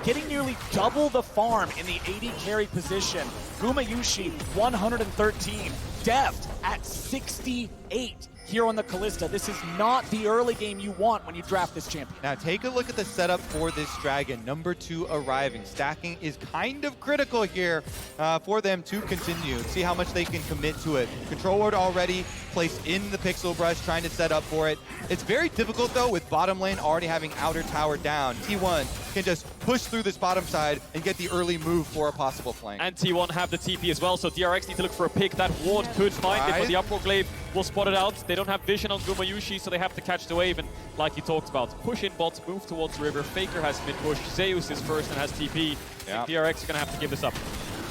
Getting nearly double the farm in the AD carry position. Gumayusi, 113. Deft at 68 here on the Kalista. This is not the early game you want when you draft this champion. Now take a look at the setup for this dragon. Number 2 arriving. Stacking is kind of critical here for them to continue. See how much they can commit to it. Control ward already placed in the Pixel Brush, trying to set up for it. It's very difficult though with bottom lane already having outer tower down. T1 can just push through this bottom side and get the early move for a possible flank. And T1 have the TP as well, so DRX need to look for a pick. That ward could find it, but the Uproar Glaive will spot it out. They don't have vision on Gumayusi, so they have to catch the wave. And like you talked about, push in bots, move towards the river. Faker has mid push. Zeus is first and has TP. And DRX are going to have to give this up.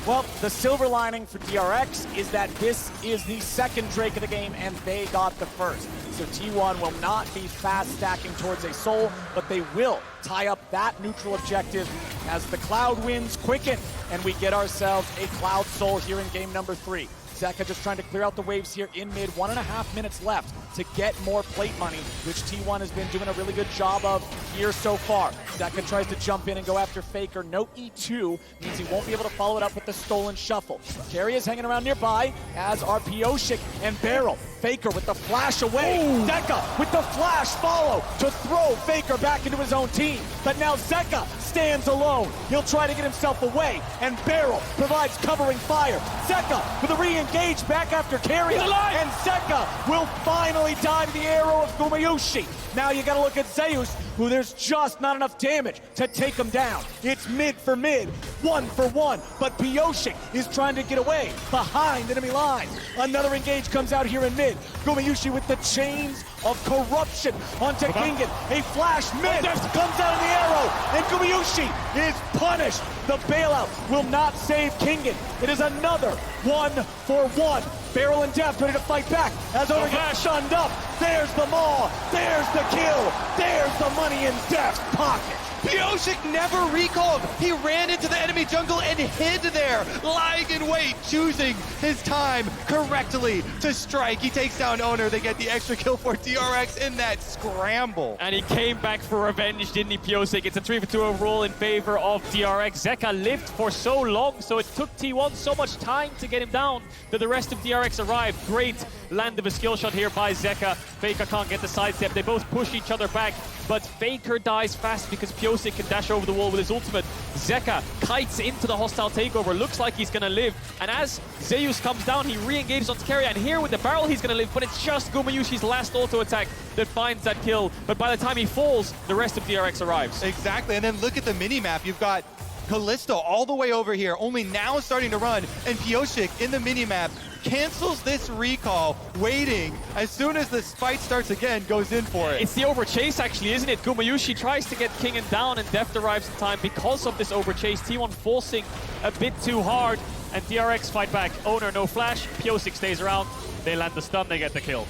Well, the silver lining for DRX is that this is the second Drake of the game, and they got the first. So T1 will not be fast stacking towards a soul, but they will tie up that neutral objective as the Cloud winds quicken, and we get ourselves a Cloud Soul here in game number 3. Zeka just trying to clear out the waves here in mid. 1.5 minutes left to get more plate money, which T1 has been doing a really good job of here so far. Zeka tries to jump in and go after Faker. No E2 means he won't be able to follow it up with the stolen shuffle. Carry is hanging around nearby, as are Pyosik and Beryl. Faker with the flash away. Zeka with the flash follow to throw Faker back into his own team. But now Zeka stands alone. He'll try to get himself away, and Beryl provides covering fire. Zeka with a re-engage back after carry, and Zeka will finally die to the arrow of Gumayusi. Now you gotta look at Zeus, who there's just not enough damage to take him down. It's mid for mid, 1 for 1, but Pyosik is trying to get away behind enemy lines. Another engage comes out here in mid. Gumayusi with the chains of corruption onto Kingen. A flash mid comes out of the arrow, and Gumayusi is punished. The bailout will not save Kingen. It is another 1 for 1. Beryl and Deft ready to fight back as Oner gets shunned up. There's the maw, there's the kill, there's the money in Deft's pocket. Pyosik never recalled. He ran into the enemy jungle and hid there, lying in wait, choosing his time correctly to strike. He takes down Oner. They get the extra kill for DRX in that scramble. And he came back for revenge, didn't he, Pyosik? It's a 3-for-2 overall in favor of DRX. Zeka lived for so long, so it took T1 so much time to get him down that the rest of DRX arrived. Great land of a skill shot here by Zeka. Faker can't get the sidestep. They both push each other back, but Faker dies fast because Pyosik can dash over the wall with his ultimate. Zeka kites into the hostile takeover, looks like he's gonna live, and as Zeus comes down, he re-engages on Keria, and here with the barrel he's gonna live, but it's just Gumayusi's last auto attack that finds that kill. But by the time he falls, the rest of DRX arrives. Exactly, and then look at the mini-map. You've got Callisto all the way over here, only now starting to run, and Pyosik in the mini-map cancels this recall, waiting. As soon as this fight starts again, goes in for it. It's the overchase actually, isn't it? Gumayusi tries to get Kingen down, and Deft arrives in time because of this overchase. T1 forcing a bit too hard, and DRX fight back. Oner no flash, Pyosik stays around. They land the stun, they get the kill.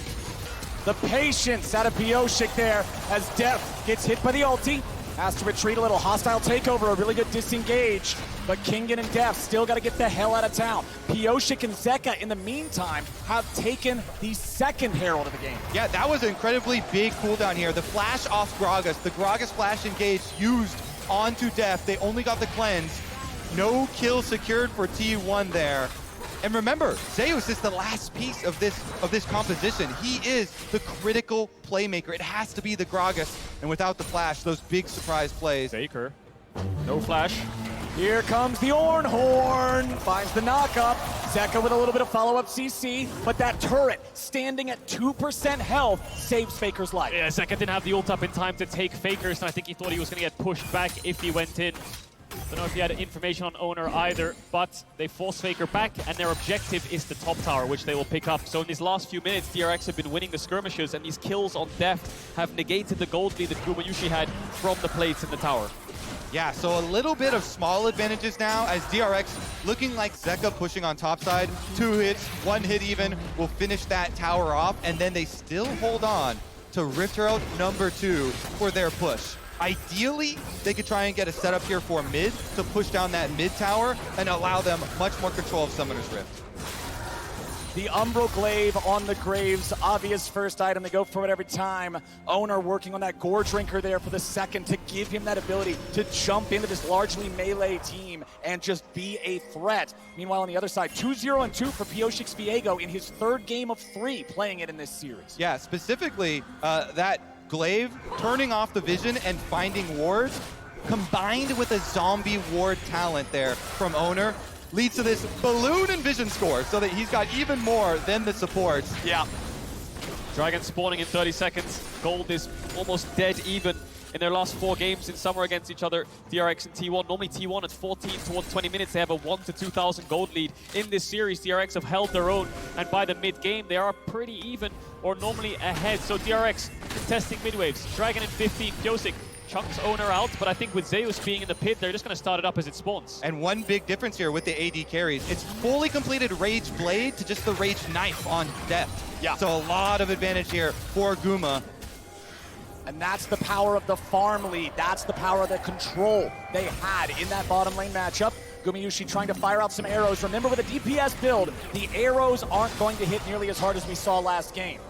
The patience out of Pyosik there as Deft gets hit by the ulti. Has to retreat a little. Hostile takeover, a really good disengage. But Kingen and Deft still got to get the hell out of town. Pyosik and Zeka, in the meantime, have taken the second Herald of the game. Yeah, that was an incredibly big cooldown here. The flash off Gragas, the Gragas flash engage used onto Deft. They only got the cleanse. No kill secured for T1 there. And remember, Zeus is the last piece of this composition. He is the critical playmaker. It has to be the Gragas. And without the flash, those big surprise plays. Faker, no flash. Here comes the Ornhorn, finds the knockup. Zeka with a little bit of follow-up CC, but that turret standing at 2% health saves Faker's life. Yeah, Zeka didn't have the ult up in time to take Faker's, and I think he thought he was going to get pushed back if he went in. Don't know if he had information on Oner either, but they force Faker back, and their objective is the top tower, which they will pick up. So in these last few minutes, DRX have been winning the skirmishes, and these kills on Deft have negated the gold lead that Gumayusi had from the plates in the tower. Yeah, so a little bit of small advantages now as DRX looking like Zeka pushing on top side. 2 hits, 1 hit even will finish that tower off, and then they still hold on to Rift Herald number 2 for their push. Ideally, they could try and get a setup here for mid to push down that mid tower and allow them much more control of Summoner's Rift. The Umbral Glaive on the Graves, obvious first item. They go for it every time. Owner working on that Gore Drinker there for the second to give him that ability to jump into this largely melee team and just be a threat. Meanwhile, on the other side, 2-0-2 for Pyosik Viego in his third game of 3 playing it in this series. Yeah, specifically that Glaive turning off the vision and finding wards, combined with a zombie ward talent there from Owner, leads to this balloon and vision score, so that he's got even more than the supports. Yeah. Dragon spawning in 30 seconds. Gold is almost dead even in their last 4 games in summer against each other, DRX and T1. Normally T1 at 14 towards 20 minutes, they have a 1 to 2,000 gold lead. In this series, DRX have held their own, and by the mid-game, they are pretty even or normally ahead. So DRX contesting mid-waves. Dragon in 15, Pyosik chunks Owner out, but I think with Zeus being in the pit, they're just going to start it up as it spawns. And one big difference here with the AD carries, it's fully completed Rage Blade to just the Rage Knife on depth. Yeah. So a lot of advantage here for Guma. And that's the power of the farm lead. That's the power of the control they had in that bottom lane matchup. Gumayusi trying to fire out some arrows. Remember, with a DPS build, the arrows aren't going to hit nearly as hard as we saw last game.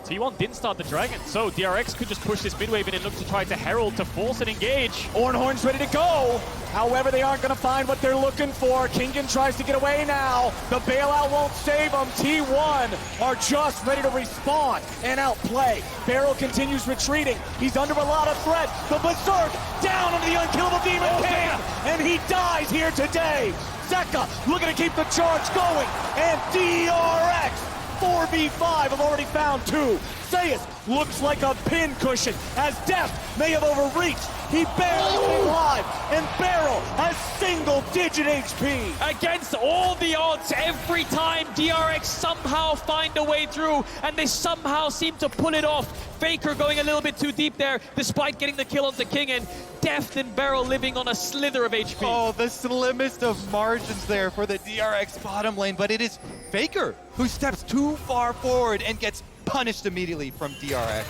T1 didn't start the Dragon, so DRX could just push this mid-wave in and look to try to Herald to force an engage. Ornhorn's ready to go. However, they aren't going to find what they're looking for. Kingen tries to get away now. The bailout won't save them. T1 are just ready to respawn and outplay. Beryl continues retreating. He's under a lot of threat. The Berserk down into the unkillable Demon King, and he dies here today. Zeka looking to keep the charge going, and DRX 4v5 have already found 2. Zeus looks like a pin cushion as Death may have overreached. He barely stayed alive, and Beryl has single-digit HP. Against all the odds, every time DRX somehow find a way through, and they somehow seem to pull it off. Faker going a little bit too deep there, despite getting the kill onto King, and Deft and Beryl living on a slither of HP. Oh, the slimmest of margins there for the DRX bottom lane, but it is Faker who steps too far forward and gets punished immediately from DRX.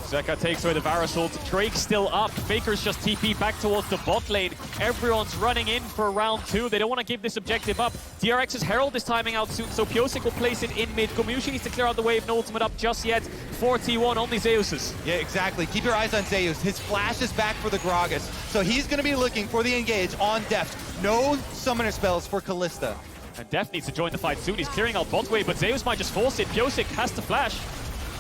Zeka takes away the Varus ult. Drake's still up. Faker's just TP back towards the bot lane. Everyone's running in for round 2. They don't want to give this objective up. DRX's Herald is timing out soon, so Pyosik will place it in mid. Gumayusi needs to clear out the wave. No ultimate up just yet. 4T1, only Zeus's. Yeah, exactly. Keep your eyes on Zeus. His flash is back for the Gragas, so he's going to be looking for the engage on Deft. No summoner spells for Kalista. And Deft needs to join the fight soon. He's clearing out bot wave, but Zeus might just force it. Pyosik has to flash.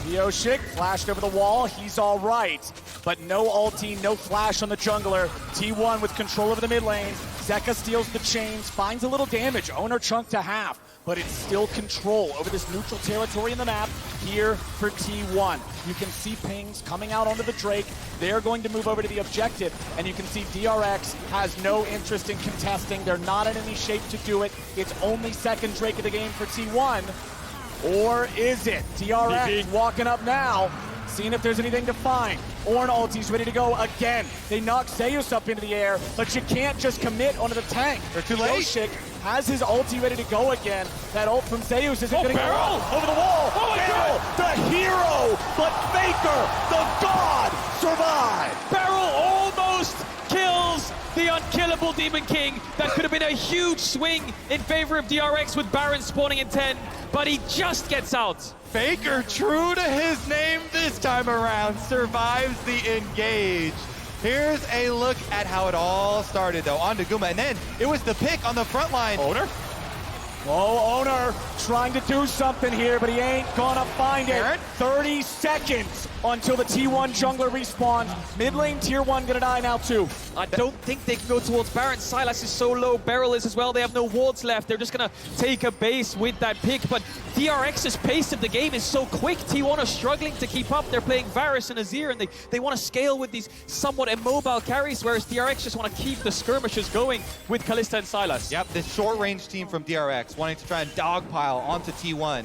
Pyosik flashed over the wall. He's all right, but no ulti, no flash on the jungler. T1 with control over the mid lane. Zeka steals the chains, finds a little damage. Owner chunked to half, but it's still control over this neutral territory in the map here for T1. You can see pings coming out onto the Drake. They're going to move over to the objective, and you can see DRX has no interest in contesting. They're not in any shape to do it. It's only second Drake of the game for T1. Or is it? DRX walking up now, seeing if there's anything to find. Ornn ulti's ready to go again. They knock Zeus up into the air, but you can't just commit onto the tank. They're too late. Pyosik has his ulti ready to go again. That ult from Zeus isn't going to Beryl! go over the wall. Oh my Beryl, the hero, but Faker, the god, survived. Beryl almost kills the unkillable Demon King. That could have been a huge swing in favor of DRX with Baron spawning in 10, but he just gets out. Faker, true to his name this time around, survives the engage. Here's a look at how it all started, though, on to Guma, and then it was the pick on the front line. Owner? Oh, Owner trying to do something here, but he ain't gonna find it. Baron? 30 seconds until the T1 jungler respawns. Mid lane tier 1 gonna die now too. I don't think they can go towards Baron. Sylas is so low, Beryl is as well. They have no wards left. They're just gonna take a base with that pick, but DRX's pace of the game is so quick. T1 are struggling to keep up. They're playing Varus and Azir, and they want to scale with these somewhat immobile carries, whereas DRX just want to keep the skirmishes going with Kalista and Sylas. Yep, this short-range team from DRX wanting to try and dogpile onto T1,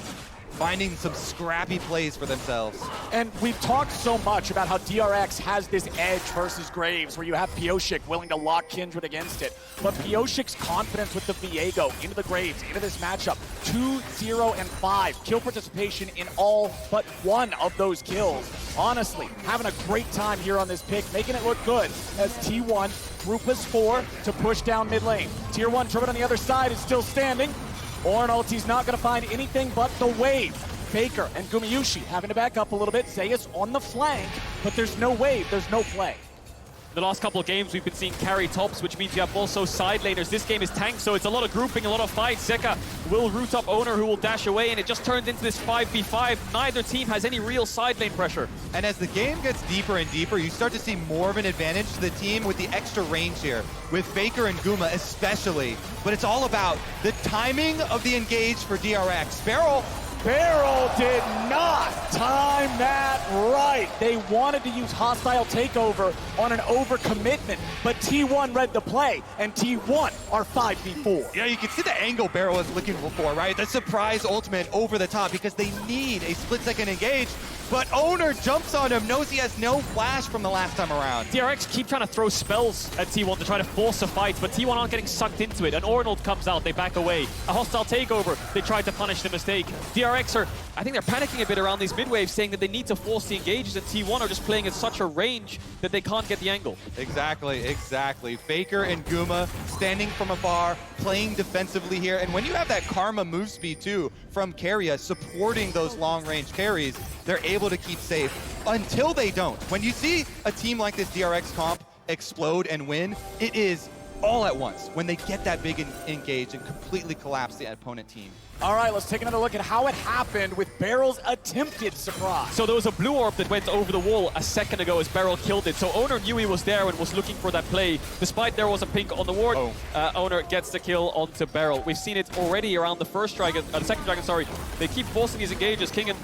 finding some scrappy plays for themselves. And we've talked so much about how DRX has this edge versus Graves, where you have Pyosik willing to lock Kindred against it. But Pyosik's confidence with the Viego into the Graves, into this matchup, 2-0-5. Kill participation in all but one of those kills. Honestly, having a great time here on this pick, making it look good as T1 group is 4 to push down mid lane. Tier 1 Driven on the other side is still standing. Orin ulti's not gonna find anything but the wave. Faker and Gumayusi having to back up a little bit. Zeus on the flank, but there's no wave, there's no play. The last couple of games, we've been seeing carry tops, which means you have also side laners. This game is tank, so it's a lot of grouping, a lot of fights. Zeka will root up Oner, who will dash away, and it just turns into this 5v5. Neither team has any real side lane pressure. And as the game gets deeper and deeper, you start to see more of an advantage to the team with the extra range here, with Faker and Guma especially. But it's all about the timing of the engage for DRX. Beryl did not time that right. They wanted to use hostile takeover on an overcommitment, but T1 read the play, and T1 are 5v4. Yeah, you can see the angle Beryl is looking for, right? The surprise ultimate over the top because they need a split-second engage. But Oner jumps on him, knows he has no flash from the last time around. DRX keep trying to throw spells at T1 to try to force a fight, but T1 aren't getting sucked into it. An Ornold comes out, they back away. A hostile takeover, they try to punish the mistake. DRX I think they're panicking a bit around these mid-waves, saying that they need to force the engages, and T1 are just playing at such a range that they can't get the angle. Exactly. Faker and Guma standing from afar, playing defensively here. And when you have that Karma move speed too from Keria supporting those long-range carries, they're able to keep safe until they don't. When you see a team like this DRX comp explode and win, it is all at once when they get that big engage and completely collapse the opponent team. All right, let's take another look at how it happened with Beryl's attempted surprise. So there was a blue orb that went over the wall a second ago as Beryl killed it. So Oner knew he was there and was looking for that play. Despite there was a pink on the ward, Oner gets the kill onto Beryl. We've seen it already around the second dragon, sorry. They keep forcing these engages. Kingen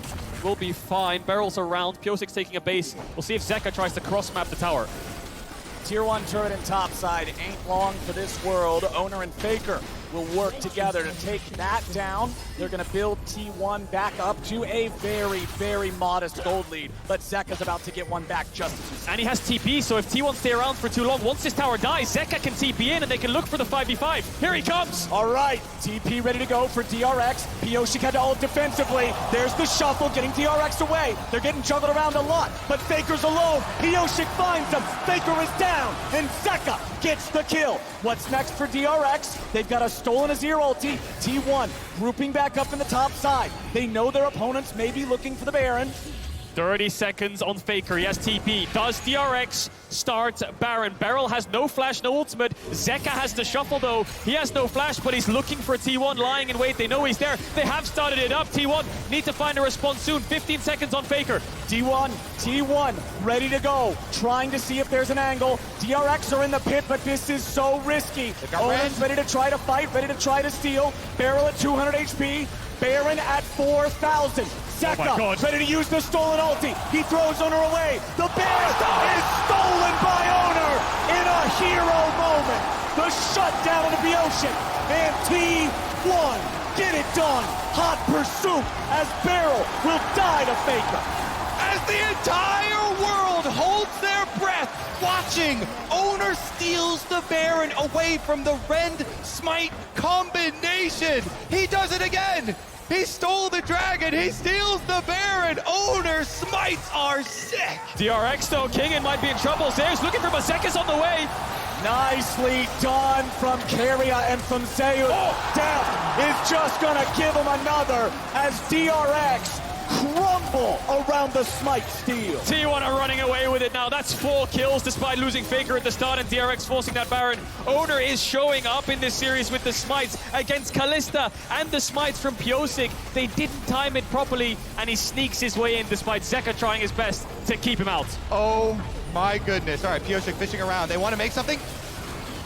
will be fine. Beryl's around. Pyosic's taking a base. We'll see if Zeka tries to cross-map the tower. Tier 1 turret and topside ain't long for this world. Oner and Faker will work together to take that down. They're going to build T1 back up to a very, very modest gold lead. But Zeka's about to get one back just as you said. And he has TP, so if T1 stay around for too long, once this tower dies, Zeka can TP in and they can look for the 5v5. Here he comes! All right, TP ready to go for DRX. Pyosik had to ult defensively. There's the shuffle, getting DRX away. They're getting juggled around a lot, but Faker's alone. Pyosik finds him. Faker is down, and Zeka gets the kill. What's next for DRX? They've got a stolen Azir ulti. T1 grouping back up in the top side. They know their opponents may be looking for the Baron. 30 seconds on Faker, he has TP. Does DRX start Baron? Beryl has no flash, no ultimate. Zeka has the shuffle though. He has no flash, but he's looking for T1 lying in wait. They know he's there. They have started it up. T1 need to find a response soon. 15 seconds on Faker. T1 ready to go. Trying to see if there's an angle. DRX are in the pit, but this is so risky. Owen's ready to try to fight, ready to try to steal. Beryl at 200 HP. Baron at 4,000. Zeka ready to use the stolen ulti. He throws Oner away. The Baron is stolen by Oner in a hero moment. The shutdown of the Pyosik. And T1 get it done. Hot pursuit as Beryl will die to Faker. As the entire world holds their breath, watching, Oner steals the Baron away from the Rend Smite combination. He does it again. He stole the dragon. He steals the Baron. Oner smites are sick. DRX though, Kingen might be in trouble. Zeus looking for Zeka's on the way. Nicely done from Keria and from Zeus. Death is just gonna give him another as DRX crumble around the smite steal. T1 are running away with it now. That's 4 kills despite losing Faker at the start and DRX forcing that Baron. Oner is showing up in this series with the smites against Kalista and the smites from Pyosik. They didn't time it properly and he sneaks his way in despite Zeka trying his best to keep him out. Oh my goodness. All right, Pyosik fishing around. They want to make something?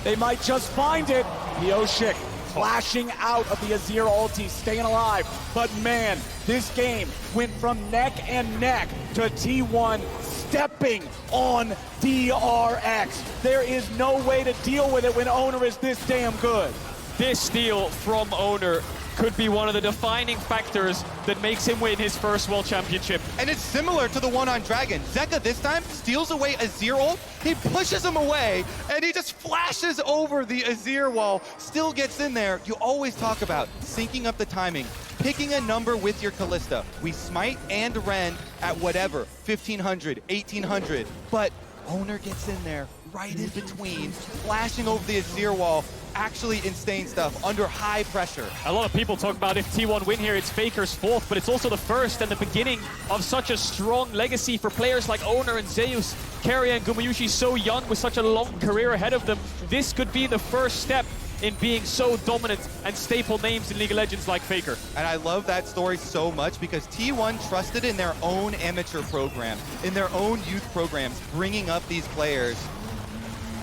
They might just find it. Pyosik flashing out of the Azir ulti, staying alive. But man, this game went from neck and neck to T1 stepping on DRX. There is no way to deal with it when Oner is this damn good. This steal from Oner could be one of the defining factors that makes him win his first World Championship. And it's similar to the one on Dragon. Zeka this time steals away Azir ult, he pushes him away, and he just flashes over the Azir wall, still gets in there. You always talk about syncing up the timing, picking a number with your Kalista. We smite and rend at whatever, 1500, 1800, but Oner gets in there right in between, flashing over the Azir wall, actually insane stuff under high pressure. A lot of people talk about if T1 win here, it's Faker's fourth, but it's also the first and the beginning of such a strong legacy for players like Oner and Zeus. Keria and Gumayusi so young with such a long career ahead of them. This could be the first step in being so dominant and staple names in League of Legends like Faker. And I love that story so much because T1 trusted in their own amateur program, in their own youth programs, bringing up these players.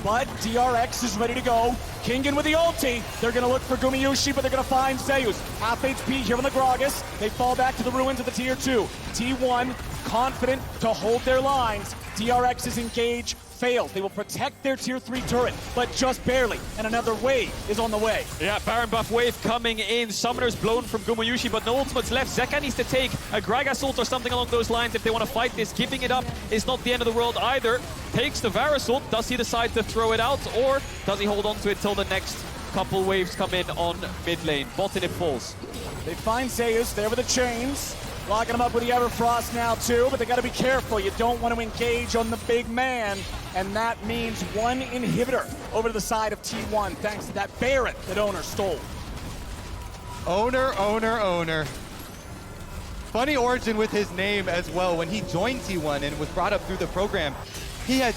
But DRX is ready to go. Kingen with the ulti. They're going to look for Gumayusi, but they're going to find Zeus. Half HP here on the Gragas. They fall back to the ruins of the tier 2. T1 confident to hold their lines. DRX's engage fails. They will protect their tier 3 turret, but just barely. And another wave is on the way. Yeah, Baron buff wave coming in. Summoners blown from Gumayusi, but no ultimates left. Zeka needs to take a Gragas ult or something along those lines if they want to fight this. Giving it up is not the end of the world either. Takes the Varus ult. Does he decide to throw it out, or does he hold on to it till the next couple waves come in on mid lane? Bot and it falls. They find Zeus there with the chains. Locking him up with the Everfrost now too, but they got to be careful. You don't want to engage on the big man, and that means one inhibitor over to the side of T1 thanks to that Baron that Oner stole. Oner. Funny origin with his name as well. When he joined T1 and was brought up through the program, he had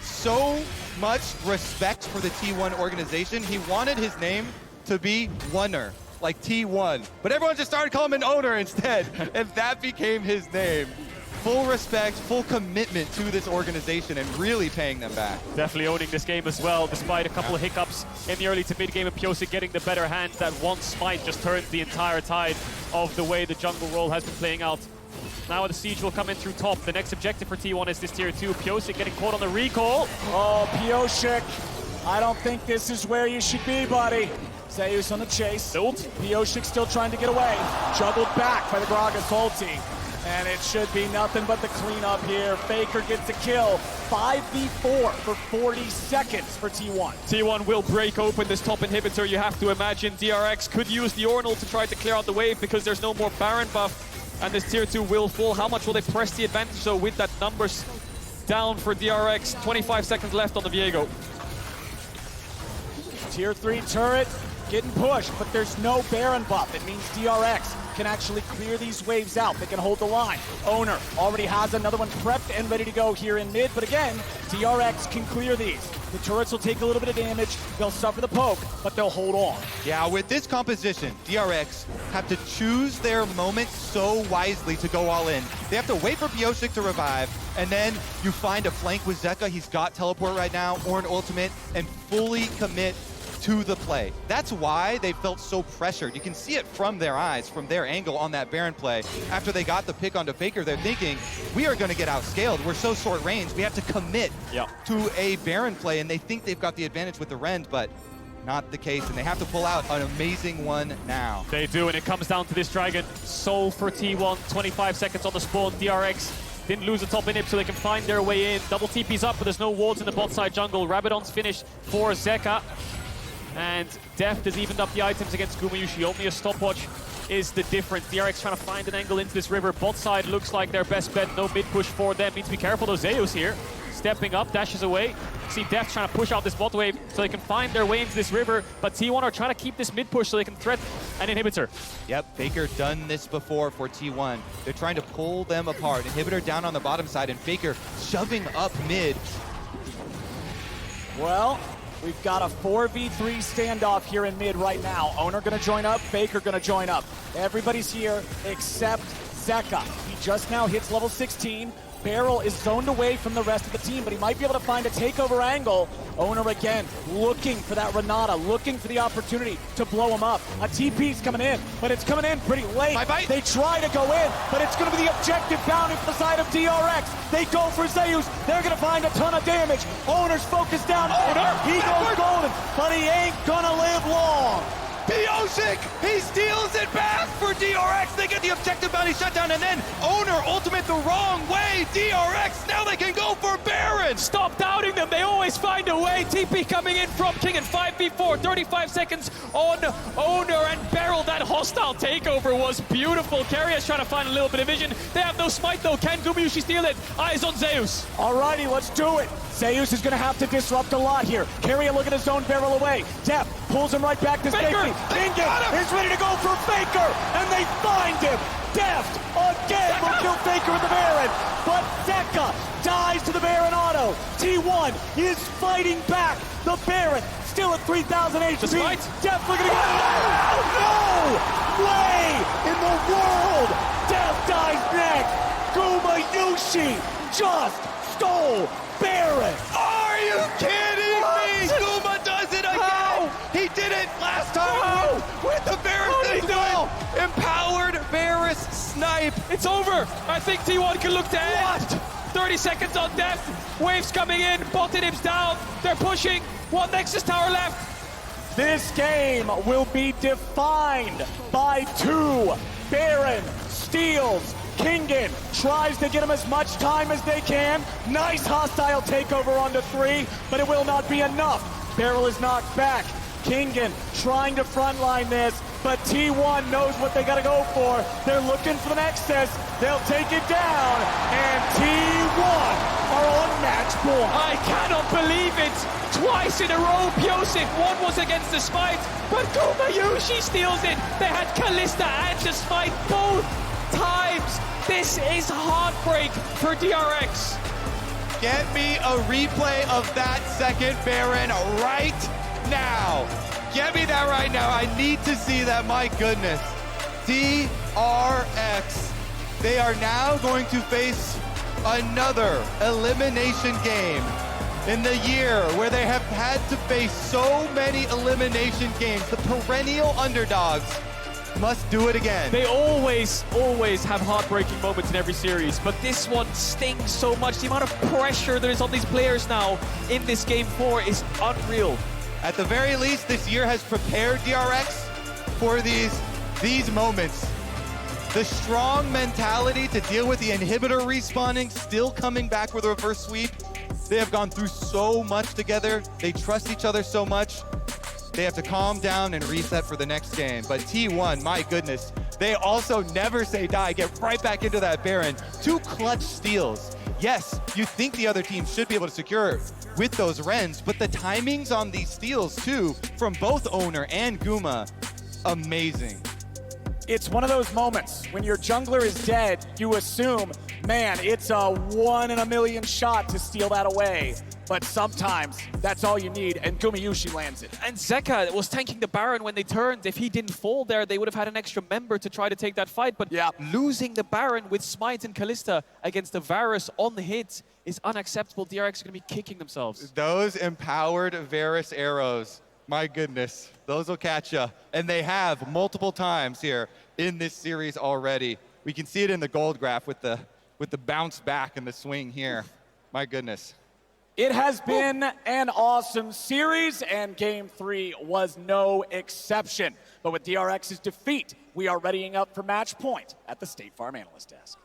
so much respect for the T1 organization. He wanted his name to be Oner, like T1. But everyone just started calling him Oner instead, and that became his name. Full respect, full commitment to this organization and really paying them back. Definitely owning this game as well, despite a couple of hiccups in the early to mid game, and Pyosik getting the better hand. That one smite just turned the entire tide of the way the jungle role has been playing out. Now the siege will come in through top. The next objective for T1 is this tier 2. Pyosik getting caught on the recall. Oh, Pyosik, I don't think this is where you should be, buddy. Zeus on the chase. Ult. Pyosik still trying to get away. Juggled back by the Gragas ulti. And it should be nothing but the cleanup here. Faker gets a kill. 5v4 for 40 seconds for T1. T1 will break open this top inhibitor. You have to imagine DRX could use the Ornal to try to clear out the wave because there's no more Baron buff. And this tier 2 will fall. How much will they press the advantage? So with that numbers down for DRX, 25 seconds left on the Viego. Tier 3 turret getting pushed, but there's no Baron buff. It means DRX can actually clear these waves out. They can hold the line. Oner already has another one prepped and ready to go here in mid, but again, DRX can clear these. The turrets will take a little bit of damage. They'll suffer the poke, but they'll hold on. Yeah, with this composition, DRX have to choose their moment so wisely to go all in. They have to wait for Pyosik to revive, and then you find a flank with Zeka. He's got teleport right now, or an ultimate, and fully commit to the play. That's why they felt so pressured. You can see it from their eyes, from their angle on that Baron play. After they got the pick onto Faker, they're thinking, we are going to get outscaled. We're so short range. We have to commit to a Baron play, and they think they've got the advantage with the Rend, but not the case, and they have to pull out an amazing one now. They do, and it comes down to this Dragon. Soul for T1, 25 seconds on the spawn. DRX didn't lose the top inhib, so they can find their way in. Double TP's up, but there's no wards in the bot side jungle. Rabadon's finished for Zeka. And Deft has evened up the items against Gumayusi. Only a stopwatch is the difference. DRX trying to find an angle into this river. Bot side looks like their best bet. No mid push for them. Need to be careful though. Zeus here. Stepping up, dashes away. See Deft trying to push out this bot wave so they can find their way into this river. But T1 are trying to keep this mid push so they can threat an inhibitor. Yep, Faker done this before for T1. They're trying to pull them apart. Inhibitor down on the bottom side, and Faker shoving up mid. Well, we've got a 4v3 standoff here in mid right now. Oner gonna join up, Faker gonna join up. Everybody's here except Zeka. He just now hits level 16. Beryl is zoned away from the rest of the team, but he might be able to find a takeover angle. Oner again, looking for that Renata, looking for the opportunity to blow him up. A TP's coming in, but it's coming in pretty late. They try to go in, but it's gonna be the objective bounding for the side of DRX. They go for Zeus, they're gonna find a ton of damage. Oner's focused down, he goes golden, but he ain't gonna live long. Pyosik, he steals it back for DRX. They get the objective bounty shutdown, and then Oner ultimate the wrong way. DRX, now they can go for Baron. Stop doubting them. They always find a way. TP coming in from Kingen. 5v4, 35 seconds on Oner and Beryl. That hostile takeover was beautiful. Keria's trying to find a little bit of vision. They have no smite though. Can Gumayusi steal it? Eyes on Zeus. Alrighty, let's do it. Zeus is gonna have to disrupt a lot here. Keria looking to zone Beryl away. Deft pulls him right back to Faker! safety. Kingen is ready to go for Faker, and they find him. Deft again will kill Faker with the Baron, but Zeka dies to the Baron auto. T1 is fighting back. The Baron still at 3,000 HP. Definitely gonna get no way in the world. Deft dies next. Guma Yushi just stole Baron. Are you kidding me? Guma does it again! He did it last time with the Varus as well! Empowered Varus snipe! It's over. I think T1 can look to end. 30 seconds on Deft. Waves coming in. Bot inhibs down. They're pushing. One Nexus tower left. This game will be defined by two. Baron steals. Kingen tries to get him as much time as they can. Nice hostile takeover onto 3, but it will not be enough. Beryl is knocked back. Kingen trying to frontline this, but T1 knows what they gotta go for. They're looking for the Nexus. They'll take it down, and T1 are on match point. I cannot believe it. Twice in a row, Pyosik. One was against the Smite, but Gumayushi steals it. They had Kalista and the Smite both times. This is heartbreak for DRX. Get me a replay of that second Baron right now. Get me that right now. I need to see that. My goodness. DRX. They are now going to face another elimination game in the year where they have had to face so many elimination games. The perennial underdogs must do it again. They always have heartbreaking moments in every series, but this one stings so much. The amount of pressure that is on these players now in this Game 4 is unreal. At the very least, this year has prepared DRX for these moments. The strong mentality to deal with the inhibitor respawning, still coming back with a reverse sweep. They have gone through so much together. They trust each other so much. They have to calm down and reset for the next game. But T1, my goodness, they also never say die. Get right back into that Baron. 2 clutch steals. Yes, you think the other team should be able to secure it with those Rens, but the timings on these steals too, from both Owner and Guma, amazing. It's one of those moments when your jungler is dead, you assume, man, it's a 1 in a million shot to steal that away. But sometimes that's all you need, and Gumayushi lands it. And Zeka was tanking the Baron when they turned. If he didn't fall there, they would have had an extra member to try to take that fight. But losing the Baron with Smite and Kalista against the Varus on the hit is unacceptable. DRX are going to be kicking themselves. Those empowered Varus arrows, my goodness, those will catch you. And they have multiple times here in this series already. We can see it in the gold graph with the bounce back and the swing here. My goodness. It has been an awesome series, and Game 3 was no exception. But with DRX's defeat, we are readying up for match point at the State Farm Analyst Desk.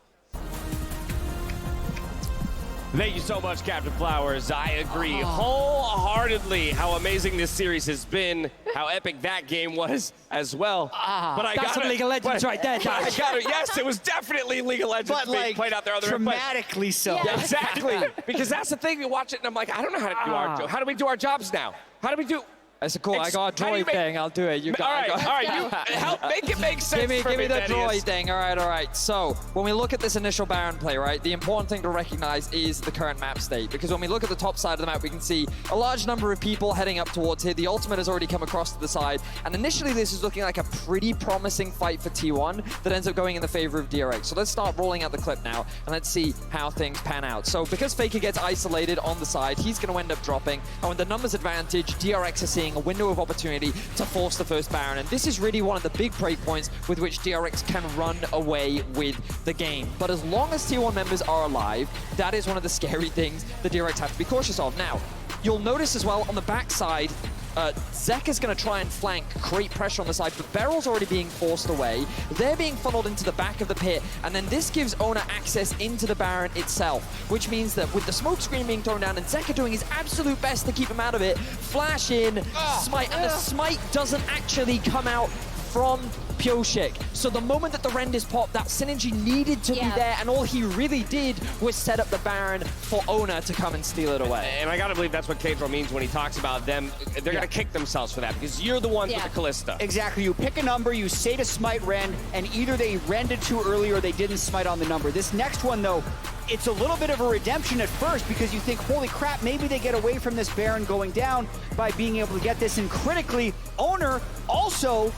Thank you so much, Captain Flowers. I agree wholeheartedly how amazing this series has been, how epic that game was as well. But that's some League of Legends right there, Josh. Yes, it was definitely League of Legends But being like, played out there on the dramatically so. Yeah, exactly. Because that's the thing, we watch it and I'm like, I don't know how to do our job. How do we do our jobs now? How do we do? That's cool. I got a How do you droid thing. I'll do it. You got. all right. You help make it make sense. Give me the Thaddeus. droid thing. All right. So when we look at this initial Baron play, right, the important thing to recognize is the current map state. Because when we look at the top side of the map, we can see a large number of people heading up towards here. The ultimate has already come across to the side. And initially, this is looking like a pretty promising fight for T1 that ends up going in the favor of DRX. So let's start rolling out the clip now, and let's see how things pan out. So because Faker gets isolated on the side, he's going to end up dropping. And with the numbers advantage, DRX are seeing a window of opportunity to force the first Baron. And this is really one of the big break points with which DRX can run away with the game. But as long as T1 members are alive, that is one of the scary things that DRX have to be cautious of. Now, you'll notice as well on the backside, Zeka's going to try and flank, create pressure on the side, but Beryl's already being forced away. They're being funneled into the back of the pit, and then this gives Owner access into the Baron itself, which means that with the smoke screen being thrown down and Zeka doing his absolute best to keep him out of it, flash in, smite, and the smite doesn't actually come out from Pyosik. So the moment that the Rend is popped, that synergy needed to be there, and all he really did was set up the Baron for Oner to come and steal it away. And I gotta believe that's what Kadro means when he talks about them. They're gonna kick themselves for that because you're the ones with the Kalista. Exactly. You pick a number, you say to smite Rend, and either they rended too early or they didn't smite on the number. This next one, though, it's a little bit of a redemption at first because you think, holy crap, maybe they get away from this Baron going down by being able to get this. And critically, Oner also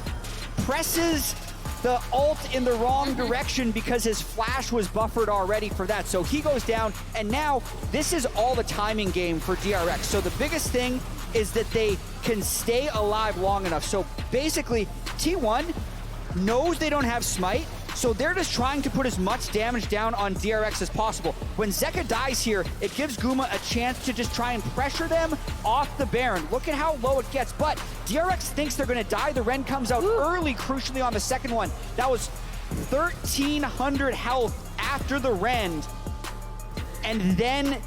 presses the ult in the wrong direction because his flash was buffered already for that. So he goes down, and now this is all the timing game for DRX. So the biggest thing is that they can stay alive long enough. So basically, T1 knows they don't have smite, so they're just trying to put as much damage down on DRX as possible. When Zeka dies here, it gives Guma a chance to just try and pressure them off the Baron. Look at how low it gets, but DRX thinks they're gonna die. The Rend comes out early, crucially on the second one. That was 1,300 health after the Rend, and then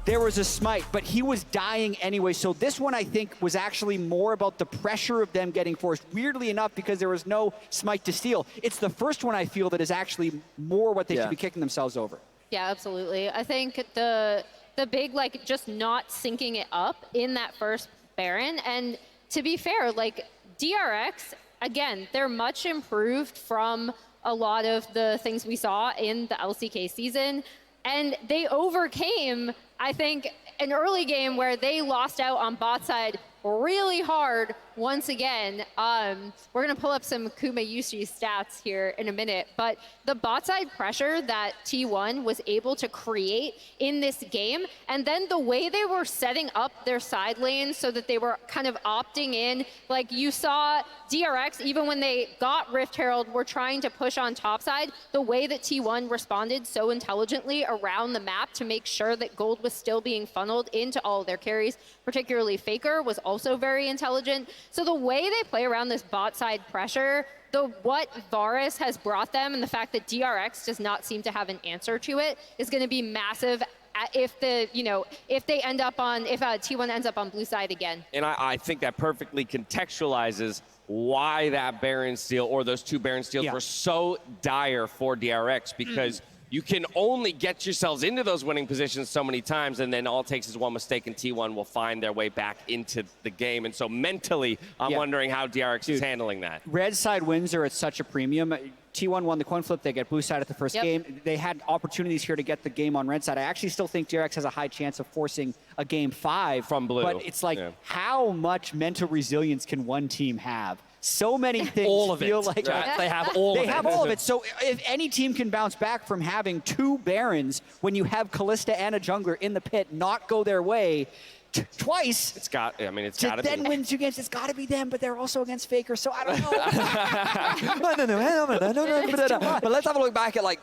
there was a smite, but he was dying anyway. So this one, I think, was actually more about the pressure of them getting forced. Weirdly enough, because there was no smite to steal. It's the first one I feel that is actually more what they should be kicking themselves over. Yeah, absolutely. I think the big, like, just not syncing it up in that first Baron. And to be fair, like, DRX, again, they're much improved from a lot of the things we saw in the LCK season. And they overcame, I think, an early game where they lost out on bot side really hard once again. We're going to pull up some Kuma Yushi stats here in a minute, but the bot side pressure that T1 was able to create in this game, and then the way they were setting up their side lanes so that they were kind of opting in, like you saw DRX, even when they got Rift Herald, were trying to push on top side, the way that T1 responded so intelligently around the map to make sure that gold was still being funneled into all of their carries, particularly Faker was also very intelligent. So the way they play around this bot side pressure, what Varus has brought them and the fact that DRX does not seem to have an answer to it is going to be massive if they end up on, if T1 ends up on blue side again. And I think that perfectly contextualizes why that Baron steal or those two Baron steals were so dire for DRX, because you can only get yourselves into those winning positions so many times, and then all it takes is one mistake and T1 will find their way back into the game. And so mentally, I'm wondering how DRX is handling that. Red side wins are at such a premium. T1 won the coin flip, they get blue side at the first game. They had opportunities here to get the game on red side. I actually still think DRX has a high chance of forcing a game 5. From blue. But it's like, how much mental resilience can one team have? So many things all of feel it. like They have all of it. They have all of it. So if any team can bounce back from having 2 Barons when you have Kalista and a jungler in the pit not go their way twice, It's got to be. then win 2 games, it's got to be them, but they're also against Faker, so I don't know. But let's have a look back at like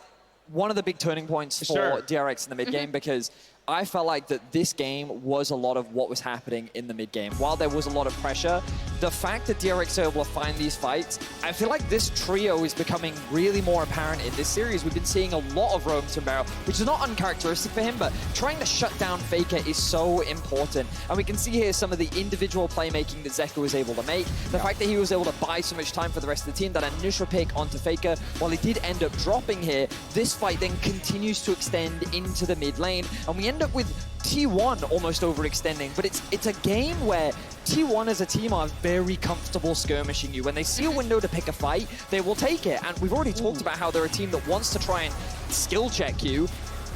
one of the big turning points for DRX in the mid game, because I felt like that this game was a lot of what was happening in the mid game. While there was a lot of pressure, the fact that DRX are able to find these fights, I feel like this trio is becoming really more apparent in this series. We've been seeing a lot of Roam to Barrel, which is not uncharacteristic for him, but trying to shut down Faker is so important. And we can see here some of the individual playmaking that Zeka was able to make. The fact that he was able to buy so much time for the rest of the team, that initial pick onto Faker, while he did end up dropping here, this fight then continues to extend into the mid lane. And we end up with T1 almost overextending, but it's a game where T1 as a team are very comfortable skirmishing you. When they see a window to pick a fight, they will take it. And we've already talked about how they're a team that wants to try and skill check you.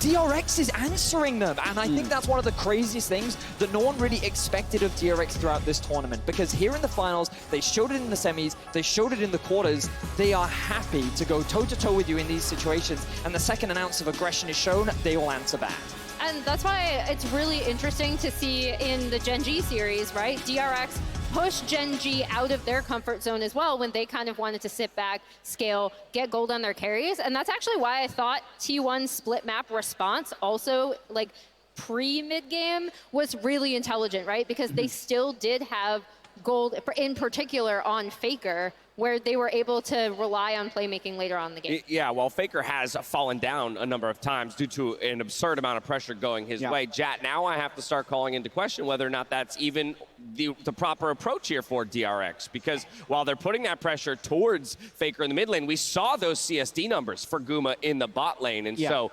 DRX is answering them, and I think that's one of the craziest things that no one really expected of DRX throughout this tournament, because here in the finals, they showed it in the semis, they showed it in the quarters, they are happy to go toe-to-toe with you in these situations, and the second an ounce of aggression is shown, they will answer back. And that's why it's really interesting to see in the Gen G series, right? DRX push Gen G out of their comfort zone as well when they kind of wanted to sit back, scale, get gold on their carries. And that's actually why I thought T1's split map response also, like, pre-mid game was really intelligent, right? Because they still did have gold, in particular on Faker, where they were able to rely on playmaking later on in the game. Yeah, well, Faker has fallen down a number of times due to an absurd amount of pressure going his way. Jat, now I have to start calling into question whether or not that's even the proper approach here for DRX, because while they're putting that pressure towards Faker in the mid lane, we saw those CSD numbers for Guma in the bot lane, and so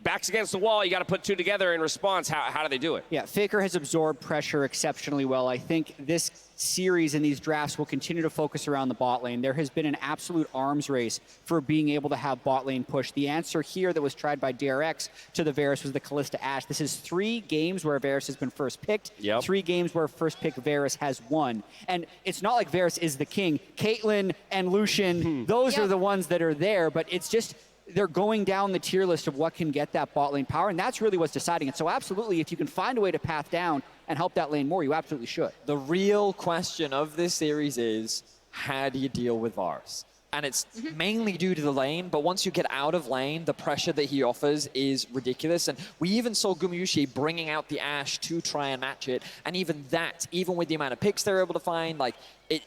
backs against the wall, you got to put two together in response. How do they do it? Yeah, Faker has absorbed pressure exceptionally well. I think this series and these drafts will continue to focus around the bot lane. There has been an absolute arms race for being able to have bot lane push. The answer here that was tried by DRX to the Varus was the Kalista Ashe. This is 3 games where Varus has been first picked, 3 games where first pick Varus has won. And it's not like Varus is the king. Caitlyn and Lucian, those are the ones that are there, but it's just they're going down the tier list of what can get that bot lane power, and that's really what's deciding it. So absolutely, if you can find a way to path down and help that lane more, you absolutely should. The real question of this series is, how do you deal with Varus? And it's mainly due to the lane, but once you get out of lane, the pressure that he offers is ridiculous. And we even saw Gumayusi bringing out the Ashe to try and match it, and even that, even with the amount of picks they're able to find, like, it,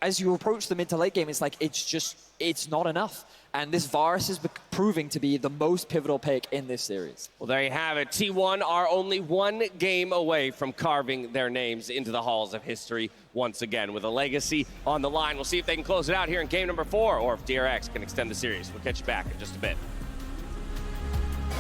as you approach the mid to late game, it's like, it's not enough. And this Varus is proving to be the most pivotal pick in this series. Well, there you have it. T1 are only 1 game away from carving their names into the halls of history once again with a legacy on the line. We'll see if they can close it out here in game number 4 or if DRX can extend the series. We'll catch you back in just a bit.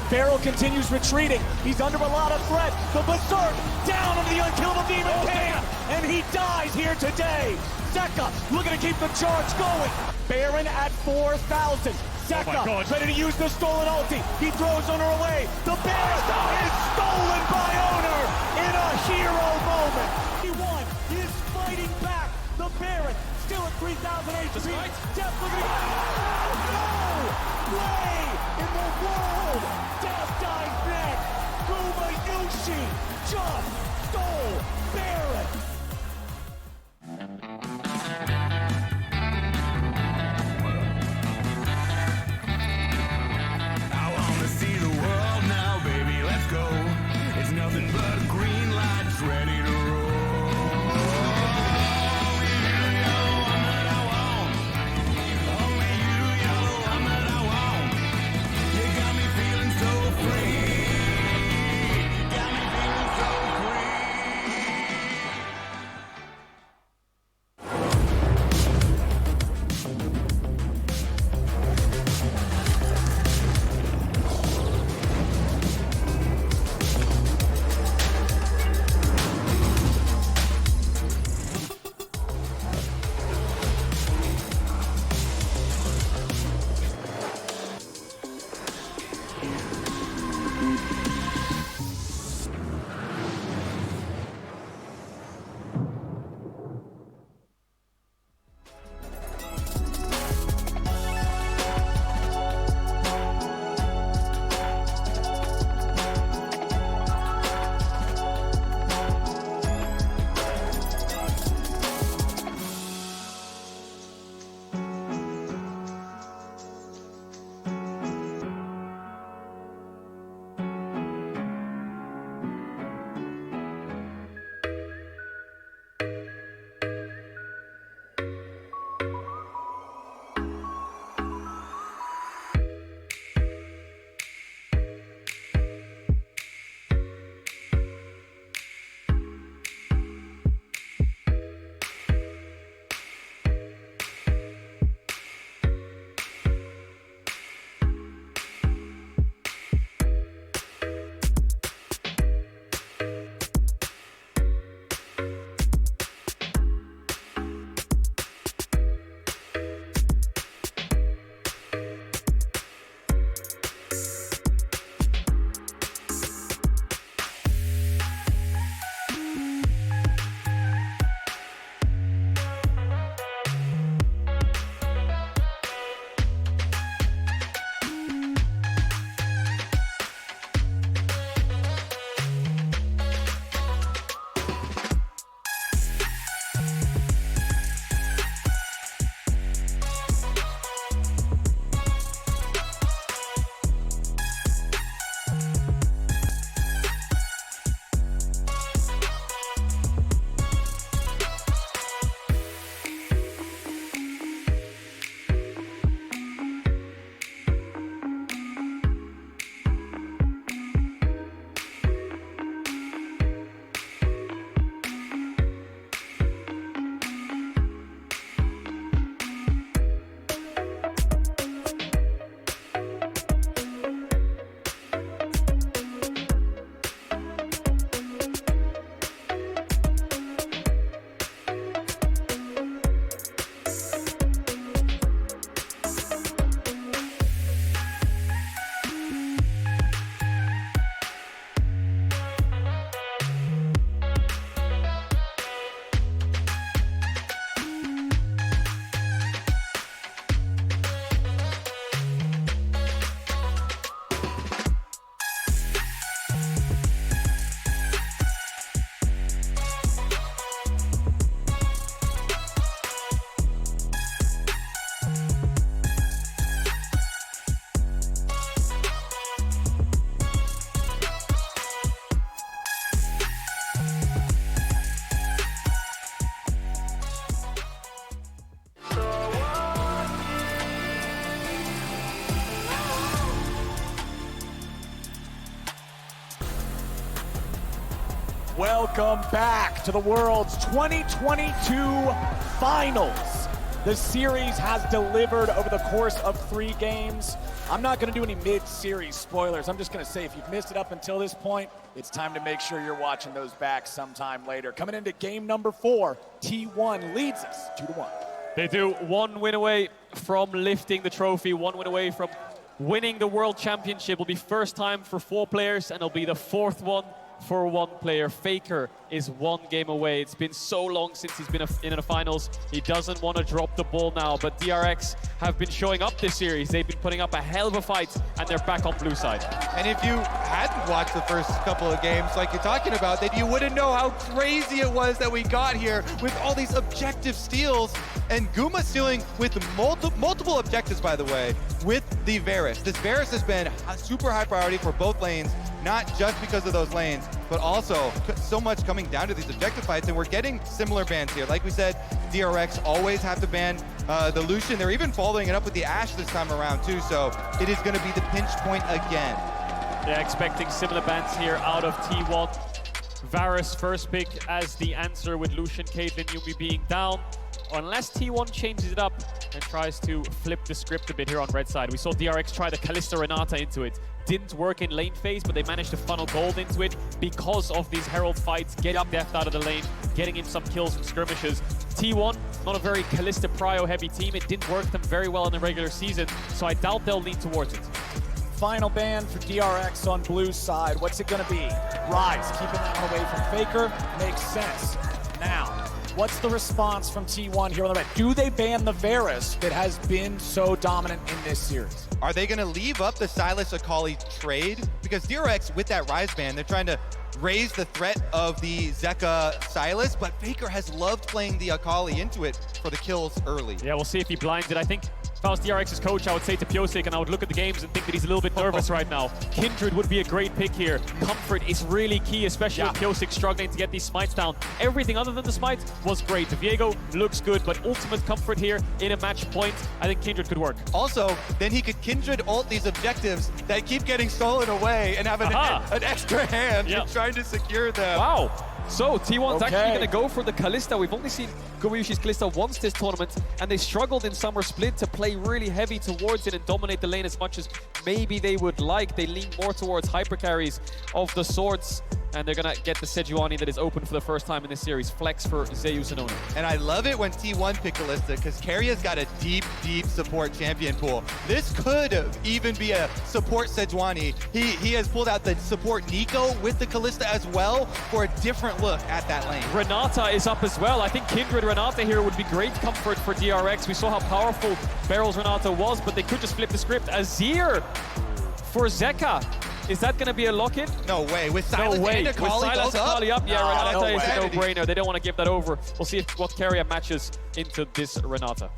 Feral continues retreating. He's under a lot of threat. The Berserk down into the unkillable Demon King, and he dies here today. Zeka looking to keep the charge going. Baron at 4,000. Zeka ready to use the stolen ulti. He throws Owner away. The Baron is stolen by Owner in a hero moment. He is fighting back. The Baron still at 3,000 HP. Death looking to no way in the world. Death dies next. Gumayusi just stole Baron. See the world now, baby, let's go. It's nothing but green lights ready to roll. Only you, you're the one that I want. Only you, you're the one that I want. You got me feeling so free. Got me feeling so free. Welcome back to the World's 2022 Finals. The series has delivered over the course of 3 games. I'm not going to do any mid-series spoilers. I'm just going to say if you've missed it up until this point, it's time to make sure you're watching those back sometime later. Coming into game number 4, T1 leads us 2-1. They do 1 win away from lifting the trophy, 1 win away from winning the World Championship. Will be first time for 4 players, and it'll be the 4th one for 1 player. Faker is 1 game away. It's been so long since he's been in the finals. He doesn't want to drop the ball now, but DRX have been showing up this series. They've been putting up a hell of a fight, and they're back on blue side. And if you hadn't watched the first couple of games like you're talking about, then you wouldn't know how crazy it was that we got here with all these objective steals. And Guma stealing with multiple objectives, by the way, with the Varus. This Varus has been a super high priority for both lanes, not just because of those lanes, but also so much coming down to these objective fights, and we're getting similar bans here. Like we said, DRX always have to ban the Lucian. They're even following it up with the Ashe this time around too, so it is going to be the pinch point again. Yeah, expecting similar bans here out of T1. Varus first pick as the answer with Lucian, Caitlyn, Yuumi being down. Unless T1 changes it up and tries to flip the script a bit here on red side. We saw DRX try the Kalista Renata into it. Didn't work in lane phase, but they managed to funnel gold into it because of these Herald fights, getting Death out of the lane, getting in some kills from skirmishes. T1, not a very Kalista Prio heavy team. It didn't work them very well in the regular season, so I doubt they'll lean towards it. Final ban for DRX on blue side. What's it going to be? Rise, keeping that one away from Faker. Makes sense. Now, what's the response from T1 here on the red? Do they ban the Varus that has been so dominant in this series? Are they going to leave up the Sylas Akali trade? Because DRX, with that Rise ban, they're trying to raise the threat of the Zeka Sylas, but Faker has loved playing the Akali into it for the kills early. Yeah, we'll see if he blinds it. I think if I was DRX's coach, I would say to Pyosik, and I would look at the games and think that he's a little bit nervous right now. Kindred would be a great pick here. Comfort is really key, especially with Pyosik struggling to get these smites down. Everything other than the smites was great. Viego looks good, but ultimate comfort here in a match point, I think Kindred could work. Also, then he could Kindred ult these objectives that keep getting stolen away and have an extra hand in trying to secure them. Wow. So T1's Okay. actually going to go for the Kalista. We've only seen Gumayusi's Kalista once this tournament, and they struggled in Summer Split to play really heavy towards it and dominate the lane as much as maybe they would like. They lean more towards hyper carries of the swords, and they're going to get the Sejuani that is open for the first time in this series. Flex for Zeus and Ona. And I love it when T1 pick Kalista because Keриa's got a deep, deep support champion pool. This could even be a support Sejuani. He has pulled out the support Nico with the Kalista as well for a different look at that lane. Renata is up as well. I think Kindred Renata here would be great comfort for DRX. We saw how powerful Barrel's Renata was, but they could just flip the script. Azir for Zeka. Is that going to be a lock-in? No way. With Sylas No way. and With Akali Sylas both Akali up, yeah, Renata no is a way. no-brainer. They don't want to give that over. We'll see what Keria matches into this Renata.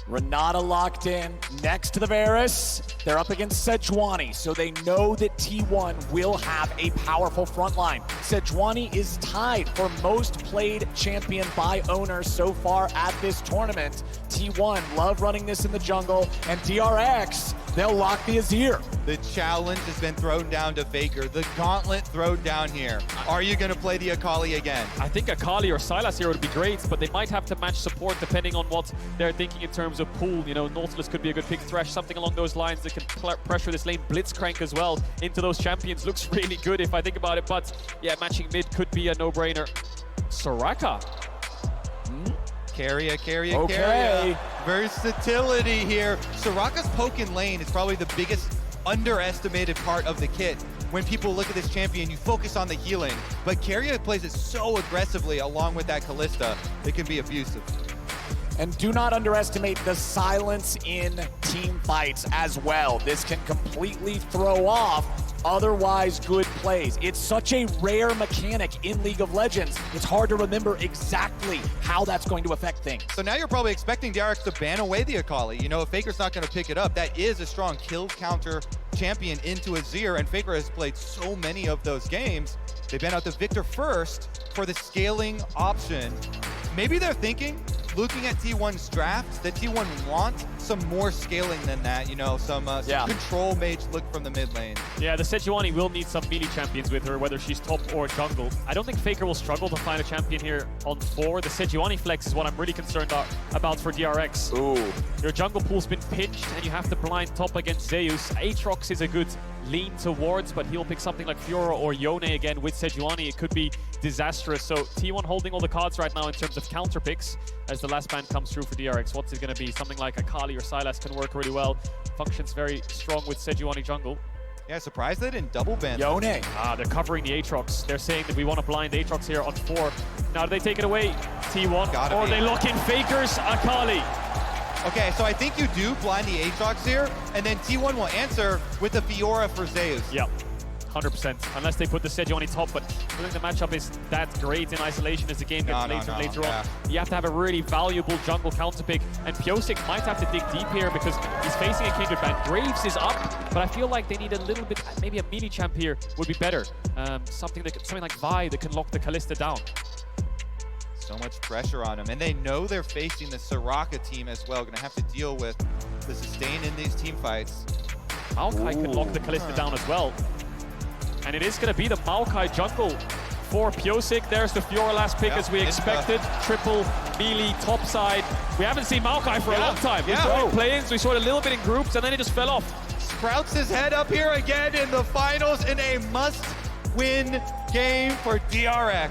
Renata locked in next to the Varus. They're up against Sejuani, so they know that T1 will have a powerful front line. Sejuani is tied for most played champion by owners so far at this tournament. T1 love running this in the jungle, and DRX, they'll lock the Azir. The challenge has been thrown down to Faker. The gauntlet thrown down here. Are you going to play the Akali again? I think Akali or Sylas here would be great, but they might have to match support depending on what they're thinking in terms of pool. You know, Nautilus could be a good pick. Thresh, something along those lines that can pressure this lane. Blitzcrank as well into those champions. Looks really good if I think about it, but yeah, matching mid could be a no-brainer. Soraka. Keria. Okay. Versatility here. Soraka's poke in lane is probably the biggest underestimated part of the kit. When people look at this champion, you focus on the healing, but Keria plays it so aggressively along with that Kalista, it can be abusive. And do not underestimate the silence in team fights as well. This can completely throw off otherwise good plays. It's such a rare mechanic in League of Legends. It's hard to remember exactly how that's going to affect things. So now you're probably expecting DRX to ban away the Akali. You know, if Faker's not going to pick it up, that is a strong kill counter champion into Azir, and Faker has played so many of those games. They ban out the Victor first for the scaling option. Maybe they're thinking, looking at T1's draft, that T1 want some more scaling than that, you know, some control mage look from the mid lane. Yeah, the Sejuani will need some melee champions with her, whether she's top or jungle. I don't think Faker will struggle to find a champion here on 4. The Sejuani flex is what I'm really concerned about for DRX. Ooh. Your jungle pool's been pinched, and you have to blind top against Zeus. Aatrox is a good lean towards, but he'll pick something like Fiora or Yone again with Sejuani. It could be disastrous. So T1 holding all the cards right now in terms of counter picks as the last ban comes through for DRX. What's it going to be? Something like Akali or Sylas can work really well. Functions very strong with Sejuani jungle. Yeah, surprised they didn't double ban. Yone. They're covering the Aatrox. They're saying that we want to blind Aatrox here on 4. Now do they take it away, T1? Gotta or be. they lock in Faker's Akali? Okay, so I think you do blind the Aatrox here, and then T1 will answer with the Fiora for Zeus. Yeah, 100%. Unless they put the Sejuani top, but I think the matchup is that great in isolation as the game gets later and later on. You have to have a really valuable jungle counter pick, and Pyosik might have to dig deep here because he's facing a Kindred ban. Graves is up, but I feel like they need a little bit, maybe a melee champ here would be better. Something like Vi that can lock the Kalista down. So much pressure on them, and they know they're facing the Soraka team as well. Gonna have to deal with the sustain in these team fights. Maokai can lock the Kalista down as well. And it is going to be the Maokai jungle for Pyosik. There's the Fiora last pick as we expected. Triple melee top side. We haven't seen Maokai for a long time. We saw it in play-ins, we saw it a little bit in groups, and then it just fell off. Sprouts his head up here again in the finals in a must-win game for DRX.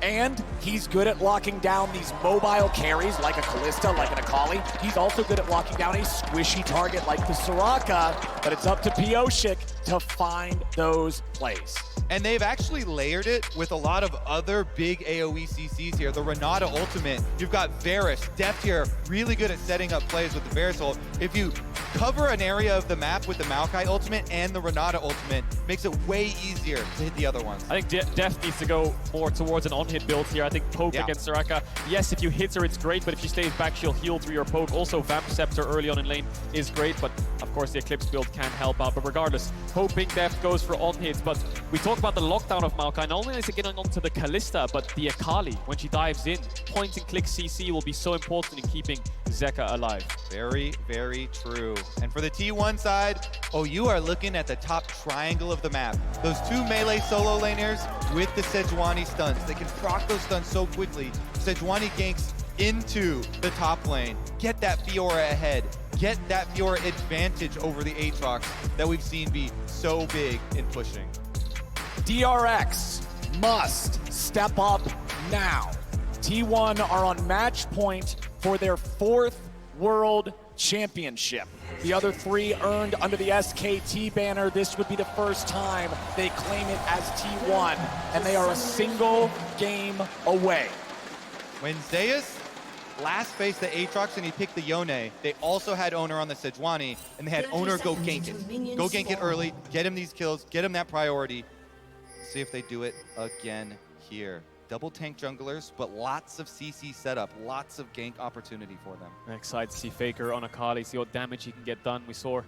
And he's good at locking down these mobile carries like a Kalista, like an Akali. He's also good at locking down a squishy target like the Soraka, but it's up to Pyosik to find those plays. And they've actually layered it with a lot of other big AoE CCs here. The Renata ultimate, you've got Varus, Deft here, really good at setting up plays with the Varus ult. If you cover an area of the map with the Maokai ultimate and the Renata ultimate, makes it way easier to hit the other ones. I think Deft needs to go more towards an on-hit build here. I think poke against Soraka. Yes, if you hit her, it's great, but if she stays back, she'll heal through your poke. Also, Vamp Scepter early on in lane is great, but of course the Eclipse build can help out. But regardless, hoping Deft goes for on-hits. But we talk about the lockdown of Maokai. Not only is it getting onto the Kalista, but the Akali, when she dives in, point-and-click CC will be so important in keeping Zeka alive. Very, very true. And for the T1 side, you are looking at the top triangle of the map. Those two melee solo laners with the Sejuani stuns. They can proc those stuns so quickly. Sejuani ganks into the top lane. Get that Fiora ahead. Get that Fiora advantage over the Aatrox that we've seen be so big in pushing. DRX must step up now. T1 are on match point for their 4th World Championship. The other 3 earned under the SKT banner. This would be the first time they claim it as T1, and they are a single game away. When Zeus last faced the Aatrox and he picked the Yone, they also had Owner on the Sejuani, and they had Owner go gank it. Go gank it early, get him these kills, get him that priority. See if they do it again here. Double tank junglers, but lots of CC setup, lots of gank opportunity for them. I'm excited to see Faker on Akali, see what damage he can get done. We saw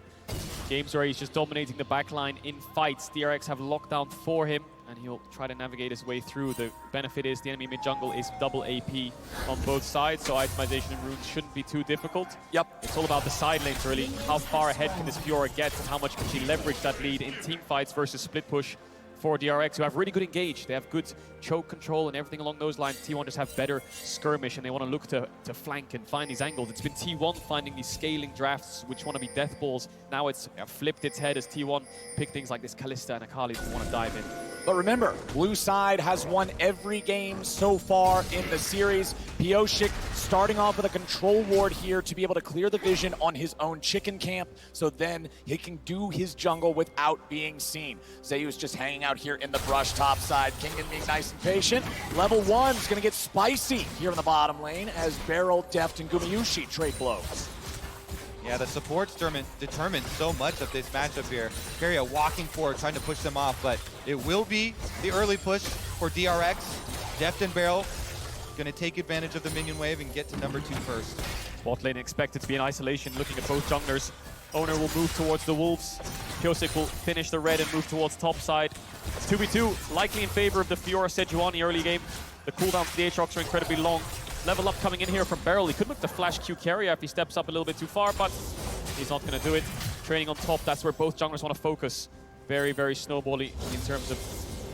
games where he's just dominating the backline in fights. DRX have lockdown for him, and he'll try to navigate his way through. The benefit is the enemy mid-jungle is double AP on both sides, so itemization and runes shouldn't be too difficult. Yep. It's all about the side lanes, really. How far ahead can this Fiora get, and how much can she leverage that lead in team fights versus split push for DRX, who have really good engage. They have good choke control and everything along those lines. T1 just have better skirmish, and they want to look to flank and find these angles. It's been T1 finding these scaling drafts, which want to be death balls. Now it's flipped its head as T1 pick things like this Kalista and Akali who want to dive in. But remember, blue side has won every game so far in the series. Pyosik starting off with a control ward here to be able to clear the vision on his own chicken camp, so then he can do his jungle without being seen. Zeus just hanging out here in the brush top side. Kingen being nice and patient. Level 1's gonna get spicy here in the bottom lane as Beryl, Deft, and Gumayusi trade blows. Yeah, the support's determined so much of this matchup here. Keria walking forward, trying to push them off, but it will be the early push for DRX. Deft and Beryl gonna take advantage of the minion wave and get to number 2 first. Bot lane expected to be in isolation, looking at both junglers. Owner will move towards the Wolves. Pyosik will finish the red and move towards top side. 2v2, likely in favor of the Fiora Sejuani early game. The cooldowns for the Aatrox are incredibly long. level up coming in here from Beryl. He could look to flash Q carrier if he steps up a little bit too far, but he's not going to do it. Training on top, that's where both junglers want to focus. Very, very snowbally in terms of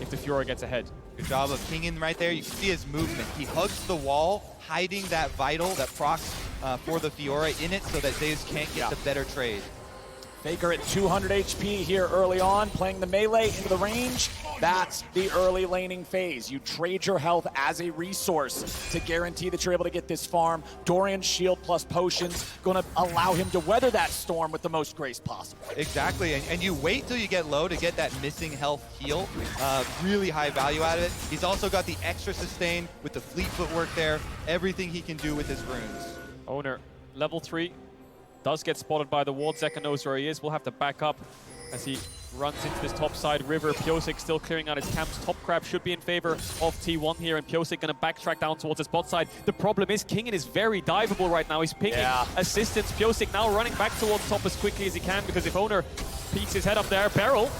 if the Fiora gets ahead. Good job of Kingen right there. You can see his movement. He hugs the wall, hiding that vital, that procs for the Fiora in it so that Zeus can't get the better trade. Faker at 200 HP here early on, playing the melee into the range. That's the early laning phase. You trade your health as a resource to guarantee that you're able to get this farm. Dorian's shield plus potions going to allow him to weather that storm with the most grace possible. Exactly, and you wait till you get low to get that missing health heal. Really high value out of it. He's also got the extra sustain with the fleet footwork there. Everything he can do with his runes. Oner, level 3, does get spotted by the ward. Zeka knows where he is. We'll have to back up as he runs into this top side river. Pyosik still clearing out his camps. Top Crab should be in favor of T1 here, and Pyosik going to backtrack down towards his bot side. The problem is Kingen is very diveable right now. He's pinging assistance. Pyosik now running back towards top as quickly as he can, because if Oner peeks his head up there, Beryl.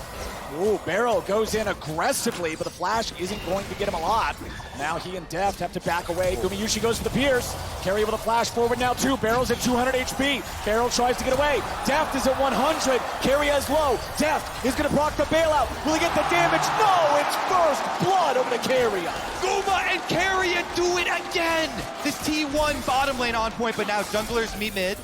Ooh, Beryl goes in aggressively, but the flash isn't going to get him a lot. Now he and Deft have to back away. Gumayusi goes for the Pierce. Carry able to flash forward now too. Beryl's at 200 HP. Beryl tries to get away. Deft is at 100. Carry is low. Deft is going to block the bailout. Will he get the damage? No, it's first blood over the Carrier. Guma and Carrier do it again! This T1 bottom lane on point, but now junglers meet mid.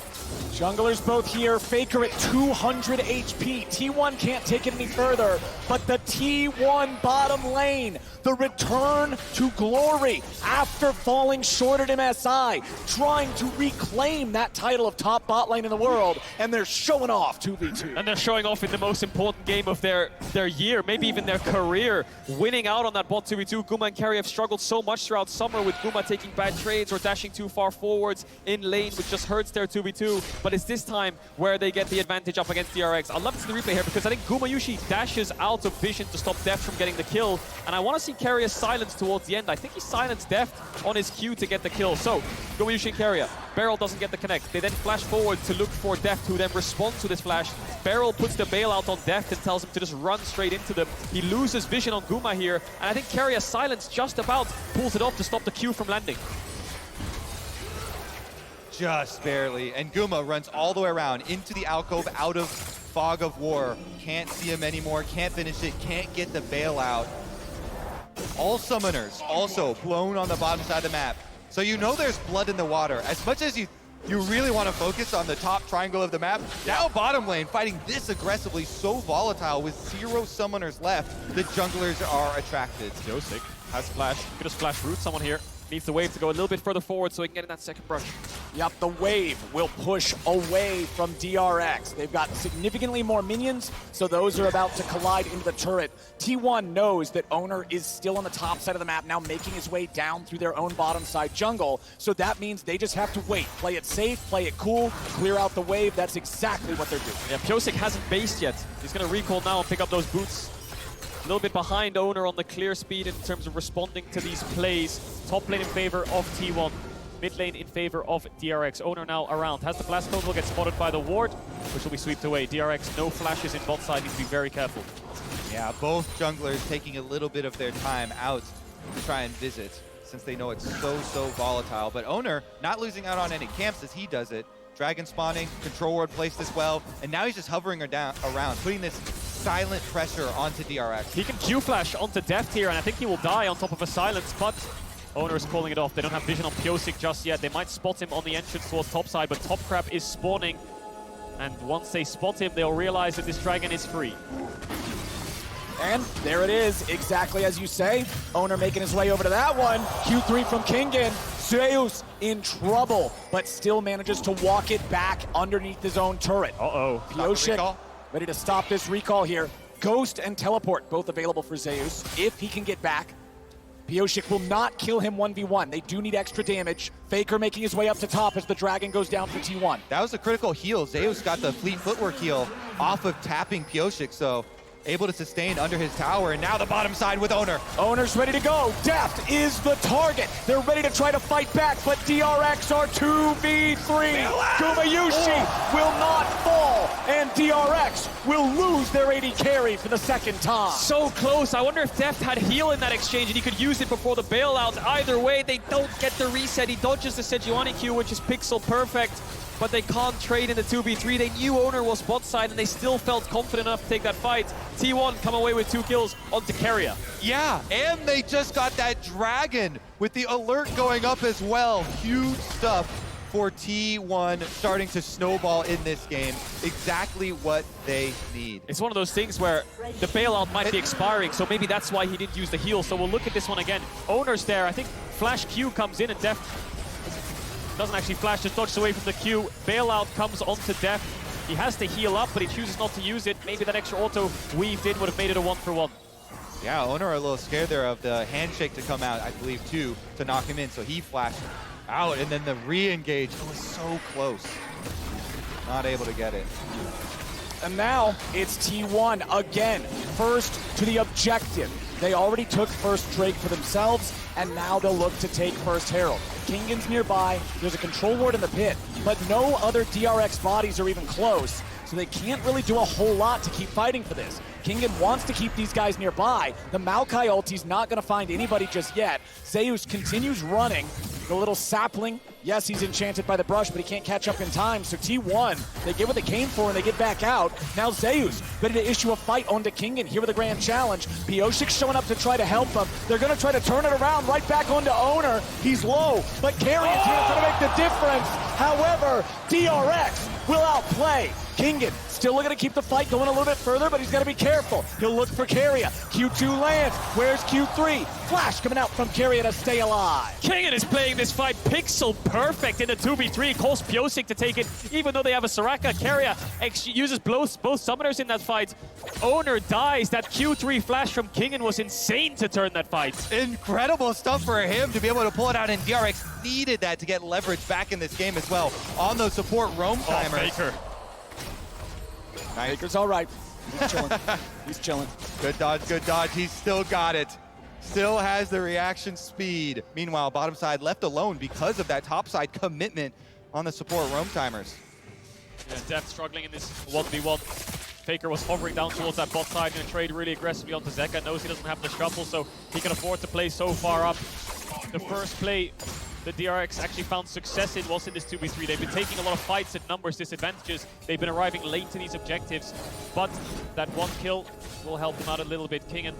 Junglers both here. Faker at 200 HP. T1 can't take it any further, but the T1 bottom lane, the return to glory after falling short at MSI, trying to reclaim that title of top bot lane in the world, and they're showing off 2v2. And they're showing off in the most important game of their year, maybe even their career, winning out on that bot 2v2. Guma and Carry have struggled so much throughout summer, with Guma taking bad trades or dashing too far forwards in lane, which just hurts their 2v2. But it's this time where they get the advantage up against DRX. I love to see the replay here, because I think Gumayusi dashes out of vision to stop Deft from getting the kill, and I want to see Carrier silence towards the end. I think he silenced Deft on his Q to get the kill. So Gumayusi and Carrier. Beryl doesn't get the connect. They then flash forward to look for Deft, who then responds to this flash. Beryl puts the bailout on Deft and tells him to just run straight into them. He loses vision on Guma here, and I think Carrier silence just about pulls it off to stop the Q from landing. Just barely, and Guma runs all the way around into the alcove, out of Fog of War. Can't see him anymore, can't finish it, can't get the bailout. All summoners also blown on the bottom side of the map. So you know there's blood in the water. As much as you really want to focus on the top triangle of the map, now bottom lane fighting this aggressively, so volatile with 0 summoners left, the junglers are attracted. Pyosik has flash. Could just flash root someone here. Needs the wave to go a little bit further forward so he can get in that second brush. Yep, the wave will push away from DRX. They've got significantly more minions, so those are about to collide into the turret. T1 knows that Oner is still on the top side of the map, now making his way down through their own bottom side jungle, so that means they just have to wait. Play it safe, play it cool, clear out the wave. That's exactly what they're doing. Yeah, Pyosik hasn't based yet. He's going to recall now and pick up those boots. A little bit behind Oner on the clear speed in terms of responding to these plays. Top lane in favor of T1. Mid lane in favor of DRX. Oner now around. Has the blast code, will get spotted by the ward, which will be swept away. DRX, no flashes in bot side, needs to be very careful. Yeah, both junglers taking a little bit of their time out to try and visit, since they know it's so volatile. But Oner not losing out on any camps as he does it. Dragon spawning, control ward placed as well, and now he's just hovering around, putting this silent pressure onto DRX. He can Q-flash onto Deft here, and I think he will die on top of a silence, but Oner is calling it off. They don't have vision on Pyosik just yet. They might spot him on the entrance towards top side, but Top Crab is spawning, and once they spot him, they'll realize that this dragon is free. And there it is, exactly as you say. Oner making his way over to that one. Q3 from Kingen. Zeus in trouble, but still manages to walk it back underneath his own turret. Uh-oh. Pyosik ready to stop this recall here. Ghost and Teleport both available for Zeus if he can get back. Pyosik will not kill him 1v1. They do need extra damage. Faker making his way up to top as the dragon goes down for T1. That was a critical heal. Zeus got the fleet footwork heal off of tapping Pyosik, so able to sustain under his tower, and now the bottom side with Owner. Owner's ready to go. Deft is the target. They're ready to try to fight back, but DRX are 2v3. Gumayusi will not fall, and DRX will lose their AD carry for the second time. So close. I wonder if Deft had heal in that exchange and he could use it before the bailout. Either way, they don't get the reset. He dodges the Sejuani Q, which is pixel perfect, but they can't trade in the 2v3. They knew Owner was bot side and they still felt confident enough to take that fight. T1 come away with 2 kills onto Keria. Yeah, and they just got that dragon with the alert going up as well. Huge stuff for T1 starting to snowball in this game. Exactly what they need. It's one of those things where the bailout might be expiring, so maybe that's why he didn't use the heal. So we'll look at this one again. Owner's there. I think Flash Q comes in and Deft doesn't actually flash, just dodges away from the Q. Bailout comes onto Deft. He has to heal up, but he chooses not to use it. Maybe that extra auto weaved in would have made it a 1-for-1. Yeah, Owner are a little scared there of the handshake to come out, I believe, too, to knock him in. So he flashed out, and then the re-engage. It was so close. Not able to get it. And now it's T1 again, first to the objective. They already took first Drake for themselves, and now they'll look to take first Herald. Kingan's nearby, there's a control ward in the pit, but no other DRX bodies are even close, so they can't really do a whole lot to keep fighting for this. Kingan wants to keep these guys nearby. The Maokai ulti's not going to find anybody just yet. Zeus continues running. The little sapling, yes, he's enchanted by the brush, but he can't catch up in time. So T1, they get what they came for and they get back out. Now Zeus ready to issue a fight onto Kingan here with a grand challenge. Pyosik showing up to try to help them. They're going to try to turn it around right back onto Owner. He's low, but Carrion's here to make the difference. However, DRX will outplay. Kingan still looking to keep the fight going a little bit further, but he's got to be careful. He'll look for Keria. Q2 lands. Where's Q3? Flash coming out from Keria to stay alive. Kingan is playing this fight pixel perfect in the 2v3. Calls Pyosik to take it, even though they have a Soraka. Keria uses both summoners in that fight. Owner dies. That Q3 flash from Kingan was insane to turn that fight. Incredible stuff for him to be able to pull it out, and DRX needed that to get leverage back in this game as well on those support roam timers. Faker. Nice. Faker's all right. He's chilling. He's chilling. Good dodge, good dodge. He's still got it. Still has the reaction speed. Meanwhile, bottom side left alone because of that top side commitment on the support roam timers. Yeah, Deft struggling in this 1v1. Faker was hovering down towards that bot side and trade really aggressively onto Zeka. Knows he doesn't have the shuffle, so he can afford to play so far up. The first play the DRX actually found success in was in this 2v3. They've been taking a lot of fights at numbers disadvantages. They've been arriving late to these objectives, but that one kill will help them out a little bit. Kingan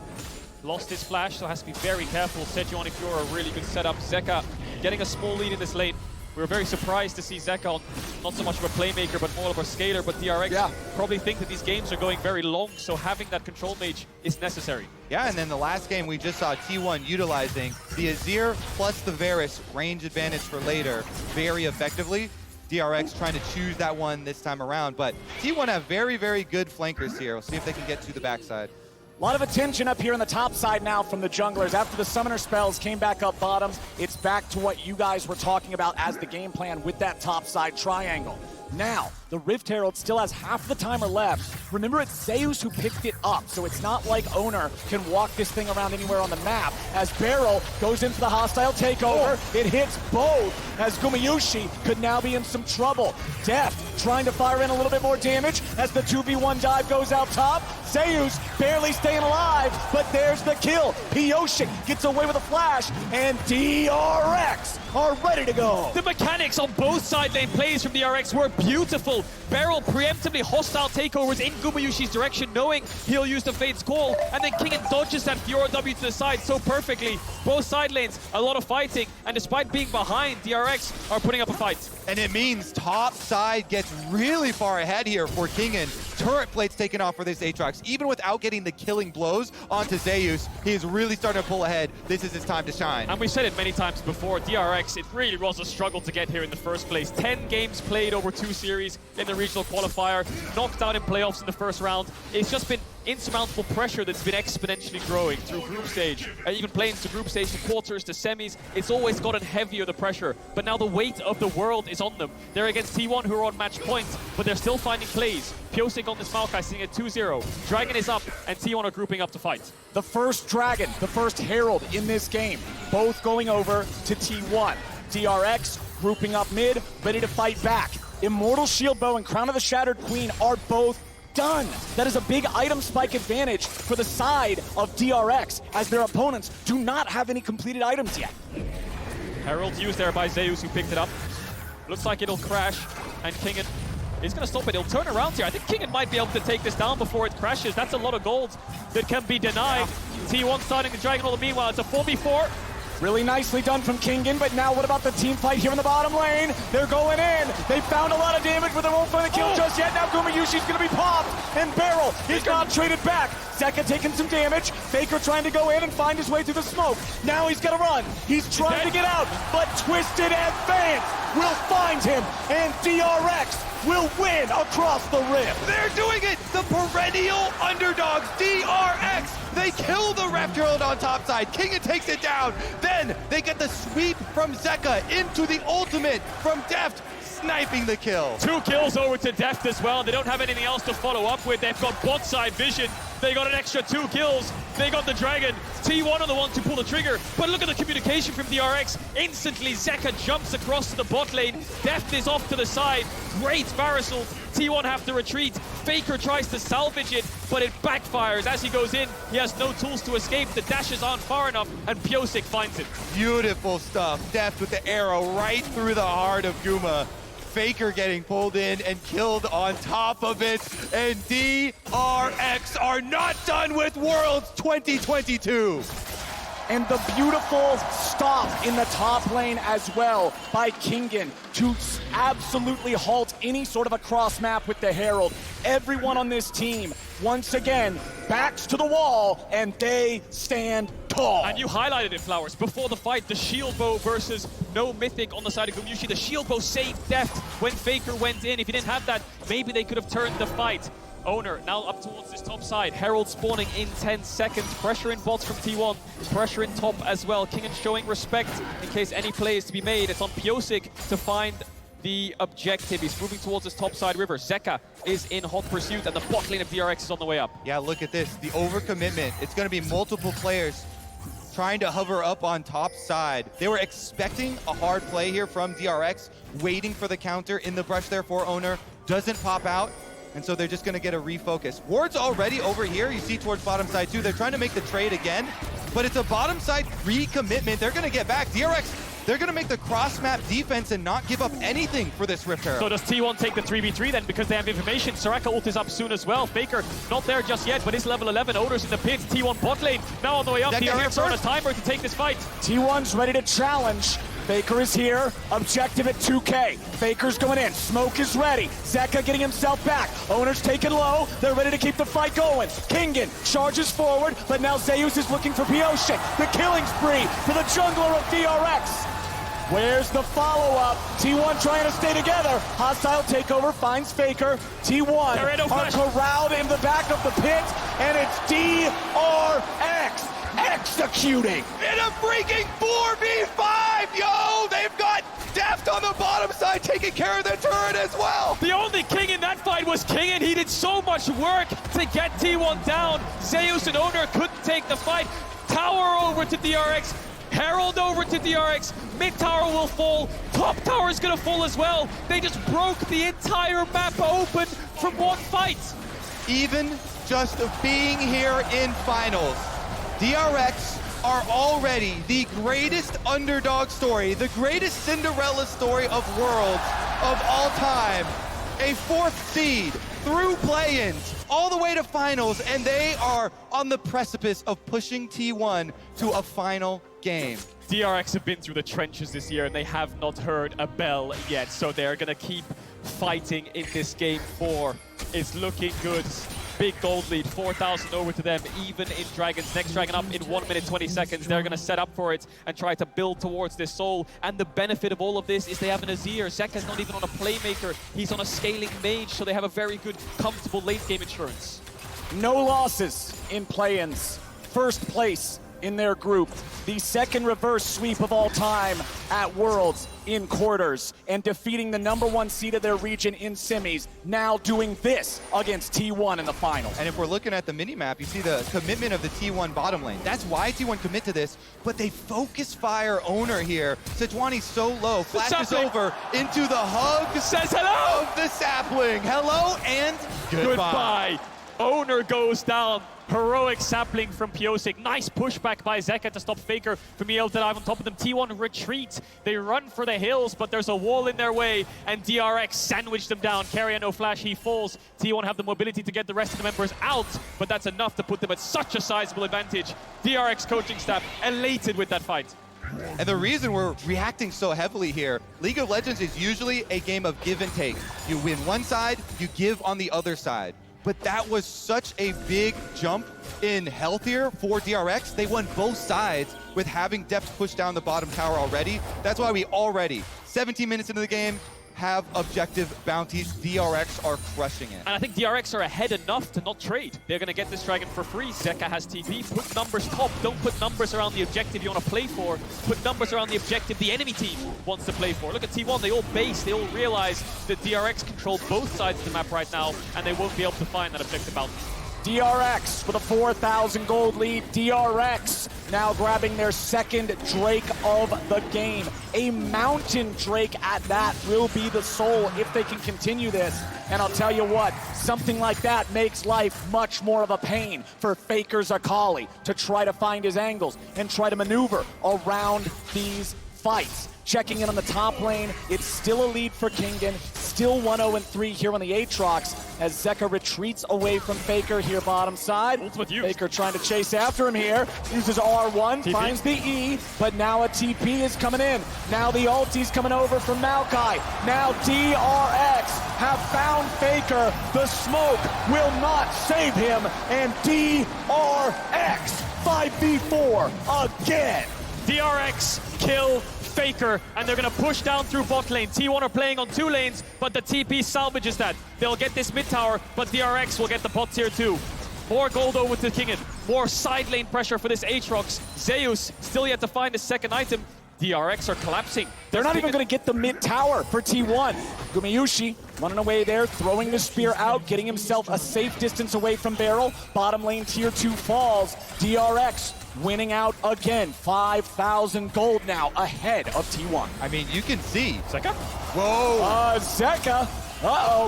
lost his flash, so has to be very careful. Sejuani Fiora, a really good setup. Zeka getting a small lead in this lane. We were very surprised to see Zeka on not so much of a playmaker, but more of a scaler. But DRX probably think that these games are going very long, so having that control mage is necessary. Yeah, and then the last game we just saw T1 utilizing the Azir plus the Varus range advantage for later very effectively. DRX trying to choose that one this time around, but T1 have very, very good flankers here. We'll see if they can get to the backside. A lot of attention up here on the top side now from the junglers. After the summoner spells came back up bottom, it's back to what you guys were talking about as the game plan with that top side triangle. Now, the Rift Herald still has half the timer left. Remember, it's Zeus who picked it up, so it's not like Owner can walk this thing around anywhere on the map. As Beryl goes into the hostile takeover, it hits both, as Gumayusi could now be in some trouble. Deft trying to fire in a little bit more damage as the 2v1 dive goes out top. Zeus barely staying alive, but there's the kill. Pyosik gets away with a flash, and DRX are ready to go. The mechanics on both side lane plays from DRX were beautiful. Beryl preemptively hostile takeovers in Gumayusi's direction, knowing he'll use the Fate's Call, and then Kingan dodges that Fiora W to the side so perfectly. Both side lanes, a lot of fighting, and despite being behind, DRX are putting up a fight. And it means top side gets really far ahead here for Kingan. Turret plates taken off for this Aatrox. Even without getting the killing blows onto Zeus, he is really starting to pull ahead. This is his time to shine. And we've said it many times before, DRX, it really was a struggle to get here in the first place. 10 games played over 2 series in the regional qualifier, knocked out in playoffs in the first round. It's just been insurmountable pressure that's been exponentially growing through group stage, even playing to group stage, to quarters, to semis. It's always gotten heavier, the pressure, but now the weight of the world is on them. They're against T1, who are on match point, but they're still finding plays. Pyosik on this Maokai sitting at 2-0. Dragon is up, and T1 are grouping up to fight. The first Dragon, the first Herald in this game, both going over to T1. DRX grouping up mid, ready to fight back. Immortal Shield Bow and Crown of the Shattered Queen are both done. That is a big item spike advantage for the side of DRX, as their opponents do not have any completed items yet. Herald used there by Zeus, who picked it up. Looks like it'll crash, and Kingen is going to stop it. He'll turn around here. I think Kingen might be able to take this down before it crashes. That's a lot of gold that can be denied. T1 starting the Dragon all the meanwhile. It's a 4v4. Really nicely done from Kingen, but now what about the team fight here in the bottom lane? They're going in. They found a lot of damage, but they won't find the kill just yet. Now Gumayushi's going to be popped, and Beryl is not traded back. Zeka taking some damage. Faker trying to go in and find his way through the smoke. Now he's going to run. He's trying to get out, but Twisted Advance will find him, and DRX will win across the rift. They're doing it! The perennial underdogs, DRX! They kill the Reft Herald on top side. Kingen takes it down. Then they get the sweep from Zeka into the ultimate from Deft, sniping the kill. 2 kills over to Deft as well. They don't have anything else to follow up with. They've got bot side vision. They got an extra 2 kills. They got the Dragon. T1 are the ones to pull the trigger. But look at the communication from DRX. Instantly, Zeka jumps across to the bot lane. Deft is off to the side. Great Varusel. T1 have to retreat. Faker tries to salvage it, but it backfires. As he goes in, he has no tools to escape. The dashes aren't far enough, and Pyosik finds it. Beautiful stuff. Deft with the arrow right through the heart of Guma. Faker getting pulled in and killed on top of it. And DRX are not done with Worlds 2022. And the beautiful stop in the top lane as well by Kingen to absolutely halt any sort of a cross map with the Herald. Everyone on this team, once again, backs to the wall, and they stand tall. And you highlighted it, Flowers. Before the fight, the shield bow versus no mythic on the side of Gumayushi. The shield bow saved Deft when Faker went in. If he didn't have that, maybe they could have turned the fight. Owner now up towards this top side. Herald spawning in 10 seconds. Pressure in bots from T1. Pressure in top as well. Kingen showing respect in case any play is to be made. It's on Pyosik to find the objective. He's moving towards this top side river. Zeka is in hot pursuit, and the bot lane of DRX is on the way up. Yeah, look at this. The overcommitment. It's going to be multiple players trying to hover up on top side. They were expecting a hard play here from DRX, waiting for the counter in the brush there for Owner. Doesn't pop out. And so they're just going to get a refocus. Ward's already over here. You see towards bottom side too. They're trying to make the trade again, but it's a bottom side recommitment. They're going to get back. DRX, they're going to make the cross map defense and not give up anything for this Rift Herald. So does T1 take the 3v3 then, because they have information? Soraka ult is up soon as well. Faker not there just yet, but it's level 11. Odo's in the pit. T1 bot lane now on the way up. DRX are on a timer to take this fight. T1's ready to challenge. Faker is here, objective at 2K. Faker's going in, smoke is ready. Zeka getting himself back. Owner's taken low, they're ready to keep the fight going. Kingen charges forward, but now Zeus is looking for Pyosik. The killing spree for the jungler of DRX. Where's the follow-up? T1 trying to stay together. Hostile takeover finds Faker. T1 are corralled in the back of the pit, and it's DRX executing. In a freaking 4v5, yo! They've got Deft on the bottom side taking care of the turret as well. The only king in that fight was Kingen. He did so much work to get T1 down. Zeus and Owner couldn't take the fight. Tower over to DRX. Herald over to DRX. Mid tower will fall. Top tower is going to fall as well. They just broke the entire map open from one fight. Even just being here in finals, DRX are already the greatest underdog story, the greatest Cinderella story of Worlds of all time. A 4th seed through play-ins all the way to finals, and they are on the precipice of pushing T1 to a final game. DRX have been through the trenches this year, and they have not heard a bell yet, so they're going to keep fighting in this game 4. It's looking good. Big gold lead, 4,000 over to them, even in Dragons. Next Dragon up in 1 minute 20 seconds. They're going to set up for it and try to build towards this soul. And the benefit of all of this is they have an Azir. Zeka's not even on a playmaker. He's on a scaling mage, so they have a very good, comfortable late game insurance. no losses in play-ins. First place in their group. The second reverse sweep of all time at Worlds in quarters and defeating the #1 seed of their region in semis. Now doing this against T1 in the finals. And if we're looking at the mini-map, you see the commitment of the T1 bottom lane. That's why T1 commit to this, but they focus fire owner here. Sejuani's so low, flashes over into the hug. Says hello! Of the sapling. Hello and goodbye. Owner goes down. Heroic sapling from Pyosik. Nice pushback by Zeka to stop Faker from EL to dive on top of them. T1 retreat. They run for the hills, but there's a wall in their way, and DRX sandwiched them down. Carrier no flash, he falls. T1 have the mobility to get the rest of the members out, but that's enough to put them at such a sizable advantage. DRX coaching staff elated with that fight. And the reason we're reacting so heavily here, League of Legends is usually a game of give and take. You win one side, you give on the other side. But that was such a big jump in health here for DRX. They won both sides with having depth push down the bottom tower already. That's why we already, 17 minutes into the game, have objective bounties. DRX are crushing it. And I think DRX are ahead enough to not trade. They're going to get this dragon for free. Zeka has TP. Put numbers top. Don't put numbers around the objective you want to play for. Put numbers around the objective the enemy team wants to play for. Look at T1. They all base. They all realize that DRX control both sides of the map right now, and they won't be able to find that objective bounty. DRX with a 4,000 gold lead. DRX now grabbing their second Drake of the game. A Mountain Drake at that will be the soul if they can continue this. And I'll tell you what, something like that makes life much more of a pain for Faker Zakali to try to find his angles and try to maneuver around these fights. Checking in on the top lane, it's still a lead for Kingen. Still 1-0-3 here on the Aatrox as Zeka retreats away from Faker here bottom side. Ultimate use. Faker trying to chase after him here. Uses R1, TP. finds the E, but now a TP is coming in. Now the ulti's coming over from Maokai. Now DRX have found Faker. The smoke will not save him, and DRX 5v4 again. DRX kill Faker, and they're going to push down through bot lane. T1 are playing on 2 lanes, but the TP salvages that. They'll get this mid tower, but DRX will get the bot tier 2. More gold over to Kingen. More side lane pressure for this Aatrox. Zeus still yet to find his second item. DRX are collapsing. They're not even going to get the mid tower for T1. Gumayushi running away there, throwing the spear out, getting himself a safe distance away from Barrel. Bottom lane tier 2 falls. DRX winning out again. 5,000 gold now ahead of T1. I mean, you can see. Zeka? Whoa. Zeka.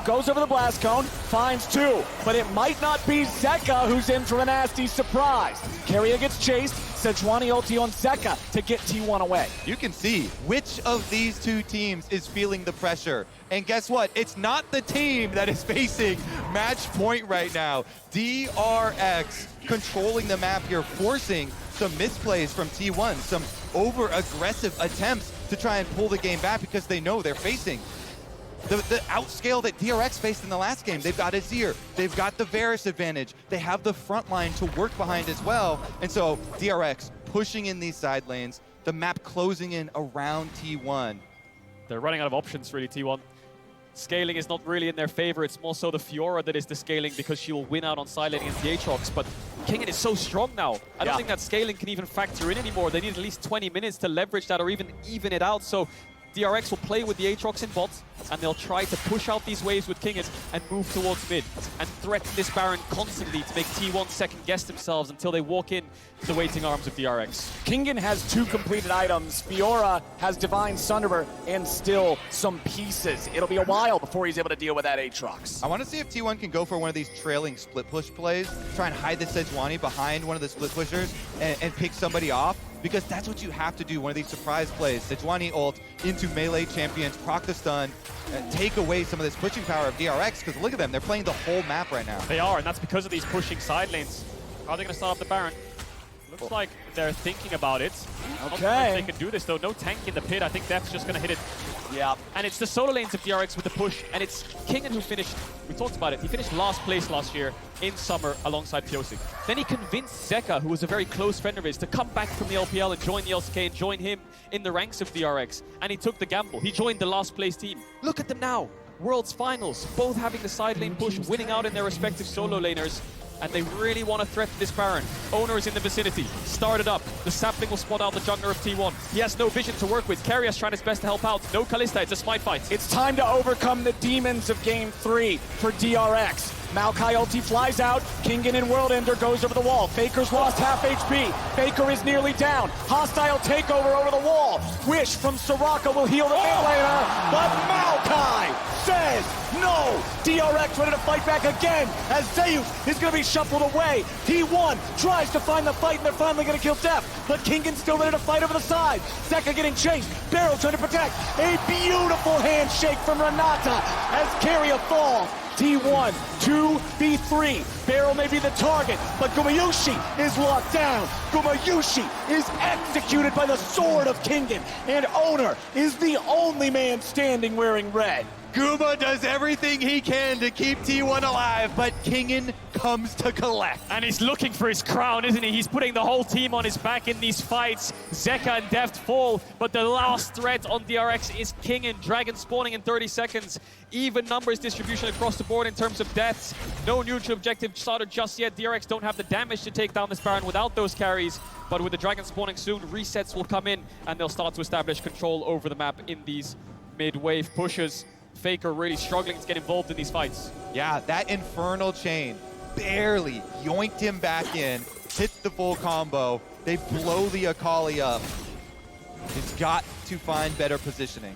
Goes over the blast cone, finds 2, but it might not be Zeka who's in for a nasty surprise. Carrier gets chased, Sejuani ulti on Zeka to get T1 away. You can see which of these two teams is feeling the pressure. And guess what? It's not the team that is facing match point right now. DRX controlling the map here, forcing some misplays from T1, some over-aggressive attempts to try and pull the game back because they know they're facing the outscale that DRX faced in the last game. They've got Azir, they've got the Varus advantage, they have the front line to work behind as well. And so DRX pushing in these side lanes, the map closing in around T1. They're running out of options, really, T1. Scaling is not really in their favor. It's more so the Fiora that is the scaling because she will win out on side lane against the Aatrox. But Kingen is so strong now. I don't think that scaling can even factor in anymore. They need at least 20 minutes to leverage that or even it out. So DRX will play with the Aatrox in bot, and they'll try to push out these waves with Kingen and move towards mid and threaten this Baron constantly to make T1 second guess themselves until they walk in to the waiting arms of DRX. Kingen has 2 completed items. Fiora has Divine Sunderer and still some pieces. It'll be a while before he's able to deal with that Aatrox. I want to see if T1 can go for one of these trailing split push plays, try and hide the Sejuani behind one of the split pushers and pick somebody off, because that's what you have to do, one of these surprise plays. Sejuani ult into melee champions, proc the stun, take away some of this pushing power of DRX, because look at them, they're playing the whole map right now. They are, and that's because of these pushing side lanes. Are they going to start up the Baron? Looks like they're thinking about it. Not sure if they can do this, though. No tank in the pit. I think Def's just going to hit it. Yeah. And it's the solo lanes of DRX with the push, and it's Kingen who finished, we talked about it, he finished last place last year in summer alongside Pyosik. Then he convinced Zeka, who was a very close friend of his, to come back from the LPL and join the LCK and join him in the ranks of DRX. And he took the gamble. He joined the last place team. Look at them now. World's finals, both having the side lane push, winning out in their respective solo laners. and they really want to threaten this Baron. Owner is in the vicinity, started up. The sapling will spot out the jungler of T1. He has no vision to work with. Keria trying his best to help out. No Kalista, it's a smite fight. It's time to overcome the demons of Game 3 for DRX. Maokai ulti flies out. Kingen and World Ender goes over the wall. Faker's lost half HP. Faker is nearly down. Hostile takeover over the wall. Wish from Soraka will heal the mid laner, but Maokai says no. DRX ready to fight back again as Zeus is going to be shuffled away. T1 tries to find the fight and they're finally going to kill Deft, but Kingen's still ready to fight over the side. Zeka getting chased. Barrel trying to protect. A beautiful handshake from Renata as Keria falls. T1, 2v3. Barrel may be the target, but Gumayusi is locked down. Gumayusi is executed by the sword of Kingen, and Owner is the only man standing wearing red. Guma does everything he can to keep T1 alive, but Kingen comes to collect. And he's looking for his crown, isn't he? He's putting the whole team on his back in these fights. Zeka and Deft fall, but the last threat on DRX is Kingen. Dragon spawning in 30 seconds. Even numbers distribution across the board in terms of deaths. No neutral objective started just yet. DRX don't have the damage to take down this Baron without those carries. But with the Dragon spawning soon, resets will come in, and they'll start to establish control over the map in these mid-wave pushes. Faker really struggling to get involved in these fights. Yeah, that Infernal Chain barely yoinked him back in, hit the full combo. They blow the Akali up. It's got to find better positioning.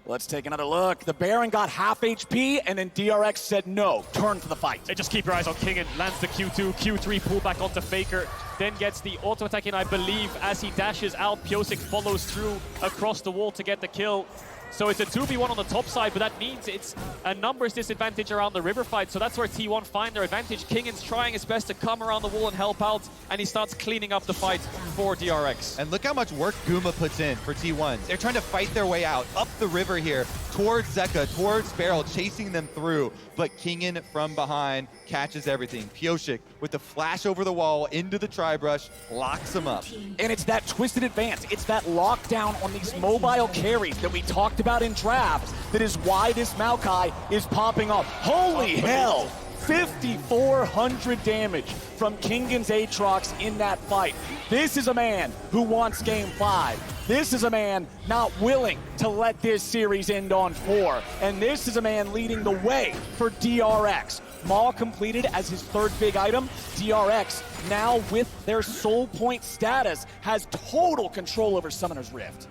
Let's take another look. The Baron got half HP, and then DRX said no. Turn for the fight. They just keep your eyes on Kingen. Lands the Q2, Q3 pull back onto Faker. Then gets the auto attack in, I believe, as he dashes out. Pyosik follows through across the wall to get the kill. So it's a 2v1 on the top side, but that means it's a numbers disadvantage around the river fight. So that's where T1 find their advantage. Kingen's trying his best to come around the wall and help out, and he starts cleaning up the fight for DRX. And look how much work Guma puts in for T1. They're trying to fight their way out, up the river here, towards Zeka, towards Barrel, chasing them through. But Kingen from behind catches everything. Pyosik with the flash over the wall into the Tri-Brush, locks him up. And it's that twisted advance. It's that lockdown on these mobile carries that we talked about in drafts that is why this Maokai is popping up. Holy hell! 5,400 damage from Kingen's Aatrox in that fight. This is a man who wants Game 5. This is a man not willing to let this series end on 4. And this is a man leading the way for DRX. Maul completed as his third big item. DRX, now with their soul point status, has total control over Summoner's Rift.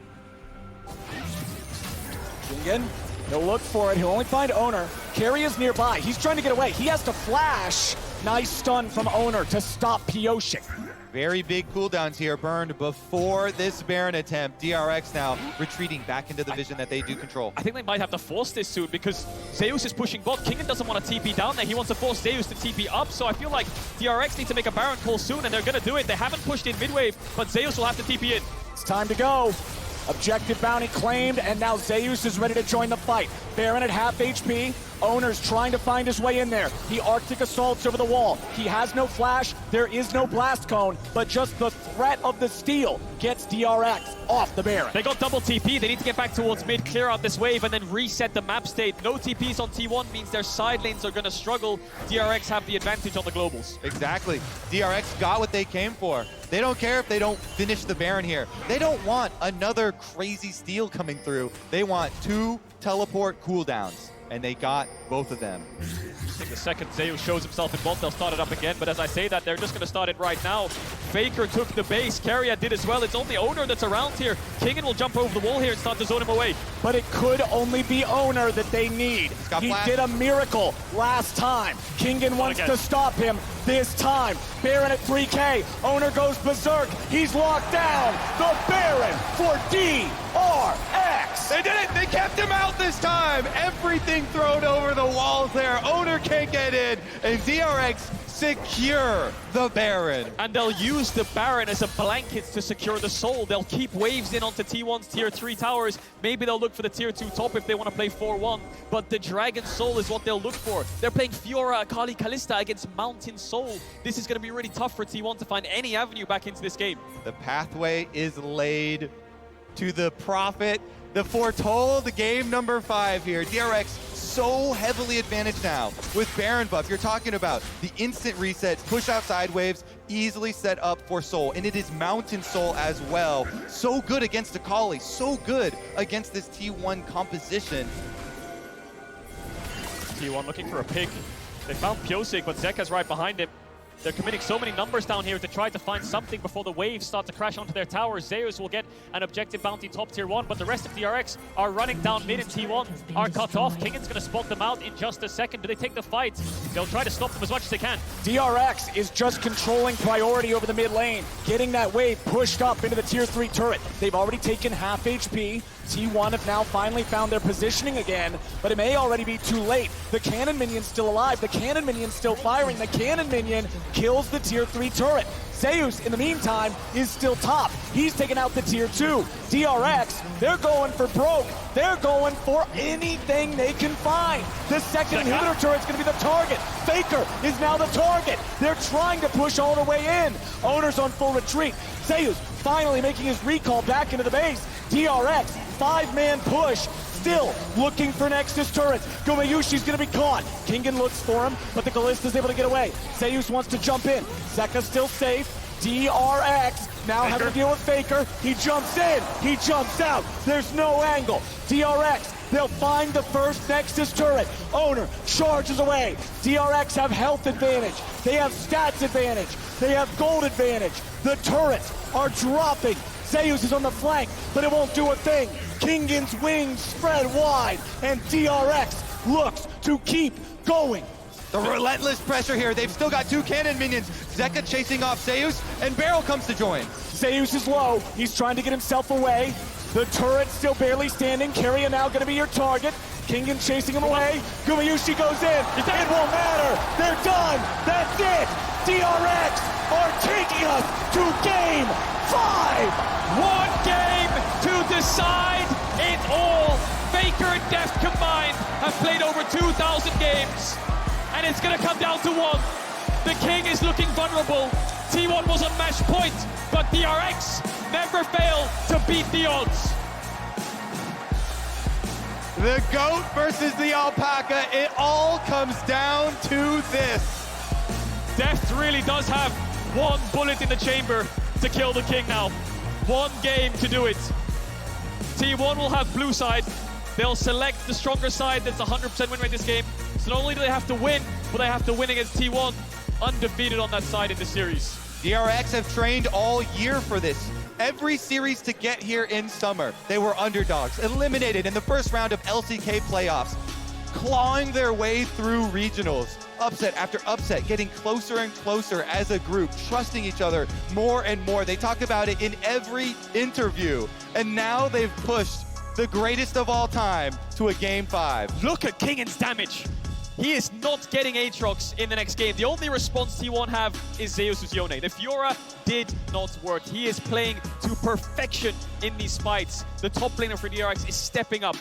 Kingen, he'll look for it. He'll only find Owner. Keria's nearby. He's trying to get away. He has to flash. Nice stun from Owner to stop Pyosik. Very big cooldowns here burned before this Baron attempt. DRX now retreating back into the vision that they do control. I think they might have to force this soon because Zeus is pushing bot. Kingen doesn't want to TP down there. He wants to force Zeus to TP up. So I feel like DRX need to make a Baron call soon, and they're going to do it. They haven't pushed in mid-wave, but Zeus will have to TP in. It's time to go. Objective bounty claimed, and now Zeus is ready to join the fight. Baron at half HP. Owner's trying to find his way in there. He Arctic assaults over the wall. He has no flash. There is no blast cone, but just the threat of the steal gets DRX off the Baron. They got double TP. They need to get back towards mid, clear out this wave, and then reset the map state. No TPs on T1 means their side lanes are going to struggle. DRX have the advantage on the globals. Exactly. DRX got what they came for. They don't care if they don't finish the Baron here. They don't want another crazy steal coming through. They want 2 teleport cooldowns, and they got both of them. I think the second Zeus shows himself in bot, they'll start it up again. But as I say that, they're just going to start it right now. Faker took the base. Keria did as well. It's only Owner that's around here. Kingen will jump over the wall here and start to zone him away. But it could only be Owner that they need. He did a miracle last time. Kingen wants to stop him this time. Baron at 3K. Owner goes berserk. He's locked down. The Baron for DRX. They did it! They kept him out this time! Everything thrown over the walls there. Owner can't get in, and DRX secure the Baron. And they'll use the Baron as a blanket to secure the soul. They'll keep waves in onto T1's tier 3 towers. Maybe they'll look for the tier 2 top if they want to play 4-1. But the Dragon Soul is what they'll look for. They're playing Fiora, Akali, Kalista against Mountain Soul. This is going to be really tough for T1 to find any avenue back into this game. The pathway is laid to the Prophet. The foretold game number 5 here. DRX so heavily advantaged now with Baron buff. You're talking about the instant reset, push outside waves, easily set up for Soul, and it is Mountain Soul as well. So good against Akali, so good against this T1 composition. T1 looking for a pick. They found Pyosik, but Zeka's right behind him. They're committing so many numbers down here to try to find something before the waves start to crash onto their towers. Zeus will get an objective bounty top tier 1, but the rest of DRX are running down mid and T1 are cut off. Kingan's going to spot them out in just a second. Do they take the fight? They'll try to stop them as much as they can. DRX is just controlling priority over the mid lane, getting that wave pushed up into the tier 3 turret. They've already taken half HP. T1 have now finally found their positioning again, but it may already be too late. The cannon minion's still alive. The cannon minion's still firing. The cannon minion kills the tier 3 turret. Zeus, in the meantime, is still top. He's taken out the tier 2. DRX, they're going for broke. They're going for anything they can find. The second inhibitor turret's going to be the target. Faker is now the target. They're trying to push all the way in. Owner's on full retreat. Zeus finally making his recall back into the base. DRX, 5-man push. Still looking for Nexus turrets. Gumayushi's gonna be caught. Kingan looks for him, but the Kallista's able to get away. Zeus wants to jump in. Zeka's still safe. DRX now having to deal with Faker. He jumps in. He jumps out. There's no angle. DRX, they'll find the first Nexus turret. Owner charges away. DRX have health advantage. They have stats advantage. They have gold advantage. The turrets are dropping. Zeus is on the flank, but it won't do a thing. Kingan's wings spread wide, and DRX looks to keep going. The relentless pressure here. They've still got 2 cannon minions. Zeka chasing off Zeus, and Beryl comes to join. Zeus is low. He's trying to get himself away. The turret's still barely standing. Keria now going to be your target. Kingan chasing him away. Gumayushi goes in. It won't matter. They're done. That's it. DRX are taking us to game 5. One game to decide it all. Faker and Deft combined have played over 2,000 games. And it's going to come down to one. The King is looking vulnerable. T1 was on match point, but DRX never fail to beat the odds. The GOAT versus the Alpaca. It all comes down to this. Deft really does have one bullet in the chamber to kill the King now. One game to do it. T1 will have blue side. They'll select the stronger side that's 100% win rate this game. So not only do they have to win, but they have to win against T1, undefeated on that side in the series. DRX have trained all year for this. Every series to get here in summer, they were underdogs, eliminated in the first round of LCK playoffs, clawing their way through regionals. Upset after upset, getting closer and closer as a group, trusting each other more and more. They talk about it in every interview. And now they've pushed the greatest of all time to a game 5. Look at Kingan's damage. He is not getting Aatrox in the next game. The only response T1 have is Zeus' Yone. The Fiora did not work. He is playing to perfection in these fights. The top laner for DRX is stepping up.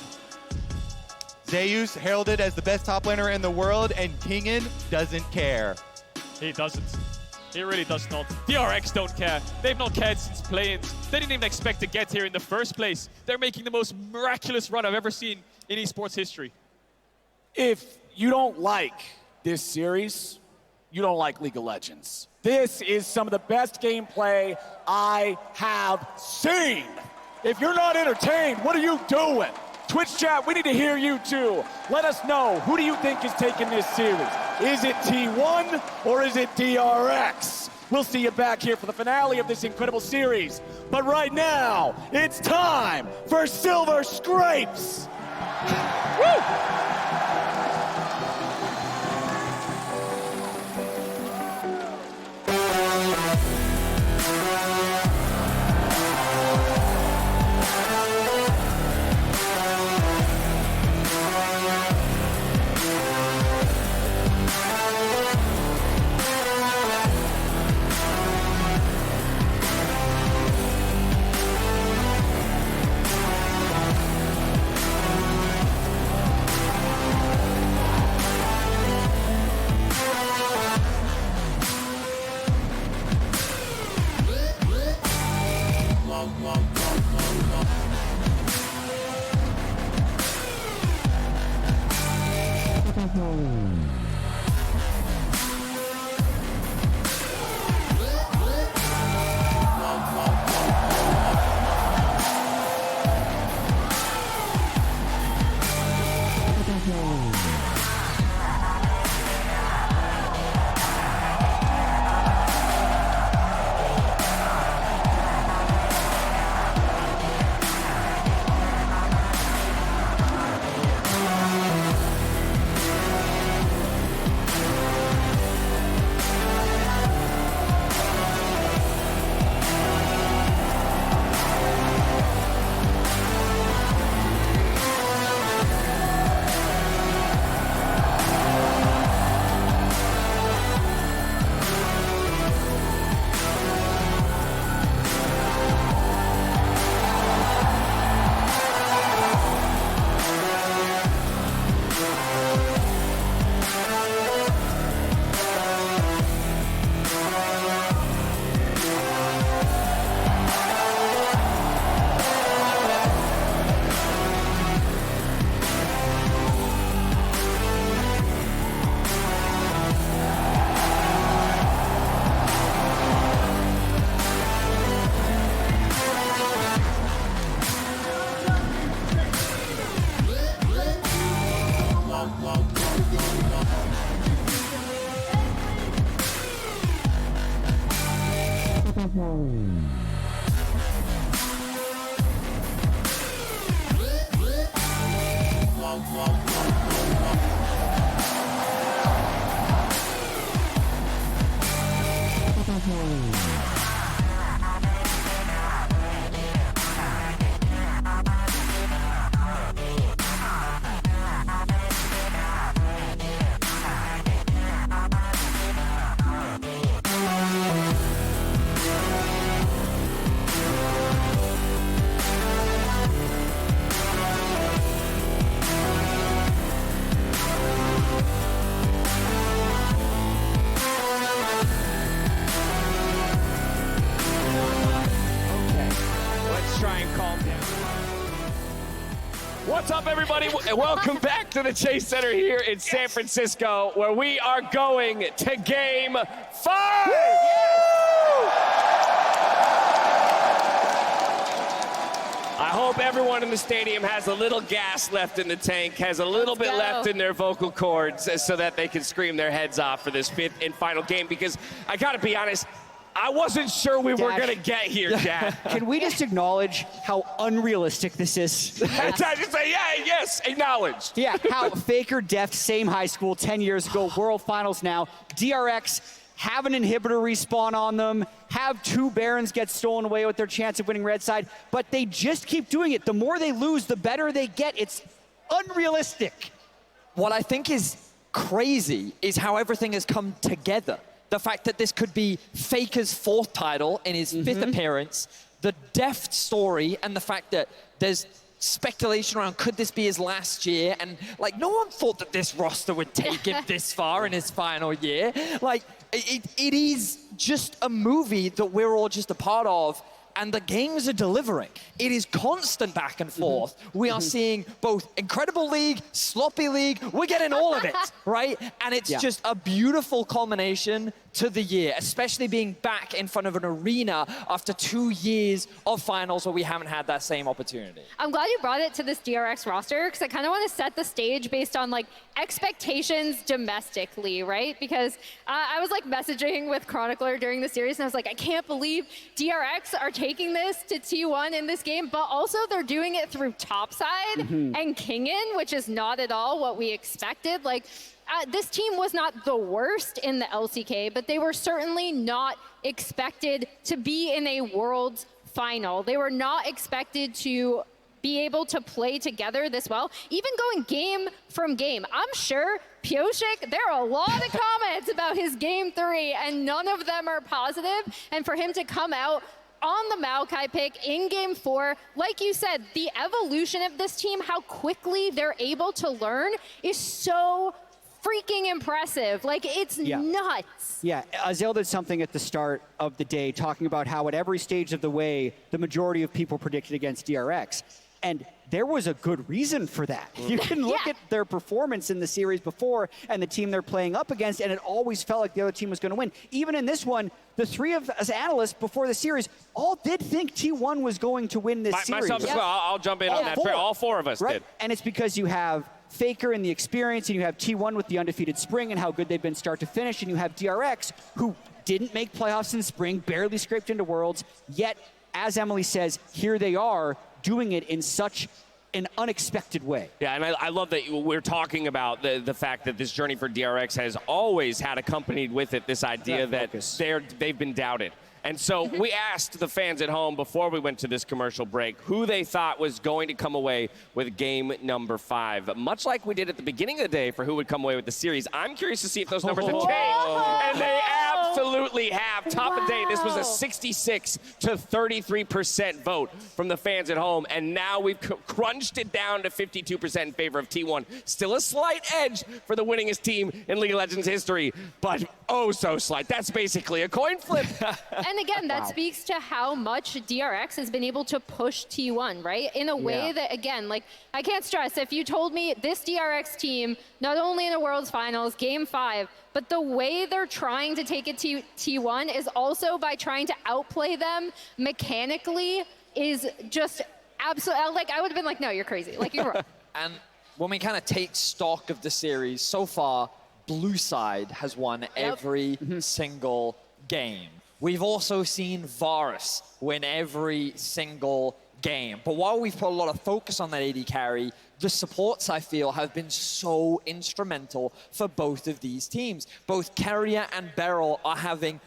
Zeus heralded as the best top laner in the world, and Kingan doesn't care. He doesn't. He really does not. DRX don't care. They've not cared since play-ins. They didn't even expect to get here in the first place. They're making the most miraculous run I've ever seen in esports history. If you don't like this series, you don't like League of Legends. This is some of the best gameplay I have seen. If you're not entertained, what are you doing? Twitch chat, we need to hear you too. Let us know, who do you think is taking this series? Is it T1 or is it DRX? We'll see you back here for the finale of this incredible series. But right now, it's time for Silver Scrapes. Woo! Let's try and calm down. What's up, everybody? Welcome back to the Chase Center here in San Francisco, where we are going to Game 5. I hope everyone in the stadium has a little gas left in the tank, has a little bit left in their vocal cords so that they can scream their heads off for this 5th and final game, because I gotta be honest, I wasn't sure we were gonna get here, Dad. Can we just acknowledge how unrealistic this is? I just say, yeah, yes, acknowledged. Yeah, how Faker, Deft, same high school, 10 years ago, World Finals now. DRX have an inhibitor respawn on them, have 2 Barons get stolen away with their chance of winning red side, but they just keep doing it. The more they lose, the better they get. It's unrealistic. What I think is crazy is how everything has come together. The fact that this could be Faker's 4th title in his 5th appearance, the Deft story, and the fact that there's speculation around could this be his last year, and like no one thought that this roster would take him this far in his final year. Like it is just a movie that we're all just a part of, and the games are delivering. It is constant back and forth. We are seeing both incredible league, sloppy league, we're getting all of it, right? And it's just a beautiful culmination to the year, especially being back in front of an arena after 2 years of finals where we haven't had that same opportunity. I'm glad you brought it to this DRX roster, because I kind of want to set the stage based on like expectations domestically, right? Because I was like messaging with Chronicler during the series, and I was like, I can't believe DRX are taking this to T1 in this game, but also they're doing it through topside and Kingen, which is not at all what we expected. Like, this team was not the worst in the LCK, but they were certainly not expected to be in a Worlds final. They were not expected to be able to play together this well, even going game from game. I'm sure Pyosik, there are a lot of comments about his game 3, and none of them are positive. And for him to come out on the Maokai pick in game 4, like you said, the evolution of this team, how quickly they're able to learn is so freaking impressive. Like, it's nuts. Yeah, Azael did something at the start of the day talking about how at every stage of the way, the majority of people predicted against DRX. And there was a good reason for that. You can look at their performance in the series before and the team they're playing up against, and it always felt like the other team was going to win. Even in this one, the 3 of us analysts before the series all did think T1 was going to win this series. Myself as well. I'll jump in on that. All 4 of us did. And it's because you have Faker and the experience, and you have T1 with the undefeated Spring and how good they've been start to finish, and you have DRX, who didn't make playoffs in Spring, barely scraped into Worlds, yet, as Emily says, here they are doing it in such an unexpected way. Yeah, and I love that we're talking about the fact that this journey for DRX has always had accompanied with it this idea that they've been doubted. And so we asked the fans at home before we went to this commercial break who they thought was going to come away with game number 5. Much like we did at the beginning of the day for who would come away with the series, I'm curious to see if those numbers have changed. And they absolutely have. Top of day, this was a 66 to 33% vote from the fans at home. And now we've crunched it down to 52% in favor of T1. Still a slight edge for the winningest team in League of Legends history, but oh so slight. That's basically a coin flip. And again, that speaks to how much DRX has been able to push T1, right? In a way that, again, like, I can't stress, if you told me this DRX team, not only in the World's Finals, Game 5, but the way they're trying to take it to T1 is also by trying to outplay them mechanically is just absolutely, like, I would have been like, no, you're crazy. Like, you're wrong. And when we kind of take stock of the series, so far, Blue Side has won every single game. We've also seen Varus win every single game. But while we've put a lot of focus on that AD carry, the supports, I feel, have been so instrumental for both of these teams. Both Keria and Beryl are having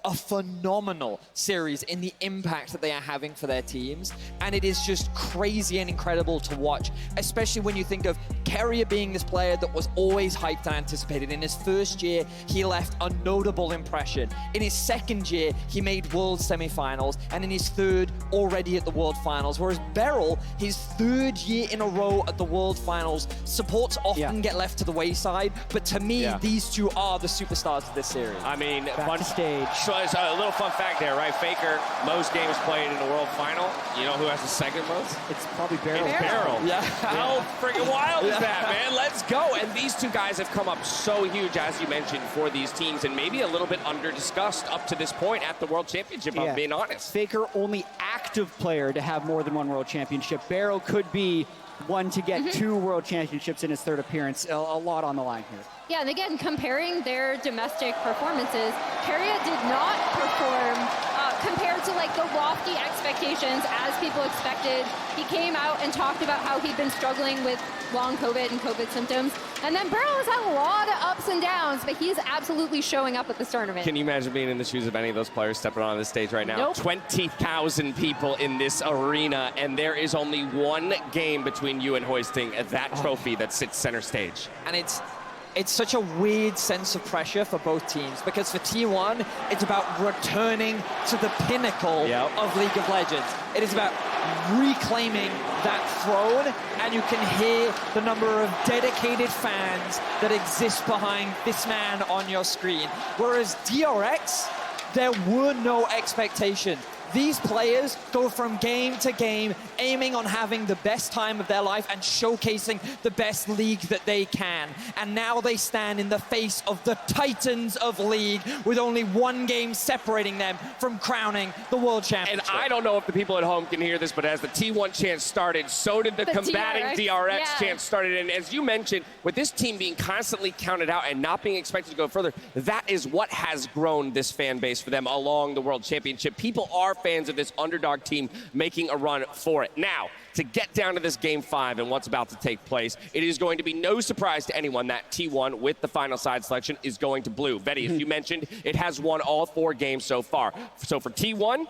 a phenomenal series in the impact that they are having for their teams. And it is just crazy and incredible to watch, especially when you think of Keria being this player that was always hyped and anticipated. In his first year, he left a notable impression. In his second year, he made World semifinals, and in his third, already at the World Finals. Whereas Beryl, his third year in a row at the World Finals, supports often get left to the wayside, but to me, these two are the superstars of this series. I mean, Back to stage. So it's a little fun fact there, right? Faker, most games played in the World Final. You know who has the second most? It's probably Beryl. Beryl. Yeah. How freaking wild is that, man? Let's go. And these two guys have come up so huge, as you mentioned, for these teams, and maybe a little bit under-discussed up to this point at the World Championship, I'm being honest. Faker, only active player to have more than one World Championship. Beryl could be one to get 2 World Championships in his third appearance. A lot on the line here. Yeah, and again, comparing their domestic performances, Keria did not perform compared to like the lofty expectations as people expected. He came out and talked about how he'd been struggling with long COVID and COVID symptoms. And then Beryl has had a lot of ups and downs, but he's absolutely showing up at this tournament. Can you imagine being in the shoes of any of those players stepping on this stage right now? Nope. 20,000 people in this arena, and there is only one game between you and hoisting that trophy that sits center stage. And it's such a weird sense of pressure for both teams, because for T1, it's about returning to the pinnacle of League of Legends. It is about reclaiming that throne, and you can hear the number of dedicated fans that exist behind this man on your screen. Whereas DRX, there were no expectations. These players go from game to game, aiming on having the best time of their life and showcasing the best league that they can. And now they stand in the face of the titans of League, with only one game separating them from crowning the World Championship. And I don't know if the people at home can hear this, but as the T1 chant started, so did the combating DRX chant started. And as you mentioned, with this team being constantly counted out and not being expected to go further, that is what has grown this fan base for them along the World Championship. People are fans of this underdog team making a run for it. Now, to get down to this Game 5 and what's about to take place, it is going to be no surprise to anyone that T1, with the final side selection, is going to blue. Vetty, as you mentioned, it has won all 4 games so far. So for T1,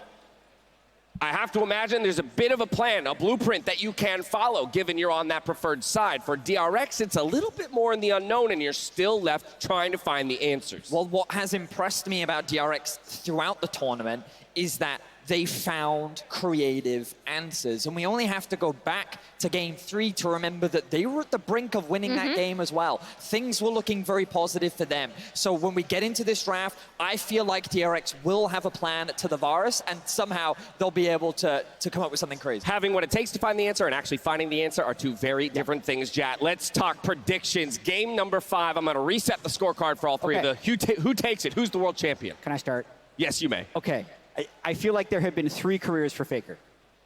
I have to imagine there's a bit of a plan, a blueprint that you can follow, given you're on that preferred side. For DRX, it's a little bit more in the unknown, and you're still left trying to find the answers. Well, what has impressed me about DRX throughout the tournament is that they found creative answers. And we only have to go back to Game 3 to remember that they were at the brink of winning that game as well. Things were looking very positive for them. So when we get into this draft, I feel like DRX will have a plan to the Varus, and somehow they'll be able to come up with something crazy. Having what it takes to find the answer and actually finding the answer are two very different things, Jat. Let's talk predictions. Game number 5, I'm going to reset the scorecard for all 3 of the who takes it? Who's the world champion? Can I start? Yes, you may. Okay. I feel like there have been 3 careers for Faker.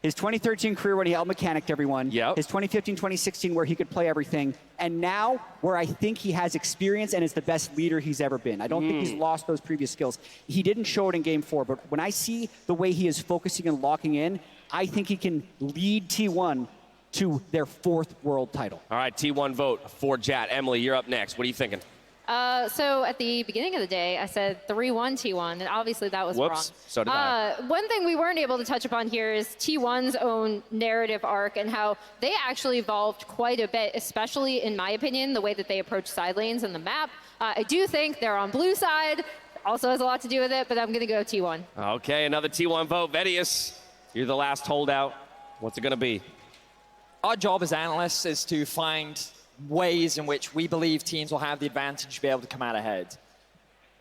His 2013 career when he out-mechanicked everyone. Yep. His 2015, 2016 where he could play everything. And now where I think he has experience and is the best leader he's ever been. I don't think he's lost those previous skills. He didn't show it in Game 4, but when I see the way he is focusing and locking in, I think he can lead T1 to their 4th world title. All right, T1 vote for Jat. Emily, you're up next. What are you thinking? So at the beginning of the day, I said 3-1 T1, and obviously that was Whoops. wrong. So did I. One thing we weren't able to touch upon here is T1's own narrative arc and how they actually evolved quite a bit, especially in my opinion, the way that they approach side lanes and the map. I do think they're on blue side, also has a lot to do with it, but I'm going to go T1. Okay, another T1 vote. Vedius, you're the last holdout. What's it going to be? Our job as analysts is to find ways in which we believe teams will have the advantage to be able to come out ahead.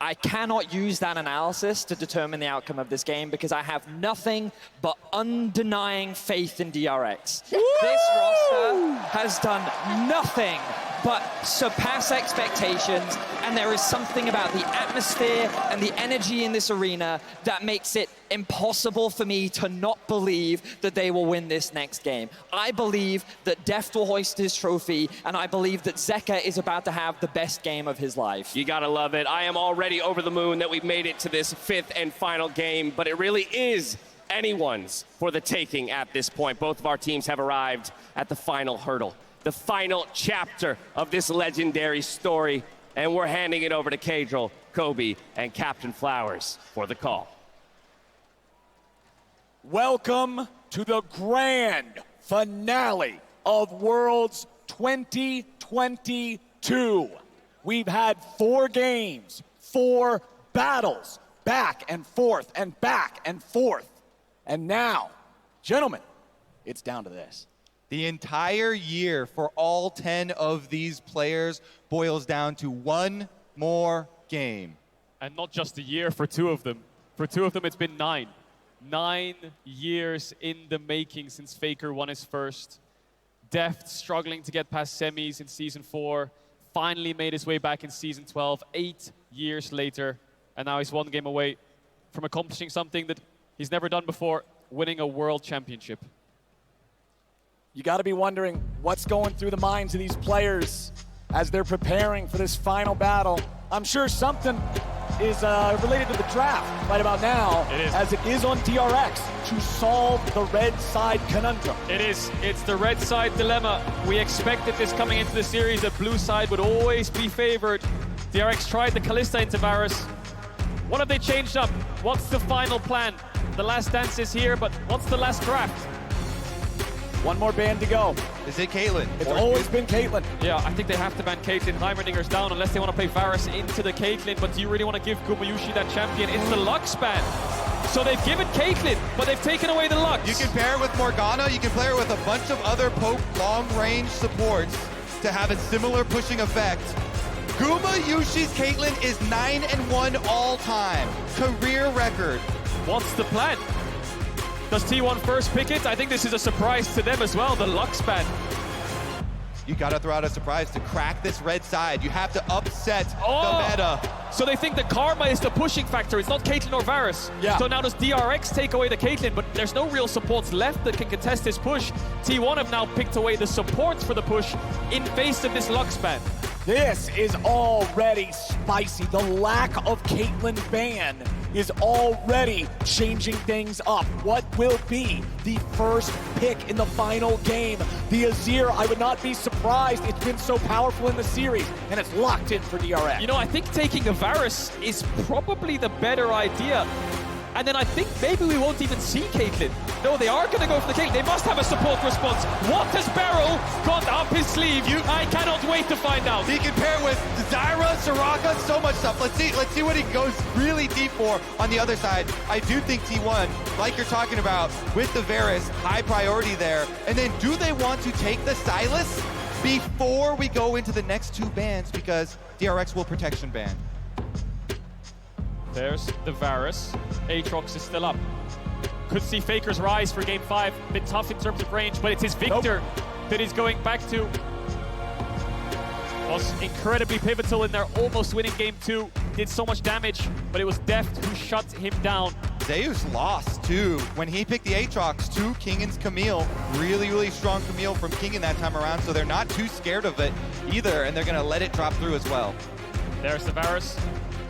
I cannot use that analysis to determine the outcome of this game because I have nothing but undenying faith in DRX. This roster has done nothing but surpass expectations, and there is something about the atmosphere and the energy in this arena that makes it impossible for me to not believe that they will win this next game. I believe that Deft will hoist his trophy, and I believe that Zeka is about to have the best game of his life. You gotta love it. I am already over the moon that we've made it to this 5th and final game, but it really is anyone's for the taking at this point. Both of our teams have arrived at the final hurdle, the final chapter of this legendary story, and we're handing it over to Kadril, Kobe, and Captain Flowers for the call. Welcome to the grand finale of Worlds 2022. We've had 4 games, 4 battles, back and forth and back and forth. And now, gentlemen, it's down to this. The entire year for all 10 of these players boils down to one more game. And not just a year for 2 of them. For 2 of them, it's been 9. 9 years in the making since Faker won his first. Deft struggling to get past semis in Season 4. Finally made his way back in Season 12. 8 years later. And now he's 1 game away from accomplishing something that he's never done before, winning a world championship. You got to be wondering what's going through the minds of these players as they're preparing for this final battle. I'm sure something is related to the draft right about now, It is. as it is on DRX to solve the red side conundrum. It is. It's the red side dilemma. We expected this coming into the series, that blue side would always be favored. DRX tried the Kalista into Varus. What have they changed up? What's the final plan? The last dance is here, but what's the last draft? 1 more ban to go. Is it Caitlyn? It's always been Caitlyn. Yeah, I think they have to ban Caitlyn. Heimerdinger's down unless they want to play Varus into the Caitlyn. But do you really want to give Gumayusi that champion? It's the Lux ban. So they've given Caitlyn, but they've taken away the Lux. You can pair it with Morgana, you can pair it with a bunch of other poke long-range supports to have a similar pushing effect. Gumayusi's Caitlyn is 9-1 all-time. Career record. What's the plan? Does T1 first pick it? I think this is a surprise to them as well, the Lux ban. You gotta throw out a surprise to crack this red side. You have to upset the meta. So they think the Karma is the pushing factor. It's not Caitlyn or Varus. Yeah. So now does DRX take away the Caitlyn, but there's no real supports left that can contest this push. T1 have now picked away the supports for the push in face of this Lux ban. This is already spicy. The lack of Caitlyn ban is already changing things up. What will be the first pick in the final game? The Azir, I would not be surprised. It's been so powerful in the series, and it's locked in for DRX. You know, I think taking a Varus is probably the better idea. And then I think maybe we won't even see Caitlyn. No, they are going to go for the Caitlyn. They must have a support response. What has Beryl got up his sleeve? I cannot wait to find out. He can pair with Zyra, Soraka, so much stuff. Let's see what he goes really deep for on the other side. I do think T1, like you're talking about, with the Varus, high priority there. And then do they want to take the Sylas before we go into the next 2 bans? Because DRX will protection ban. There's the Varus. Aatrox is still up. Could see Faker's rise for game 5. Bit tough in terms of range, but it's his Victor that he's going back to. Was incredibly pivotal in their almost winning game 2. Did so much damage, but it was Deft who shut him down. Zeus lost too when he picked the Aatrox to Kingan's Camille. Really, really strong Camille from Kingan that time around, so they're not too scared of it either, and they're gonna let it drop through as well. There's the Varus.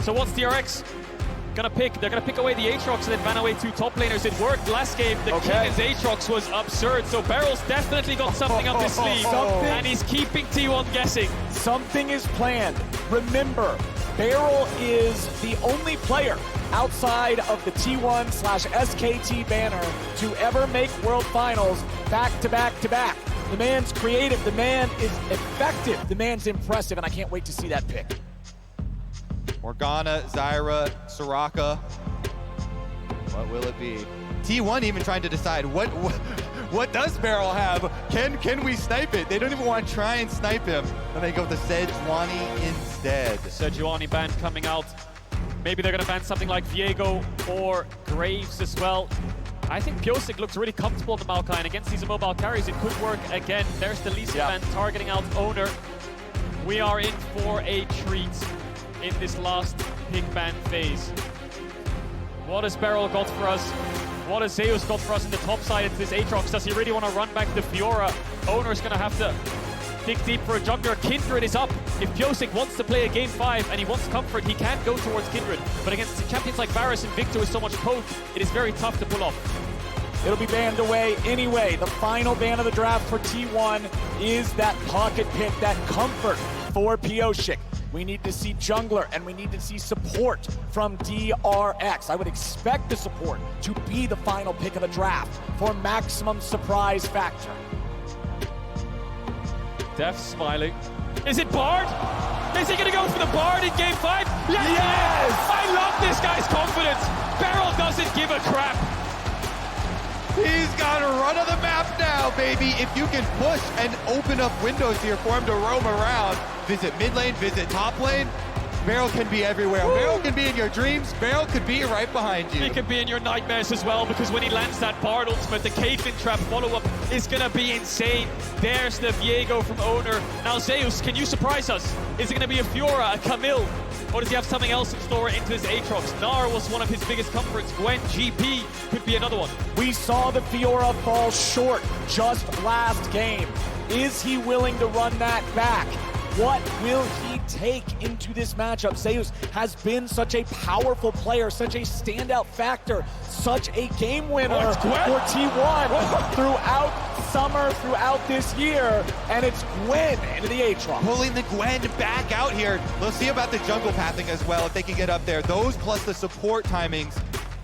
So what's DRX gonna pick? They're gonna pick away the Aatrox and then ban away 2 top laners. It worked last game. The Kingan's Aatrox was absurd, so Barrel's definitely got something up his sleeve, and he's keeping T1 guessing. Something is planned. Remember, Beryl is the only player outside of the T1/SKT banner to ever make World Finals back to back to back. The man's creative, the man is effective, the man's impressive, and I can't wait to see that pick. Morgana, Zyra, Soraka. What will it be? T1 even trying to decide what does Beryl have? Can we snipe it? They don't even want to try and snipe him. And they go with the Sejuani instead. Sejuani ban coming out. Maybe they're gonna ban something like Viego or Graves as well. I think Pyosik looks really comfortable in the Maokai, and against these mobile carries, it could work again. There's the Lee Sin ban targeting out Owner. We are in for a treat in this last pick ban phase. What has Beryl got for us? What has Zeus got for us in the top side into this Aatrox? Does he really want to run back the Fiora? Owner's going to have to dig deep for a jungler. Kindred is up. If Pyosik wants to play a game 5 and he wants comfort, he can go towards Kindred. But against champions like Varus and Victor with so much poke, it is very tough to pull off. It'll be banned away anyway. The final ban of the draft for T1 is that pocket pick, that comfort for Pyosik. We need to see jungler and we need to see support from DRX. I would expect the support to be the final pick of the draft for maximum surprise factor. Def smiling. Is it Bard? Is he gonna go for the Bard in game 5? Yes! I love this guy's confidence. Beryl doesn't give a crap. He's got a run of the map now, baby. If you can push and open up windows here for him to roam around, visit mid lane, visit top lane, Beryl can be everywhere. Woo! Beryl can be in your dreams. Beryl could be right behind you. He can be in your nightmares as well, because when he lands that Bard ultimate, the Caitlyn trap follow-up is gonna be insane. There's the Viego from Owner. Now Zeus, can you surprise us? Is it gonna be a Fiora, a Camille? Or does he have something else in store into this Aatrox? Gnar was one of his biggest comforts. Gwen GP could be another one. We saw the Fiora fall short just last game. Is he willing to run that back? What will he take into this matchup? Zeus has been such a powerful player, such a standout factor, such a game winner for T1 throughout summer, throughout this year, and it's Gwen into the Aatrox. Pulling the Gwen back out here. Let's see about the jungle pathing as well, if they can get up there. Those plus the support timings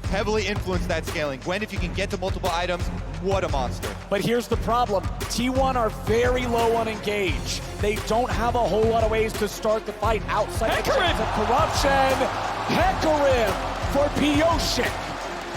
heavily influence that scaling. Gwen, if you can get to multiple items, what a monster. But here's the problem. T1 are very low on engage. They don't have a whole lot of ways to start the fight outside the chance of corruption. Hecarim for Pyosik.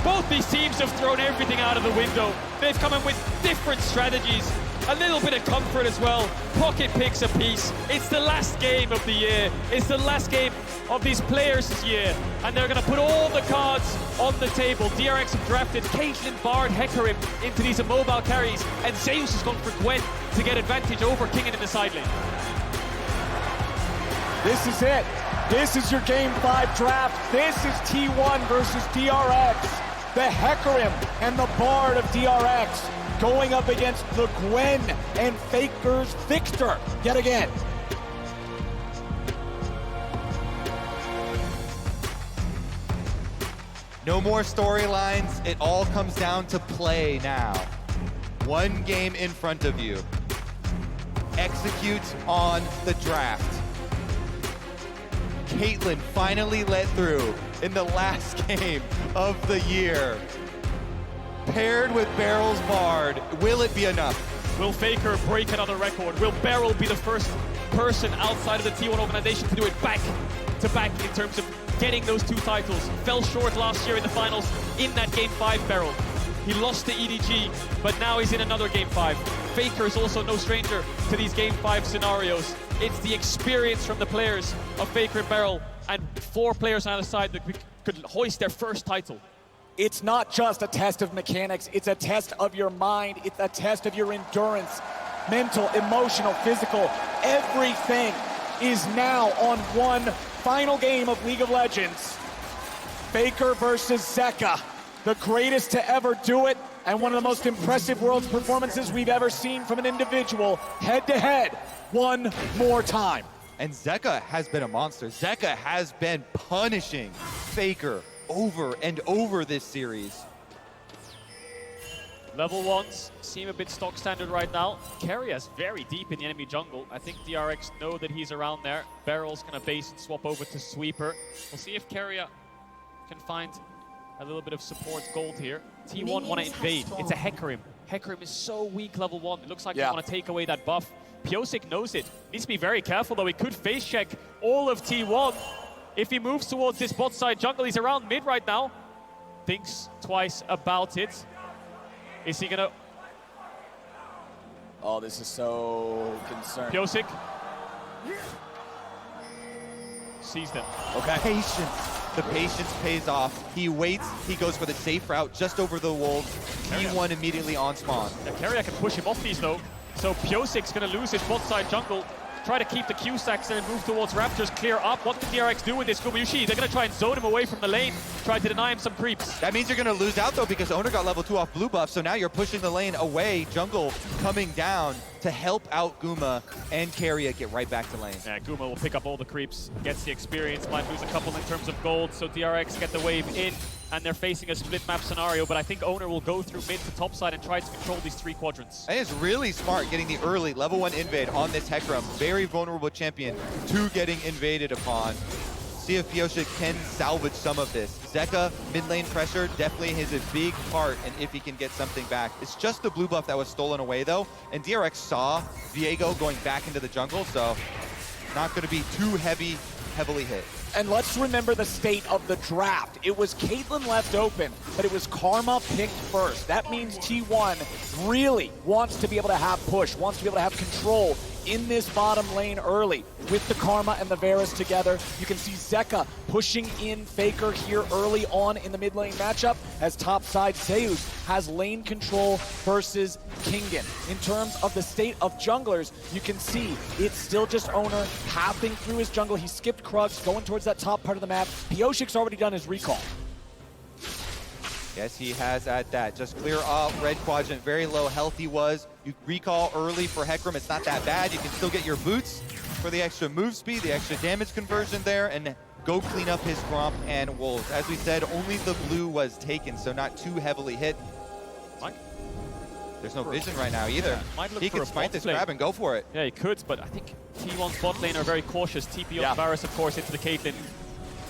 Both these teams have thrown everything out of the window. They've come in with different strategies. A little bit of comfort as well. Pocket picks a piece. It's the last game of the year. It's the last game of these players this year. And they're going to put all the cards on the table. DRX have drafted Caitlyn, Bard, Hecarim into these mobile carries. And Zeus has gone for Gwen to get advantage over Kingan in the side lane. This is it. This is your game 5 draft. This is T1 versus DRX. The Hecarim and the Bard of DRX going up against the Gwen and Faker's Victor yet again. No more storylines. It all comes down to play now. One game in front of you. Execute on the draft. Caitlyn finally let through in the last game of the year. Paired with Beryl's Bard, will it be enough? Will Faker break another record? Will Beryl be the first person outside of the T1 organization to do it back to back in terms of getting those 2 titles? Fell short last year in the finals in that game 5 Beryl. He lost to EDG, but now he's in another game 5. Faker is also no stranger to these game 5 scenarios. It's the experience from the players of Faker and Beryl, and 4 players on either side that could hoist their first title. It's not just a test of mechanics, it's a test of your mind, it's a test of your endurance, mental, emotional, physical, everything is now on one final game of League of Legends. Faker versus Zeka. the greatest to ever do it, and one of the most impressive Worlds performances we've ever seen from an individual, head-to-head, one more time. And Zeka has been a monster. Zeka has been punishing Faker over and over this series. Level 1s seem a bit stock standard right now. Keria's very deep in the enemy jungle. I think DRX know that he's around there. Barrel's gonna base and swap over to Sweeper. We'll see if Keria can find a little bit of support gold here. T1 want to invade. It's a Hecarim. Hecarim is so weak level 1. It looks like they want to take away that buff. Pyosik knows it. Needs to be very careful though. He could face check all of T1. If he moves towards this bot side jungle, he's around mid right now. Thinks twice about it. Is he gonna... Oh, this is so concerning. Pyosik sees them. Okay. Patience. The patience pays off. He waits. He goes for the safe route just over the wolves. T1 immediately on spawn. Keria can push him off these though. So Pyosik's gonna lose his bot side jungle. Try to keep the Q stacks there and move towards Raptors, clear up. What can DRX do with this? Gumayushi, they're gonna try and zone him away from the lane, try to deny him some creeps. That means you're going to lose out, though, because Owner got level 2 off blue buff, so now you're pushing the lane away. Jungle coming down to help out Guma and Keria get right back to lane. Yeah, Guma will pick up all the creeps, gets the experience, might lose a couple in terms of gold, so DRX get the wave in, and they're facing a split map scenario, but I think Owner will go through mid to top side and try to control these 3 quadrants. And it's really smart getting the early level 1 invade on this Hecarim. Very vulnerable champion to getting invaded upon. See if Pyosik can salvage some of this. Zeka, mid lane pressure, definitely has a big part in if he can get something back. It's just the blue buff that was stolen away though, and DRX saw Viego going back into the jungle, so not going to be too heavily hit. And let's remember the state of the draft. It was Caitlyn left open, but it was Karma picked first. That means T1 really wants to be able to have push, wants to be able to have control in this bottom lane early. With the Karma and the Varus together, you can see Zeka pushing in Faker here early on in the mid lane matchup as topside Zeus has lane control versus Kingen. In terms of the state of junglers, you can see it's still just Owner pathing through his jungle. He skipped Krugs, going towards that top part of the map. Pyosik's already done his recall. Yes, he has at that. Just clear off red quadrant. Very low health he was. You recall early for Hecarim. It's not that bad. You can still get your boots for the extra move speed, the extra damage conversion there, and go clean up his Gromp and Wolves. As we said, only the blue was taken, so not too heavily hit. There's no vision right now either. He can smite this grab and go for it. Yeah, he could, but I think T1's bot lane are very cautious. TP on Varus, of course, into the Caitlyn.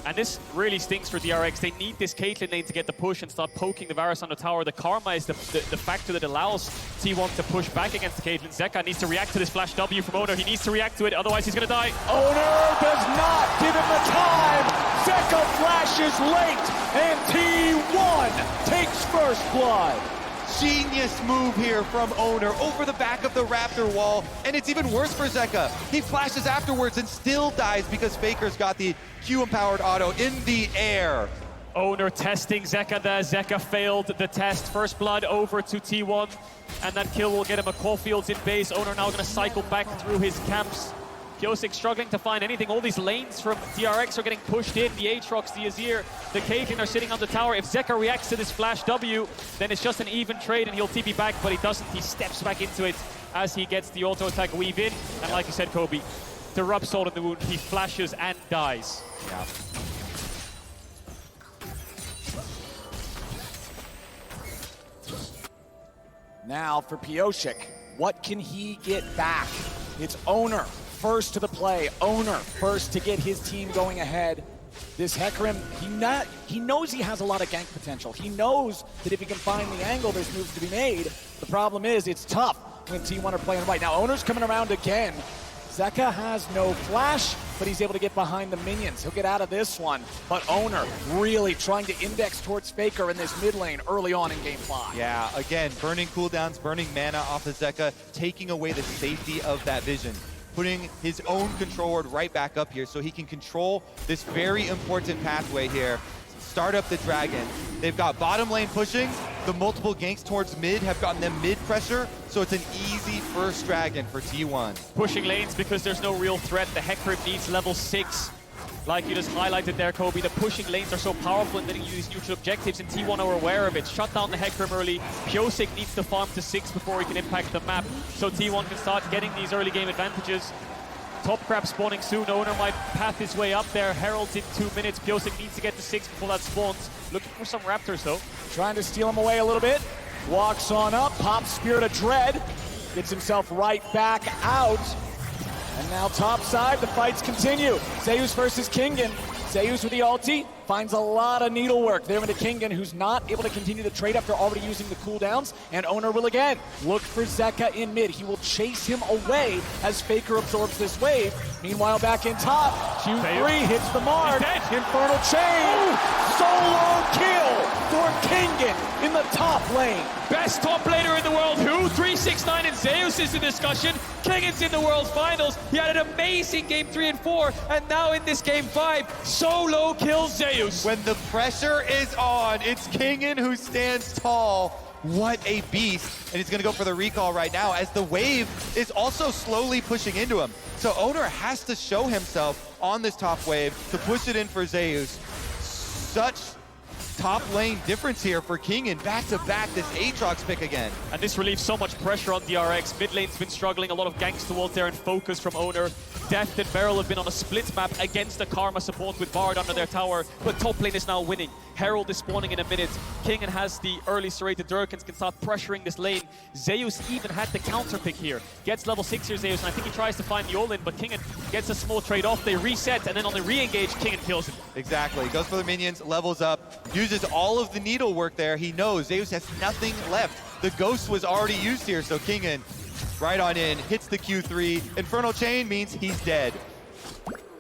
And this really stinks for DRX. They need this Caitlyn lane to get the push and start poking the Varus on the tower. The Karma is the factor that allows T1 to push back against the Caitlyn. Zeka needs to react to this flash W from Owner. He needs to react to it, otherwise he's gonna die. Owner does not give him the time. Zeka flashes late, and T1 takes first blood. Genius move here from Owner over the back of the Raptor wall, and it's even worse for Zeka. He flashes afterwards and still dies because Faker's got the Q-empowered auto in the air. Owner testing Zeka there. Zeka failed the test. First blood over to T1, and that kill will get him a Caulfields in base. Owner now gonna cycle back through his camps. Pyosik struggling to find anything. All these lanes from DRX are getting pushed in. The Aatrox, the Azir, the Caitlyn are sitting on the tower. If Zeka reacts to this flash W, then it's just an even trade and he'll TP back, but he doesn't. He steps back into it as he gets the auto attack weave in. And like you said, Kobe, to rub salt in the wound, he flashes and dies. Yeah. Now for Pyosik, what can he get back? It's Owner first to the play. Owner first to get his team going ahead. This Hecarim, he knows he has a lot of gank potential. He knows that if he can find the angle, there's moves to be made. The problem is it's tough when T1 are playing right. Now Owner's coming around again. Zeka has no flash, but he's able to get behind the minions. He'll get out of this one, but Owner really trying to index towards Faker in this mid lane early on in game 5. Yeah, again, burning cooldowns, burning mana off of Zeka, taking away the safety of that vision, putting his own control ward right back up here so he can control this very important pathway here. Start up the dragon. They've got bottom lane pushing. The multiple ganks towards mid have gotten them mid pressure, so it's an easy first dragon for T1. Pushing lanes because there's no real threat. The Hecarim needs level 6 Like you just highlighted there, Kobe, the pushing lanes are so powerful in letting you use neutral objectives, and T1 are aware of it. Shut down the Hecarim early. Pyosik needs to farm to 6 before he can impact the map, so T1 can start getting these early game advantages. Top Crab spawning soon. Owner might path his way up there. Herald's in 2 minutes. Pyosik needs to get to 6 before that spawns. Looking for some Raptors though. Trying to steal him away a little bit. Walks on up, pops Spirit of Dread. Gets himself right back out. And now top side, the fights continue. Zeus versus Kingen. Zeus with the ulti finds a lot of needlework there into Kingen, who's not able to continue the trade after already using the cooldowns. And Owner will again look for Zeka in mid. He will chase him away as Faker absorbs this wave. Meanwhile, back in top, Q3 hits the mark. Infernal Chain. Solo kill for Kingen in the top lane. Best top laner in the world, who? 369 and Zeus is the discussion. Kingen's in the World Finals. He had an amazing game 3 and 4, and now in this game 5, solo kills Zeus. When the pressure is on, it's Kingen who stands tall. What a beast. And he's gonna go for the recall right now as the wave is also slowly pushing into him. So Owner has to show himself on this top wave to push it in for Zeus. Such top lane difference here for Kingen. Back to back this Aatrox pick again. And this relieves so much pressure on DRX. Mid lane's been struggling, a lot of ganks towards there and focus from Owner. Deft and Beryl have been on a split map against the Karma support with Bard under their tower, but top lane is now winning. Herald is spawning in a minute. Kingen has the early serrated Durkans, can start pressuring this lane. Zeus even had the counter pick here. Gets level 6 here, Zeus, and I think he tries to find the all-in, but Kingen gets a small trade off. They reset, and then on the re-engage, Kingen kills him. Exactly, goes for the minions, levels up, uses all of the needlework there. He knows Zeus has nothing left. The Ghost was already used here, so Kingen right on in, hits the Q3. Infernal Chain means he's dead.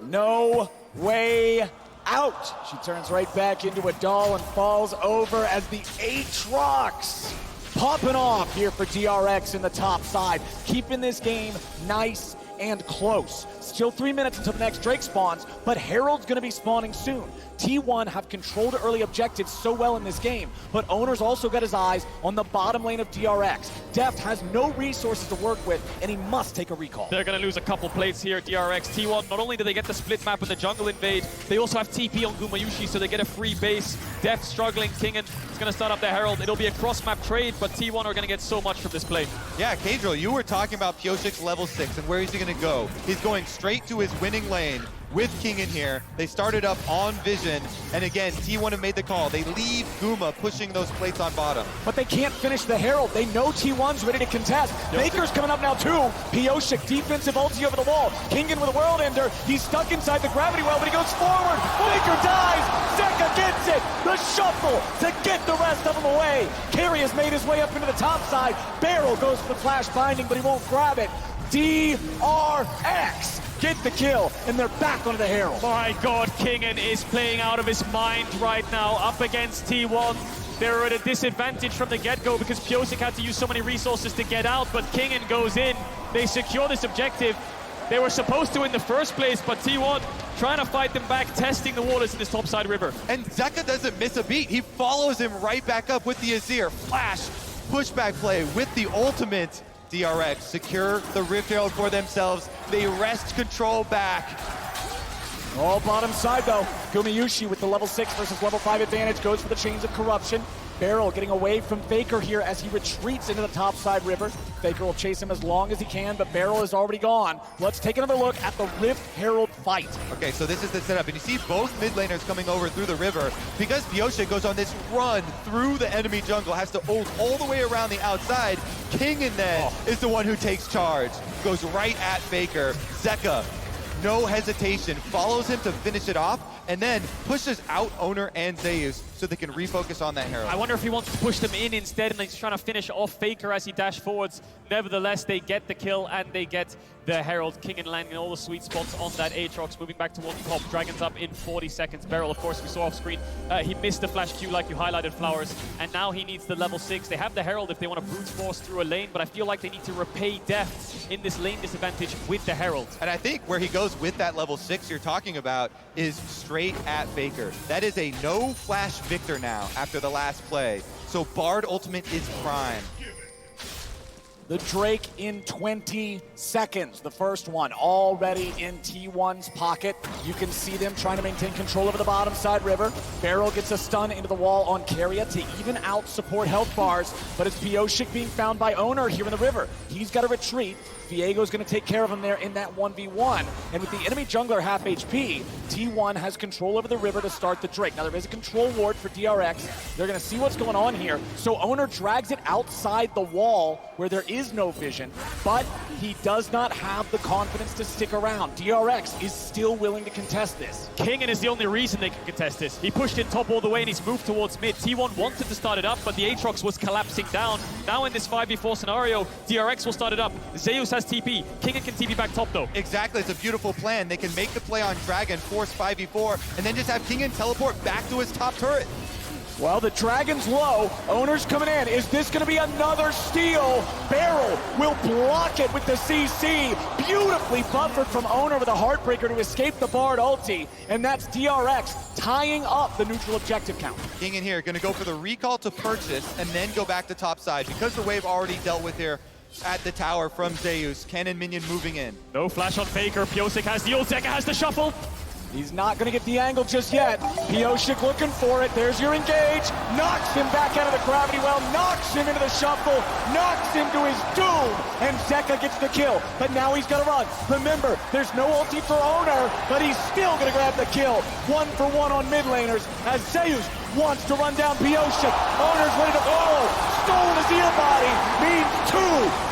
No way out. She turns right back into a doll and falls over as the Aatrox popping off here for DRX in the top side. Keeping this game nice and close. Still 3 minutes until the next Drake spawns, but Herald's gonna be spawning soon. T1 have controlled early objectives so well in this game, but Owner's also got his eyes on the bottom lane of DRX. Deft has no resources to work with, and he must take a recall. They're going to lose a couple plates here, DRX. T1, not only do they get the split map and the jungle invade, they also have TP on Gumayusi, so they get a free base. Deft struggling, Kingen is going to start up the Herald. It'll be a cross-map trade, but T1 are going to get so much from this play. Yeah, Kadriel, you were talking about Pyosik's level 6 and where is he gonna go? He's going straight to his winning lane with Kingen here. They started up on Vision, and again, T1 have made the call. They leave Guma pushing those plates on bottom. But they can't finish the Herald. They know T1's ready to contest. Baker's coming up now too. Pyosik, defensive ulti over the wall. Kingen with a World Ender. He's stuck inside the gravity well, but he goes forward. Baker dies. Zeka gets it. The shuffle to get the rest of them away. Carry has made his way up into the top side. Beryl goes for the flash binding, but he won't grab it. DRX get the kill, and they're back onto the Herald. My God, Kingen is playing out of his mind right now, up against T1. They're at a disadvantage from the get-go because Pyosik had to use so many resources to get out, but Kingen goes in. They secure this objective. They were supposed to in the first place, but T1 trying to fight them back, testing the waters in this topside river. And Zeka doesn't miss a beat. He follows him right back up with the Azir. Flash, pushback play with the ultimate. DRX secure the Rift Herald for themselves. They wrest control back. All bottom side though. Gumayusi with the level 6 versus level 5 advantage goes for the Chains of Corruption. Beryl getting away from Faker here as he retreats into the topside river. Faker will chase him as long as he can, but Beryl is already gone. Let's take another look at the Rift Herald fight. Okay, so this is the setup, and you see both mid laners coming over through the river. Because Pyosik goes on this run through the enemy jungle, has to ult all the way around the outside. Kingen then is the one who takes charge. Goes right at Faker. Zeka, no hesitation, follows him to finish it off, and then pushes out Owner and Zeus so they can refocus on that Herald. I wonder if he wants to push them in instead, and he's trying to finish off Faker as he dash forwards. Nevertheless, they get the kill, and they get the Herald. Kingen landing all the sweet spots on that Aatrox, moving back towards the top. Dragons up in 40 seconds. Beryl, of course, we saw off screen. He missed the flash Q like you highlighted, Flowers, and now he needs the level 6. They have the Herald if they want to brute force through a lane, but I feel like they need to repay Deft in this lane disadvantage with the Herald. And I think where he goes with that level 6 you're talking about is straight at Faker. That is a no flash victor now after the last play. So Bard ultimate is prime. The Drake in 20 seconds. The first one already in T1's pocket. You can see them trying to maintain control over the bottom side river. Beryl gets a stun into the wall on Keria to even out support health bars, but it's Pyosik being found by Owner here in the river. He's got to retreat. Viego's going to take care of him there in that 1v1. And with the enemy jungler half HP, T1 has control over the river to start the Drake. Now there is a control ward for DRX. They're going to see what's going on here. So Owner drags it outside the wall where there is no vision, but he does not have the confidence to stick around. DRX is still willing to contest this. Kingen is the only reason they can contest this. He pushed in top all the way and he's moved towards mid. T1 wanted to start it up, but the Aatrox was collapsing down. Now in this 5v4 scenario, DRX will start it up. Zeus has TP. Kingen can TP back top though. Exactly, it's a beautiful plan. They can make the play on Dragon, force 5v4, and then just have Kingen teleport back to his top turret. Well, the Dragon's low. Owner's coming in. Is this going to be another steal? Beryl will block it with the CC. Beautifully buffered from Owner with a Heartbreaker to escape the Bard ulti. And that's DRX tying up the neutral objective count. Kingen here, gonna go for the recall to purchase, and then go back to top side. Because the wave already dealt with here at the tower from Zeus. Cannon minion moving in. No flash on Faker. Pyosik has the ult. Zeka has the shuffle. He's not going to get the angle just yet. Pyosik looking for it. There's your engage. Knocks him back out of the gravity well. Knocks him into the shuffle. Knocks him to his doom. And Zeka gets the kill. But now he's going to run. Remember, there's no ulti for Owner, but he's still going to grab the kill. 1-for-1 on mid laners as Zeus wants to run down Pyosik. Owner's ready to go. Stolen his ear body. Means 2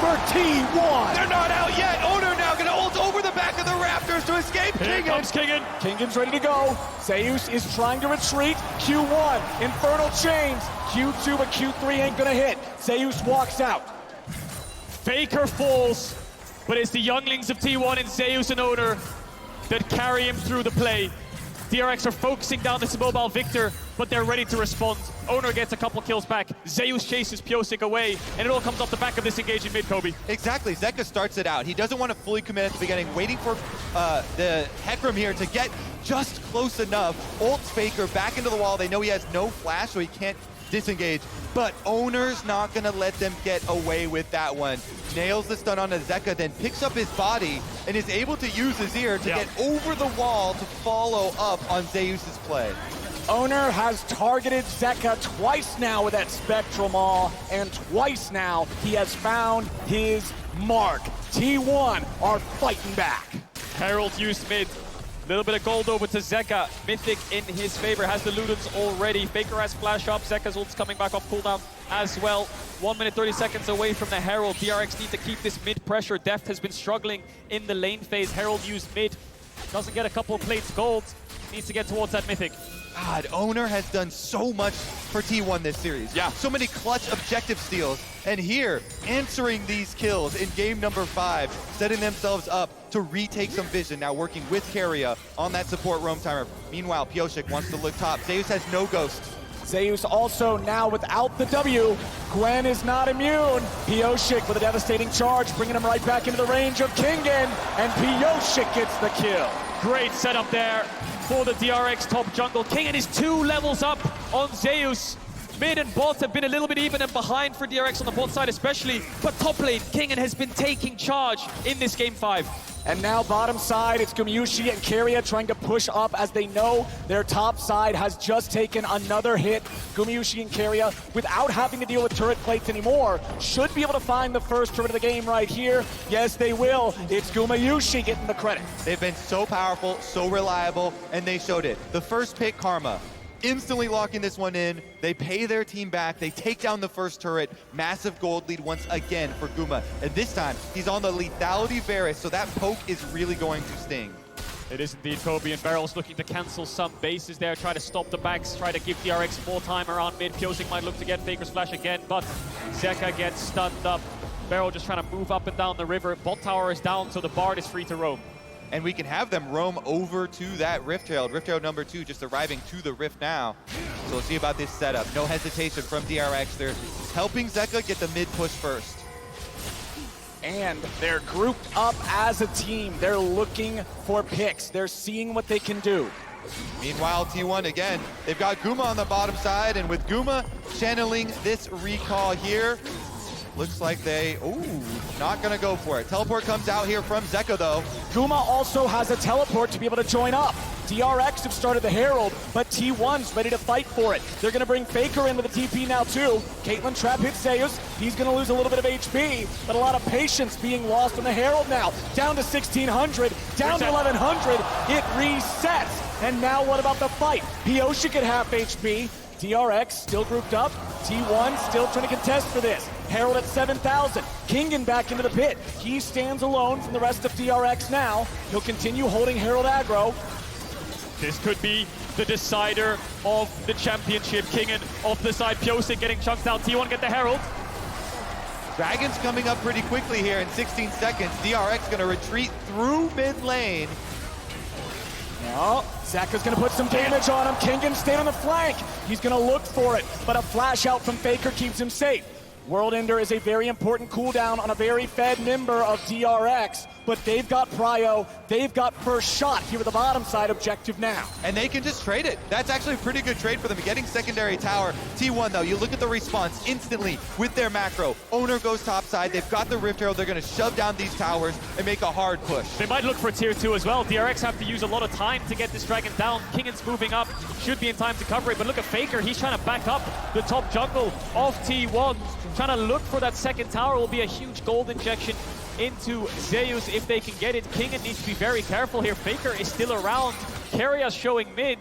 for T1. They're not out yet. Owner now gonna ult over the back of the Raptors to escape Here Kingen. comes Kingen. Kingen's ready to go. Zeus is trying to retreat. Q1, Infernal Chains. Q2, but Q3 ain't gonna hit. Zeus walks out. Faker falls, but it's the younglings of T1 and Zeus and Owner that carry him through the play. DRX are focusing down this mobile Victor, but they're ready to respond. Owner gets a couple kills back. Zeus chases Pyosik away, and it all comes off the back of this engage in mid, Kobe. Exactly, Zeka starts it out. He doesn't want to fully commit at the beginning, waiting for the Hecarim here to get just close enough. Ults Faker back into the wall. They know he has no flash, so he can't disengage. But Owner's not gonna let them get away with that one. Nails the stun onto Zeka, then picks up his body and is able to use his ear to get over the wall to follow up on Zeus's play. Owner has targeted Zeka twice now with that Spectral Maw, and twice now he has found his mark. T1 are fighting back. Herald used mid. Little bit of gold over to Zeka. Mythic in his favor, has the Ludens already. Faker has flash up. Zeka's ult's coming back off cooldown as well. 1 minute 30 seconds away from the Herald. DRX need to keep this mid pressure. Deft has been struggling in the lane phase. Herald used mid. Doesn't get a couple of plates gold. Needs to get towards that Mythic. God, Owner has done so much for T1 this series. Yeah. So many clutch objective steals. And here, answering these kills in game number 5, setting themselves up to retake some vision. Now working with Keria on that support roam timer. Meanwhile, Pyosik wants to look top. Zeus has no ghost. Zeus also now without the W. Gwen is not immune. Pyosik with a devastating charge, bringing him right back into the range of Kingen. And Pyosik gets the kill. Great setup there for the DRX top jungle. Kingen is 2 levels up on Zeus. Mid and bot have been a little bit even and behind for DRX on the bot side especially, but top lane, Kingen has been taking charge in this game 5. And now bottom side, it's Gumayusi and Keria trying to push up as they know their top side has just taken another hit. Gumayusi and Keria, without having to deal with turret plates anymore, should be able to find the first turret of the game right here. Yes, they will. It's Gumayusi getting the credit. They've been so powerful, so reliable, and they showed it. The first pick, Karma, instantly locking this one in. They pay their team back. They take down the first turret. Massive gold lead once again for Guma. And this time, he's on the lethality Varus, so that poke is really going to sting. It is indeed Kobe, and Beryl's looking to cancel some bases there, try to stop the backs, try to give DRX more time around mid. Pyosik might look to get Faker's flash again, but Zeka gets stunned up. Beryl just trying to move up and down the river. Bot tower is down, so the Bard is free to roam. And we can have them roam over to that Rift Herald. Rift Herald number 2 just arriving to the Rift now. So we'll see about this setup. No hesitation from DRX. They're helping Zeka get the mid push first. And they're grouped up as a team. They're looking for picks. They're seeing what they can do. Meanwhile, T1 again, they've got Guma on the bottom side, and with Guma channeling this recall here, Looks like they, not gonna go for it. Teleport comes out here from Zeka though. Guma also has a teleport to be able to join up. DRX have started the Herald, but T1's ready to fight for it. They're gonna bring Faker into the TP now too. Caitlyn Trap hits Zeus. He's gonna lose a little bit of HP, but a lot of patience being lost on the Herald now. Down to 1600, down to 1100. It resets. And now what about the fight? Pioshik at half HP. DRX still grouped up. T1 still trying to contest for this. Herald at 7,000. Kingen back into the pit. He stands alone from the rest of DRX now. He'll continue holding Herald aggro. This could be the decider of the championship. Kingen off the side, Pioshik getting chunked out. T1 get the Herald. Dragon's coming up pretty quickly here in 16 seconds. DRX gonna retreat through mid lane. No, Zeka's gonna put some damage on him. Kingen stayed on the flank. He's gonna look for it, but a flash out from Faker keeps him safe. World Ender is a very important cooldown on a very fed member of DRX, but they've got prio, they've got first shot here at the bottom side objective now. And they can just trade it. That's actually a pretty good trade for them. Getting secondary tower. T1 though, you look at the response instantly with their macro. Owner goes topside. They've got the Rift Herald. They're going to shove down these towers and make a hard push. They might look for tier 2 as well. DRX have to use a lot of time to get this dragon down. Kingen's moving up, should be in time to cover it, but look at Faker. He's trying to back up the top jungle of T1. Trying to look for that second tower. Will be a huge gold injection into Zeus if they can get it. Kingen needs to be very careful here. Faker is still around. Keria showing mid.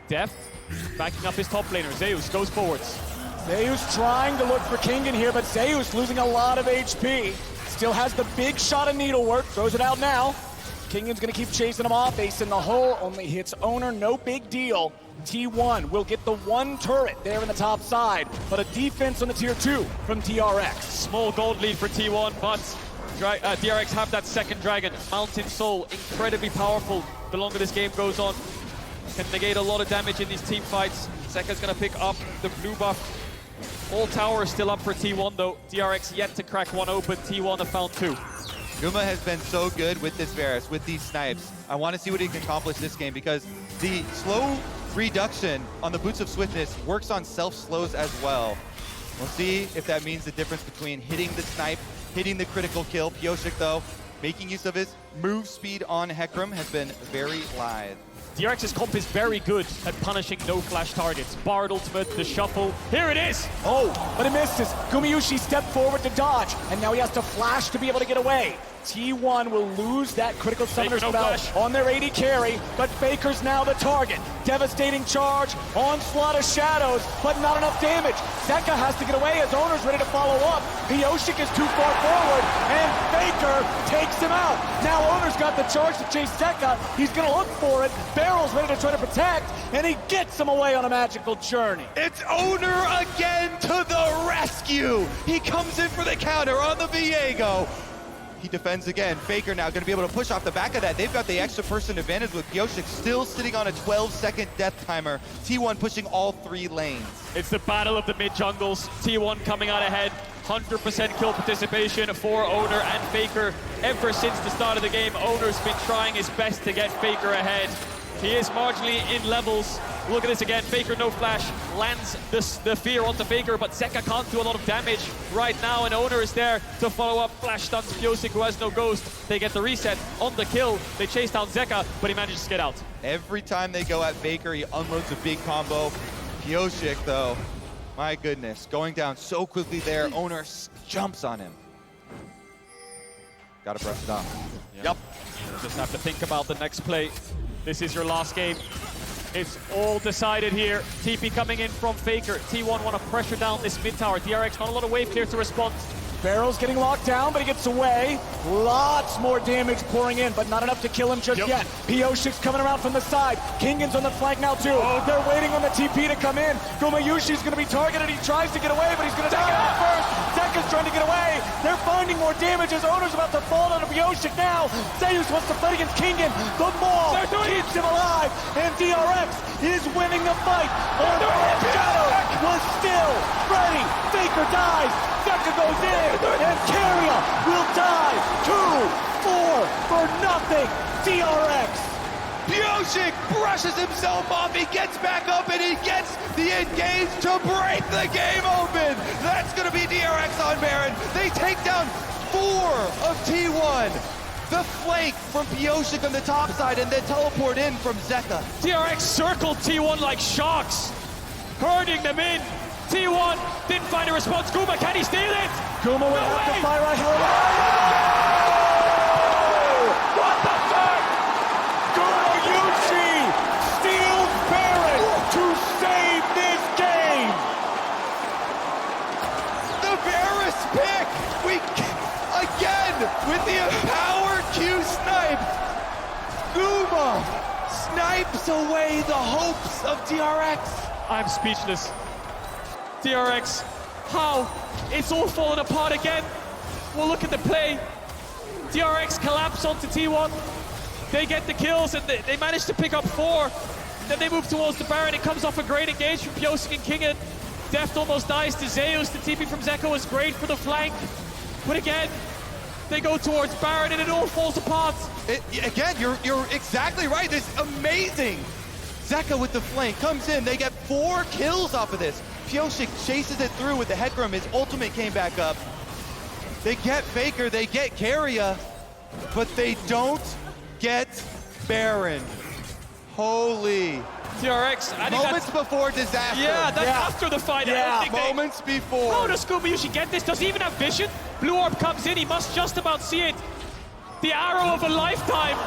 Deft backing up his top laner. Zeus goes forwards. Zeus trying to look for Kingen here, but Zeus losing a lot of HP. Still has the big shot of needlework, throws it out now. Kingen's gonna keep chasing him off. Ace in the hole, only hits Owner, no big deal. T1 will get the one turret there in the top side, but a defense on the tier 2 from DRX. Small gold lead for T1, but DRX have that second dragon. Mountain Soul, incredibly powerful the longer this game goes on. Can negate a lot of damage in these team fights. Zeka's gonna pick up the blue buff. All towers still up for T1 though. DRX yet to crack one open. T1 have found 2. Guma has been so good with this Varus, with these snipes. I want to see what he can accomplish this game because the slow reduction on the Boots of Swiftness works on self-slows as well. We'll see if that means the difference between hitting the snipe, hitting the critical kill. Pioshik, though, making use of his move speed on Hecarim has been very lithe. DRX's comp is very good at punishing no-flash targets. Bard ultimate, the shuffle. Here it is! Oh, but it misses. Gumayusi stepped forward to dodge, and now he has to flash to be able to get away. T1 will lose that critical summoner spell on their AD carry, but Faker's now the target. Devastating charge, onslaught of shadows, but not enough damage. Zeka has to get away as Owner's ready to follow up. Pioshik is too far forward, and Faker takes him out. Now Owner's got the charge to chase Zeka. He's gonna look for it. Barrel's ready to try to protect, and he gets him away on a magical journey. It's Owner again to the rescue. He comes in for the counter on the Viego. He defends again. Faker now going to be able to push off the back of that. They've got the extra person advantage with Pioshik still sitting on a 12-second death timer. T1 pushing all 3 lanes. It's the battle of the mid-jungles. T1 coming out ahead. 100% kill participation for Owner and Faker. Ever since the start of the game, Owner's been trying his best to get Faker ahead. He is marginally in levels. Look at this again. Faker no flash lands the fear onto Faker, but Zeka can't do a lot of damage right now, and Owner is there to follow up. Flash stuns Pioshik, who has no ghost. They get the reset on the kill. They chase down Zeka, but he manages to get out. Every time they go at Faker, he unloads a big combo. Pioshik, though, my goodness, going down so quickly there. Owner jumps on him. Gotta brush it off. Yep. Just have to think about the next play. This is your last game. It's all decided here. TP coming in from Faker. T1 want to pressure down this mid tower. DRX not a lot of wave clear to respond. Barrel's getting locked down, but he gets away. Lots more damage pouring in, but not enough to kill him just yet. Pioshik's coming around from the side. Kingen's on the flank now too. They're waiting on the TP to come in. Gumayushi's going to be targeted. He tries to get away, but he's going to take it out first. Zeka's trying to get away. They're finding more damage as Owner's about to fall onto Pioshik now. Zeus wants to fight against Kingen. The maul keeps him alive, and DRX is winning the fight. Shadow was still ready. Faker dies. Zeka goes in, and Keria will die 2-4 for nothing. DRX. Pyosik brushes himself off, he gets back up, and he gets the engage to break the game open. That's gonna be DRX on Baron. They take down 4 of T1. The flank from Pyosik on the top side, and then teleport in from Zeka. DRX circled T1 like sharks, herding them in. T1 didn't find a response. Guma, can he steal it? Guma will No have to way! fire a hell of a... What the fuck? Gumayusi steals Baron to save this game! The Varus pick! Again, with the Empower Q snipe, Guma snipes away the hopes of DRX. I'm speechless. DRX, how? It's all falling apart again. Well, look at the play. DRX collapse onto T1. They get the kills and they manage to pick up 4. Then they move towards the Baron. It comes off a great engage from Pyosik and Kingen. Deft almost dies to Zeus. The TP from Zeka was great for the flank. But again, they go towards Baron and it all falls apart. Again, you're exactly right. This is amazing. Zeka with the flank comes in. They get 4 kills off of this. Pyosik chases it through with the Hecarim. His ultimate came back up. They get Faker, they get Keria, but they don't get Baron. Holy. DRX, I think Moments before disaster. yeah, that's after the fight. I don't think they- Moments before. How does Gumayusi get this? Does he even have vision? Blue Orb comes in, he must just about see it. The arrow of a lifetime.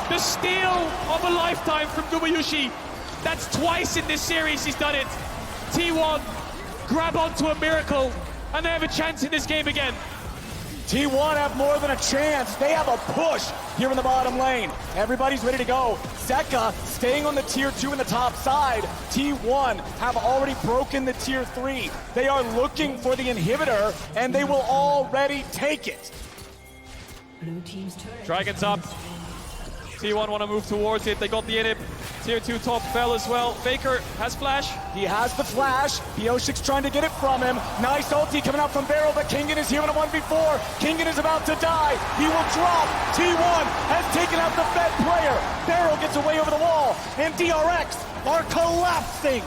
The steal of a lifetime from Gumayusi. That's twice in this series he's done it. T1 grab onto a miracle, and they have a chance in this game again. T1 have more than a chance. They have a push here in the bottom lane. Everybody's ready to go. Zeka staying on the tier 2 in the top side. T1 have already broken the tier 3. They are looking for the inhibitor, and they will already take it. Blue team's turret. Dragons up. T1 want to move towards it. They got the inhib. Tier 2 top fell as well. Faker has flash. He has the flash. Pyosik's trying to get it from him. Nice ulti coming out from Beryl, but Kingen is here in a 1v4. Kingen is about to die. He will drop. T1 has taken out the Fed player. Beryl gets away over the wall, and DRX are collapsing.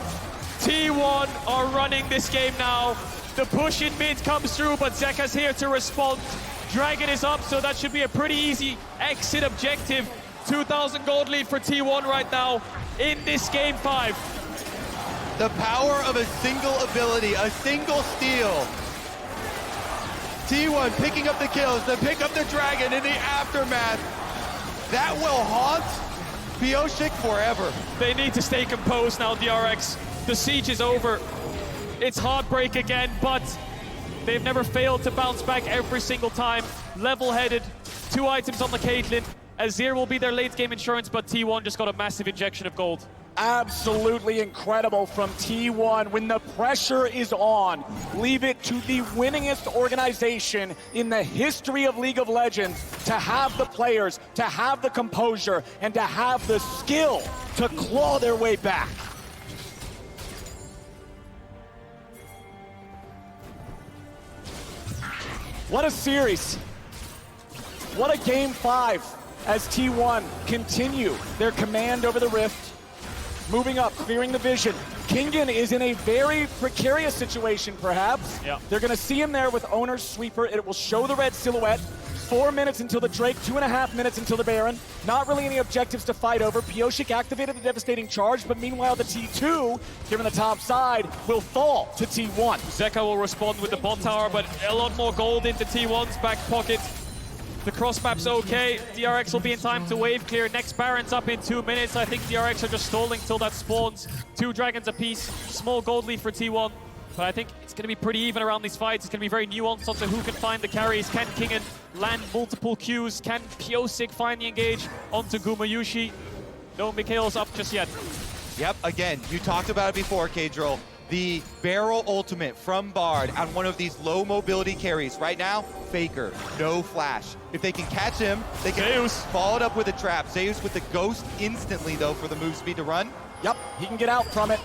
T1 are running this game now. The push in mid comes through, but Zeka's here to respond. Dragon is up, so that should be a pretty easy exit objective. 2,000 gold lead for T1 right now in this game 5. The power of a single ability, a single steal. T1 picking up the kills, then pick up the dragon in the aftermath. That will haunt Pyosik forever. They need to stay composed now, DRX. The siege is over. It's heartbreak again, but they've never failed to bounce back every single time. Level-headed, 2 items on the Caitlyn. Azir will be their late-game insurance, but T1 just got a massive injection of gold. Absolutely incredible from T1. When the pressure is on, leave it to the winningest organization in the history of League of Legends to have the players, to have the composure, and to have the skill to claw their way back. What a series. What a game 5 as T1 continue their command over the Rift. Moving up, clearing the vision. Kingen is in a very precarious situation, perhaps. Yeah. They're going to see him there with Owner's Sweeper. It will show the red silhouette. 4 minutes until the Drake, 2.5 minutes until the Baron. Not really any objectives to fight over. Pyosik activated the devastating charge, but meanwhile the T2, here on the top side, will fall to T1. Zeka will respond with the bot tower, but a lot more gold into T1's back pocket. The cross map's okay. DRX will be in time to wave clear. Next Baron's up in 2 minutes. I think DRX are just stalling till that spawns. 2 dragons apiece. Small gold lead for T1. But I think it's going to be pretty even around these fights. It's going to be very nuanced onto who can find the carries. Can Kingen land multiple Qs? Can Pyosik find the engage onto Gumayusi? No Mikhail's up just yet. Yep, again, you talked about it before, Kadril. The barrel ultimate from Bard on one of these low mobility carries. Right now, Faker, no flash. If they can catch him, they can Zeus. follow it up with a trap. Zeus with the ghost instantly, though, for the move speed to run. Yep, he can get out from it.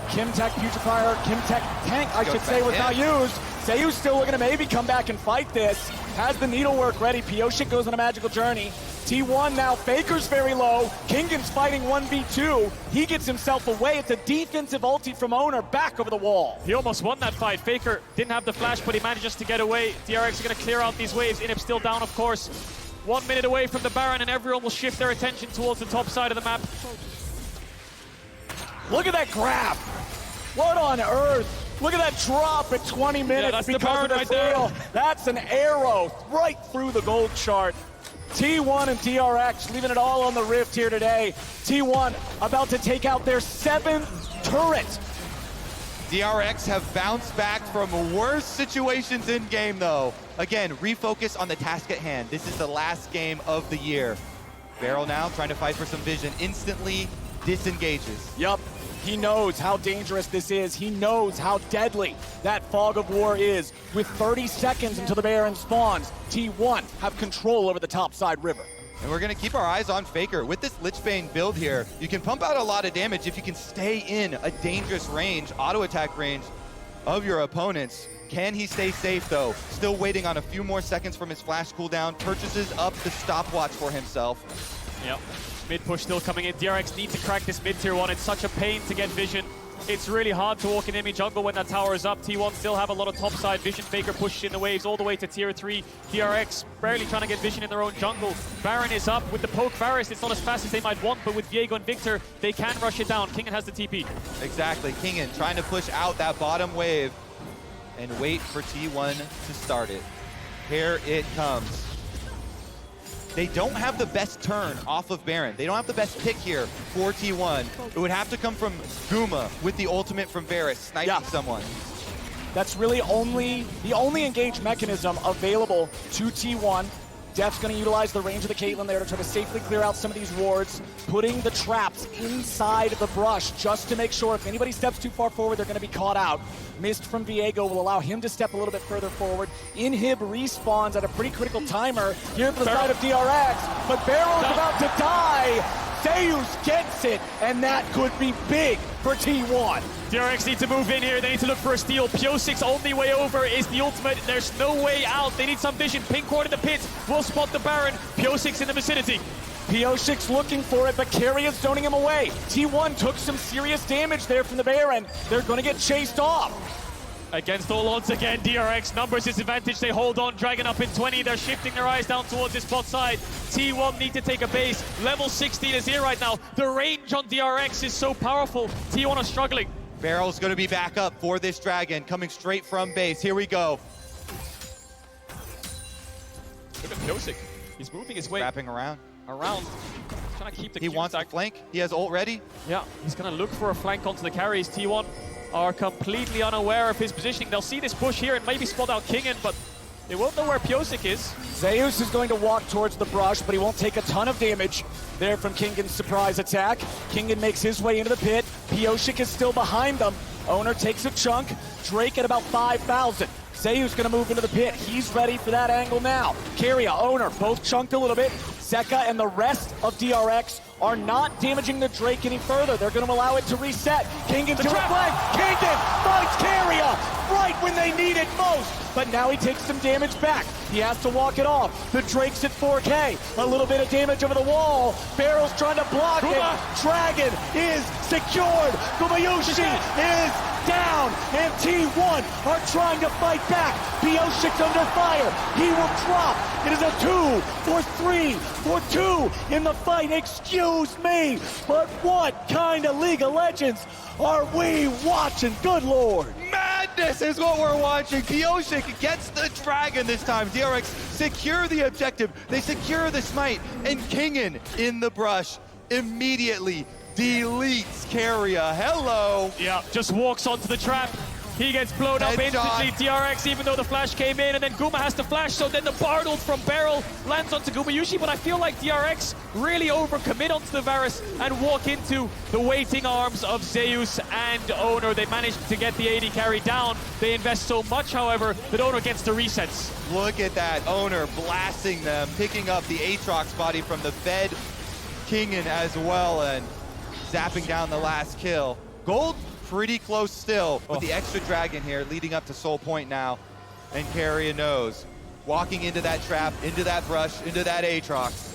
Kimtech Putrefier, Kimtech Tank, I Goes should say, was back not used. Zeus still looking to maybe come back and fight this. Has the needlework ready. Pyosik goes on a magical journey. T1 now, Faker's very low. Kingan's fighting 1v2. He gets himself away. It's a defensive ulti from Owner back over the wall. He almost won that fight. Faker didn't have the flash, but he manages to get away. DRX are going to clear out these waves. Inhib still down, of course. 1 minute away from the Baron, and everyone will shift their attention towards the top side of the map. Look at that grab. What on earth? Look at that drop at 20 minutes that's the because Baron of the right there. fail. That's an arrow right through the gold chart. T1 and DRX leaving it all on the Rift here today. T1 about to take out their 7th turret. DRX have bounced back from worse situations in game though. Again, refocus on the task at hand. This is the last game of the year. Beryl now trying to fight for some vision, instantly disengages. Yup, he knows how dangerous this is. He knows how deadly that fog of war is. With 30 seconds until the Baron spawns, T1 have control over the topside river. And we're gonna keep our eyes on Faker. With this Lichbane build here, you can pump out a lot of damage if you can stay in a dangerous range, auto attack range of your opponents. Can he stay safe though? Still waiting on a few more seconds from his flash cooldown. Purchases up the stopwatch for himself. Yep. Mid push still coming in. DRX need to crack this mid tier 1. It's such a pain to get vision. It's really hard to walk in enemy jungle when that tower is up. T1 still have a lot of topside vision. Faker pushed in the waves all the way to tier 3. DRX barely trying to get vision in their own jungle. Baron is up with the poke Varus. It's not as fast as they might want, but with Viego and Victor, they can rush it down. Kingan has the TP. Exactly, Kingan trying to push out that bottom wave and wait for T1 to start it. Here it comes. They don't have the best turn off of Baron. They don't have the best pick here for T1. It would have to come from Guma with the ultimate from Varus, sniping someone. That's really the only engage mechanism available to T1. Def's going to utilize the range of the Caitlyn there to try to safely clear out some of these wards, putting the traps inside the brush just to make sure if anybody steps too far forward, they're going to be caught out. Mist from Viego will allow him to step a little bit further forward. Inhib respawns at a pretty critical timer here for the side of DRX, but Barrel's about to die. Zeus gets it, and that could be big for T1. DRX need to move in here. They need to look for a steal. Piosik's only way over is the ultimate. There's no way out. They need some vision. Pink ward in the pit will spot the Baron. Piosik's in the vicinity. Piosik's looking for it, but Keria zoning him away. T1 took some serious damage there from the Baron. They're going to get chased off. Against all odds again, DRX numbers disadvantage. They hold on, Dragon up in 20. They're shifting their eyes down towards this bot side. T1 need to take a base. Level 16 is here right now. The range on DRX is so powerful. T1 are struggling. Barrel's gonna be back up for this Dragon, coming straight from base. Here we go. Look at Piosik. He's moving his way Wrapping around. Trying to keep the He wants to flank. He has ult ready. Yeah, he's gonna look for a flank onto the carries. T1 are completely unaware of his positioning. They'll see this push here and maybe spot out Kingan, but they won't know where Piosik is. Zeus is going to walk towards the brush, but he won't take a ton of damage there from Kingan's surprise attack. Kingan makes his way into the pit. Piosik is still behind them. Owner takes a chunk. Drake at about 5,000. Zeus gonna move into the pit. He's ready for that angle now. Keria, Owner, both chunked a little bit. Zeka and the rest of DRX are not damaging the Drake any further. They're gonna allow it to reset. Kingan's gonna flank. Kingan finds Keria right when they need it most. But now he takes some damage back. He has to walk it off. The Drake's at 4K. A little bit of damage over the wall. Barrel's trying to block it. Dragon is secured. Gumayushi is down. And T1 are trying to fight back. Piosik's under fire. He will drop. It is a 2 for 3 for 2 in the fight. Excuse me, but what kind of League of Legends are we watching? Good Lord. Madness is what we're watching. Piosik gets the Dragon this time. DRX secure the objective. They secure the smite. And Kingan in the brush immediately deletes Keria. Hello. Yeah, just walks onto the trap. He gets blown up instantly. DRX, even though the flash came in, and then Guma has to flash, so then the Bardold from Beryl lands onto Gumayushi, but I feel like DRX really overcommit onto the Varus and walk into the waiting arms of Zeus and Owner. They managed to get the AD carry down. They invest so much, however, that Owner gets the resets. Look at that. Owner blasting them, picking up the Aatrox body from the Fed Kingan as well, and zapping down the last kill. Gold pretty close still with the extra Dragon here leading up to Soul Point now. And Keria knows. Walking into that trap, into that brush, into that Aatrox.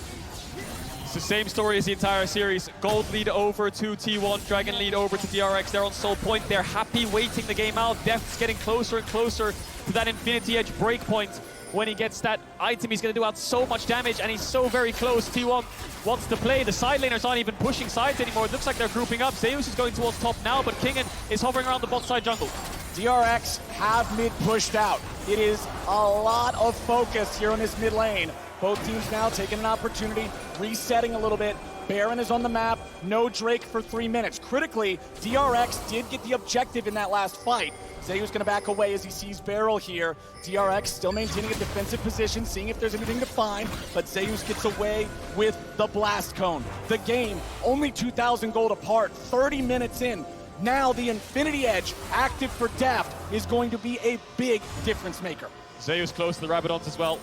the same story as the entire series. Gold lead over to T1, Dragon lead over to DRX. They're on Soul Point. They're happy waiting the game out. Deft's getting closer and closer to that Infinity Edge breakpoint. When he gets that item, he's going to do out so much damage, and he's so very close. T1 wants to play. The side laners aren't even pushing sides anymore. It looks like they're grouping up. Zeus is going towards top now, but Kingen is hovering around the bot side jungle. DRX have mid pushed out. It is a lot of focus here in this mid lane. Both teams now taking an opportunity, resetting a little bit. Baron is on the map, no Drake for 3 minutes. Critically, DRX did get the objective in that last fight. Zeus gonna back away as he sees Beryl here. DRX still maintaining a defensive position, seeing if there's anything to find, but Zeus gets away with the Blast Cone. The game, only 2,000 gold apart, 30 minutes in. Now the Infinity Edge, active for Deft, is going to be a big difference maker. Zeus close to the Rabadons as well.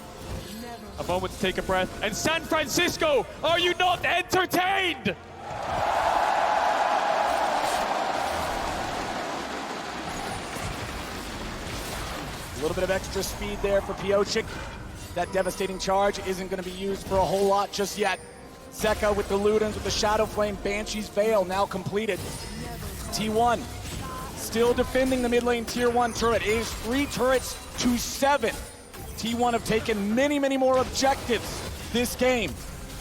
A moment to take a breath. And San Francisco, are you not entertained? A little bit of extra speed there for Pyosik. That devastating charge isn't going to be used for a whole lot just yet. Zeka with the Ludens, with the Shadow Flame, Banshee's Veil now completed. T1 still defending the mid lane tier 1 turret. It is 3 turrets to 7. T1 have taken many, many more objectives this game.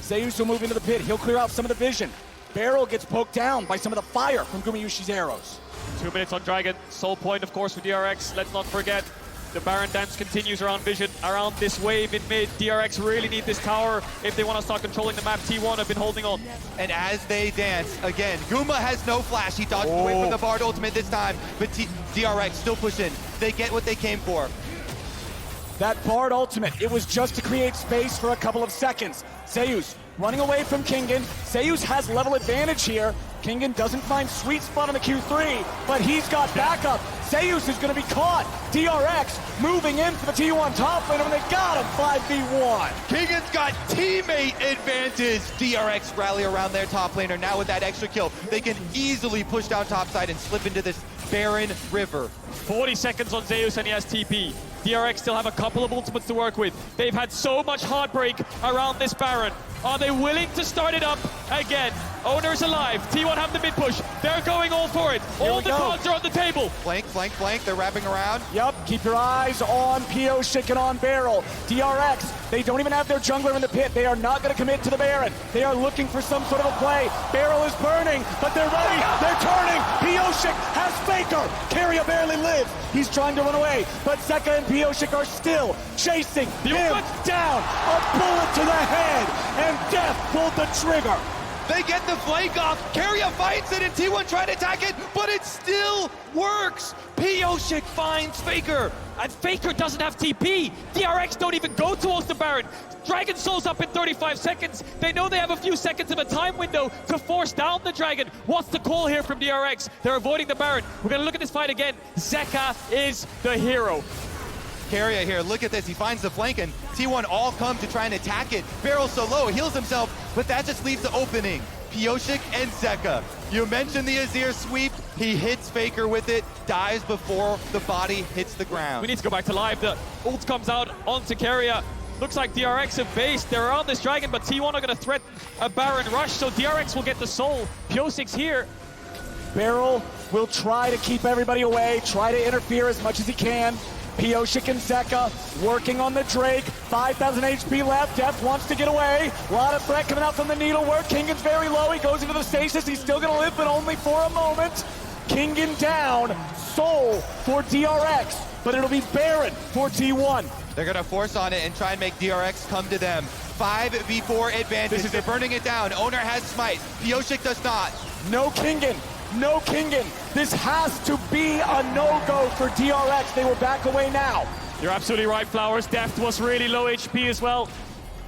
Zeus will move into the pit. He'll clear out some of the vision. Beryl gets poked down by some of the fire from Gumayusi's arrows. 2 minutes on Dragon. Soul Point, of course, for DRX. Let's not forget, the Baron dance continues around Vision, around this wave in mid. DRX really need this tower if they want to start controlling the map. T1 have been holding on. And as they dance, again, Guma has no flash. He dodged away from the Bard ultimate this time, but DRX still push in. They get what they came for. That Bard ultimate, it was just to create space for a couple of seconds. Zeus running away from Kingen. Zeus has level advantage here. Kingen doesn't find sweet spot on the Q3, but he's got backup. Zeus is going to be caught. DRX moving in for the T1 top lane, and they got him 5v1. Kingen's got teammate advantage. DRX rally around their top laner. Now with that extra kill, they can easily push down topside and slip into this barren river. 40 seconds on Zeus and he has TP. DRX still have a couple of ultimates to work with. They've had so much heartbreak around this Baron. Are they willing to start it up again? Owner's alive. T1 have the mid push. They're going all for it. All the cards are on the table. Flank, flank, flank. They're wrapping around. Yep, keep your eyes on Pyosik and on Beryl. DRX, they don't even have their jungler in the pit. They are not going to commit to the Baron. They are looking for some sort of a play. Beryl is burning, but they're ready. They're turning. Pyosik has Faker. Keria barely lives. He's trying to run away, but Zeka and Pyosik are still chasing him down. A bullet to the head, and Death pulled the trigger. They get the flank off. Keria fights it, and T1 trying to attack it, but it still works. Pyosik finds Faker. And Faker doesn't have TP. DRX don't even go towards the Baron. Dragon Soul's up in 35 seconds. They know they have a few seconds of a time window to force down the Dragon. What's the call here from DRX? They're avoiding the Baron. We're going to look at this fight again. Zeka is the hero. Keria here, look at this. He finds the flank, and T1 all come to try and attack it. Beryl so low, heals himself, but that just leaves the opening. Pyosik and Zeka. You mentioned the Azir sweep. He hits Faker with it, dies before the body hits the ground. We need to go back to live. The ult comes out onto Keria. Looks like DRX have based. They're around this Dragon, but T1 are going to threaten a Baron rush, so DRX will get the soul. Pyosik's here. Beryl will try to keep everybody away, try to interfere as much as he can. Pyosik and Zeka working on the Drake. 5,000 HP left. Deft wants to get away. A lot of threat coming out from the needlework. Kingen's very low. He goes into the stasis. He's still going to live, but only for a moment. Kingen down. Soul for DRX, but it'll be Baron for T1. They're going to force on it and try and make DRX come to them. 5v4 advantage. They're burning it down. Owner has smite. Pyosik does not. No Kingen. No Kingen. This has to be a no-go for DRX. They will back away now. You're absolutely right, Flowers. Deft was really low HP as well.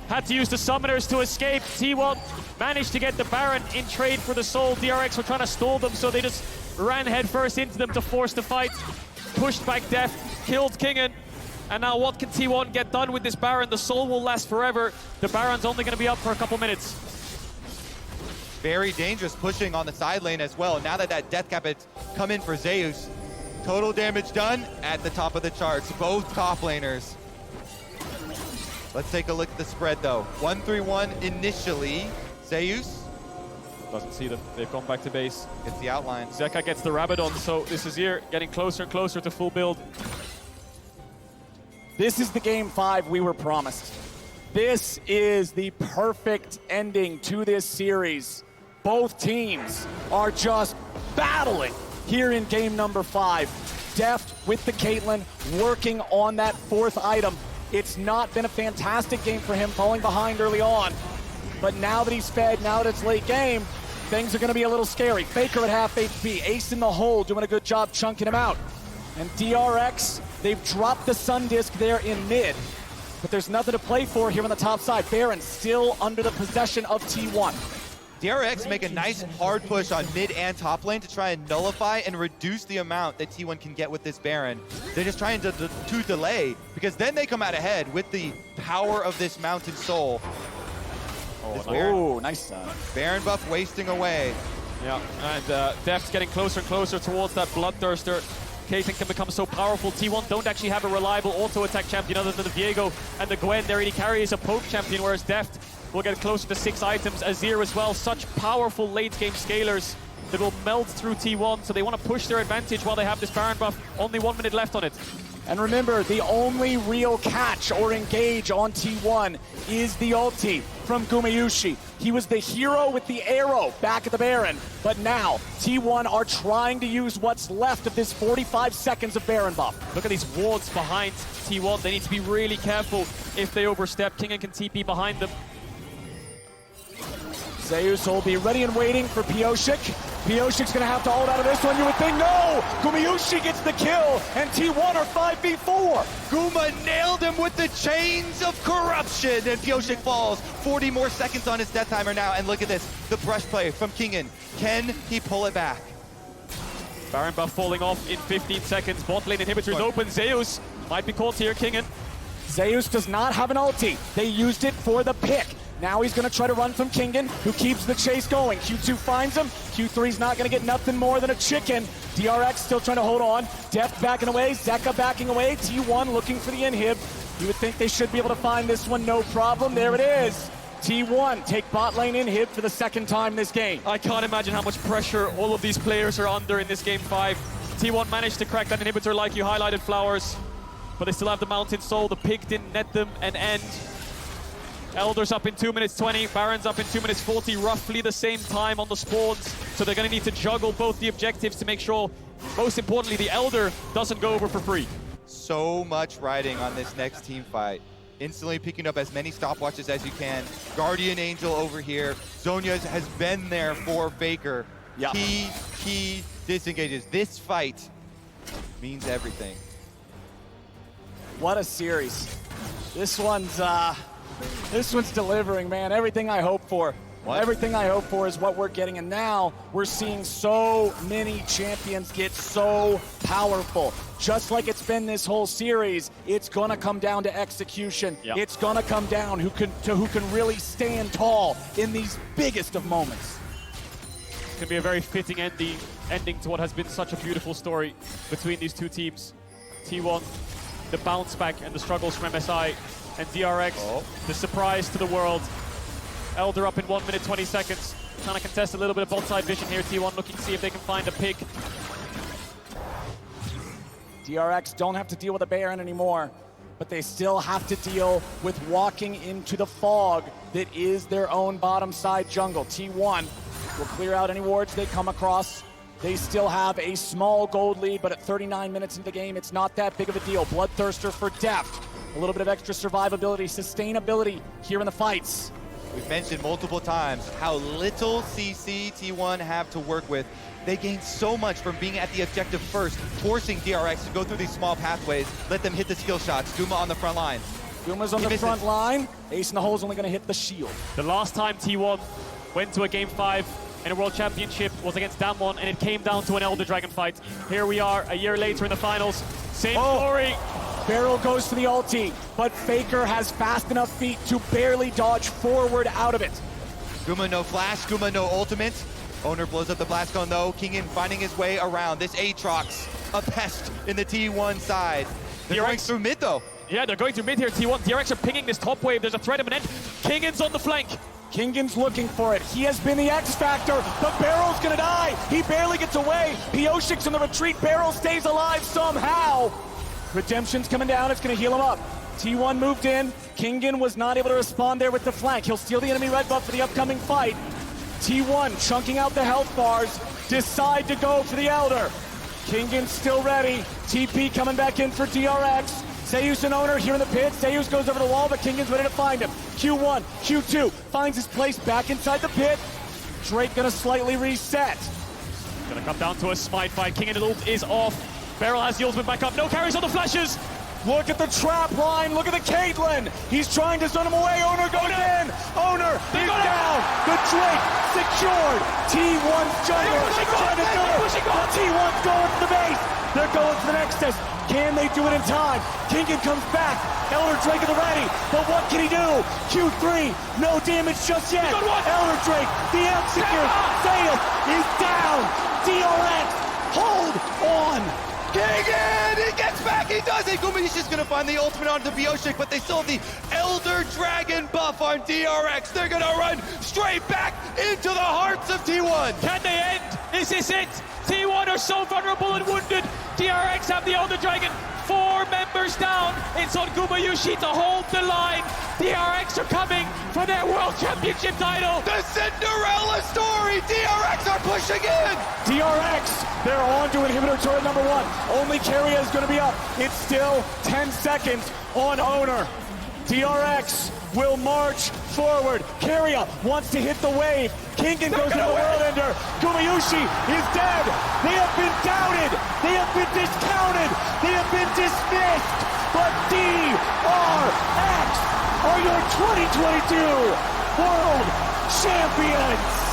Had to use the summoners to escape. T1 managed to get the Baron in trade for the soul. DRX were trying to stall them, so they just ran headfirst into them to force the fight. Pushed back Deft, killed Kingen. And now what can T1 get done with this Baron? The soul will last forever. The Baron's only going to be up for a couple minutes. Very dangerous pushing on the side lane as well. Now that Death Cap has come in for Zeus. Total damage done at the top of the charts. Both top laners. Let's take a look at the spread though. 1-3-1 initially. Zeus Doesn't see them. They've gone back to base. gets the outline. Zeka gets the Rabadon, so this is here getting closer and closer to full build. This is the game 5 we were promised. This is the perfect ending to this series. Both teams are just battling here in game number 5. Deft with the Caitlyn working on that 4th item. It's not been a fantastic game for him, falling behind early on. But now that he's fed, now that it's late game, things are going to be a little scary. Faker at half HP, Ace in the hole, doing a good job chunking him out. And DRX, they've dropped the Sun Disc there in mid, but there's nothing to play for here on the top side. Baron still under the possession of T1. DRX make a nice hard push on mid and top lane to try and nullify and reduce the amount that T1 can get with this Baron. They're just trying to delay, because then they come out ahead with the power of this Mountain Soul. Oh, nice. Baron buff wasting away. Yeah, and Deft's getting closer and closer towards that Bloodthirster. Caitlyn can become so powerful. T1 don't actually have a reliable auto-attack champion other than the Viego and the Gwen. Their AD carry is a poke champion, whereas Deft will get closer to 6 items. Azir as well, such powerful late-game scalers that will melt through T1, so they want to push their advantage while they have this Baron buff. Only 1 minute left on it. And remember, the only real catch or engage on T1 is the ulti from Gumayusi. He was the hero with the arrow back at the Baron, but now T1 are trying to use what's left of this 45 seconds of Baron buff. Look at these wards behind T1. They need to be really careful if they overstep. Kingen can TP behind them. Zeus will be ready and waiting for Pyosik. Pyosik's gonna have to hold out of this one, you would think. No! Gumayusi gets the kill, and T1 are 5v4. Guma nailed him with the chains of corruption, and Pyosik falls. 40 more seconds on his death timer now, and look at this, the brush play from Kingen. Can he pull it back? Baron buff falling off in 15 seconds. Bot lane inhibitors open. Zeus might be caught here, Kingen. Zeus does not have an ulti. They used it for the pick. Now he's going to try to run from Kingen, who keeps the chase going. Q2 finds him. Q3's not going to get nothing more than a chicken. DRX still trying to hold on. Deft backing away. Zeka backing away. T1 looking for the inhib. You would think they should be able to find this one, no problem. There it is. T1 take bot lane inhib for the 2nd time this game. I can't imagine how much pressure all of these players are under in this game 5. T1 managed to crack that inhibitor like you highlighted, Flowers, but they still have the Mountain Soul. The pick didn't net them an end. Elder's up in 2 minutes 20, Baron's up in 2 minutes 40, roughly the same time on the spawns. So they're going to need to juggle both the objectives to make sure, most importantly, the Elder doesn't go over for free. So much riding on this next team fight. Instantly picking up as many stopwatches as you can. Guardian Angel over here. Zhonya has been there for Faker. Yeah. He disengages. This fight means everything. What a series. This one's delivering, man. Everything I hope for. What? Everything I hope for is what we're getting, and now we're seeing so many champions get so powerful. Just like it's been this whole series, it's gonna come down to execution. Yep. It's gonna come down who can really stand tall in these biggest of moments. It's going to be a very fitting ending to what has been such a beautiful story between these two teams. T1, the bounce back and the struggles from MSI, and DRX, the surprise to the world. Elder up in 1 minute 20 seconds. Trying to contest a little bit of bot side vision here. T1 looking to see if they can find a pick. DRX don't have to deal with a Baron anymore, but they still have to deal with walking into the fog that is their own bottom side jungle. T1 will clear out any wards they come across. They still have a small gold lead, but at 39 minutes into the game, it's not that big of a deal. Bloodthirster for Deft. A little bit of extra survivability, sustainability here in the fights. We've mentioned multiple times how little CC T1 have to work with. They gain so much from being at the objective first, forcing DRX to go through these small pathways, let them hit the skill shots. Guma on the front line. Guma's on the front line. Ace in the hole is only going to hit the shield. The last time T1 went to a game 5 in a World Championship was against Damwon, and it came down to an Elder Dragon fight. Here we are, a year later in the finals. Same story. Barrel goes for the ulti, but Faker has fast enough feet to barely dodge forward out of it. Guma no flash, Guma no ultimate. Owner blows up the blast cone though. Kingen finding his way around. This Aatrox, a pest in the T1 side. They're going through mid though. Yeah, they're going through mid here, T1. DRX are pinging this top wave. There's a threat of an end. Kingen's on the flank. Kingan's looking for it. He has been the X factor, but Barrel's gonna die. He barely gets away. Pioshik's on the retreat. Barrel stays alive somehow. Redemption's coming down. It's gonna heal him up. T1 moved in. Kingan was not able to respond there with the flank. He'll steal the enemy red buff for the upcoming fight. T1 chunking out the health bars. Decide to go for the Elder. Kingan's still ready. TP coming back in for DRX. Seus and Owner here in the pit. Seus goes over the wall, but Kingan's ready to find him. Q1, Q2 finds his place back inside the pit. Drake gonna slightly reset. Gonna come down to a smite fight. King and the ult is off. Beryl has the ultimate back up. No carries on the flashes. Look at the trap line. Look at the Caitlyn. He's trying to zone him away. Owner goes in. Owner is down. The Drake secured. T1's jungle trying to do it. T1's going for the base. They're going for the Nexus. Can they do it in time? Kingan comes back. Elder Drake at the ready. But what can he do? Q3. No damage just yet. Elder Drake. The execute. Sayus is down. DRX. Hold on. Kingan, he gets back, he does it! Gumayushi's gonna find the ultimate onto Pioshik, but they still have the Elder Dragon buff on DRX. They're gonna run straight back into the hearts of T1. Can they end? Is this it? T1 are so vulnerable and wounded. DRX have the Elder Dragon. 4 members down. It's on Gumayushi to hold the line. DRX are coming for their World Championship title. The Cinderella story! DRX are pushing in! DRX, they're on to inhibitor turret number 1. Only Keria is going to be up. It's still 10 seconds on Owner. DRX will march forward. Keria wants to hit the wave. Kingan goes to the World Ender. Gumayushi is dead. They have been doubted. They have been discounted. They have been dismissed. But DRX are your 2022 World Champions.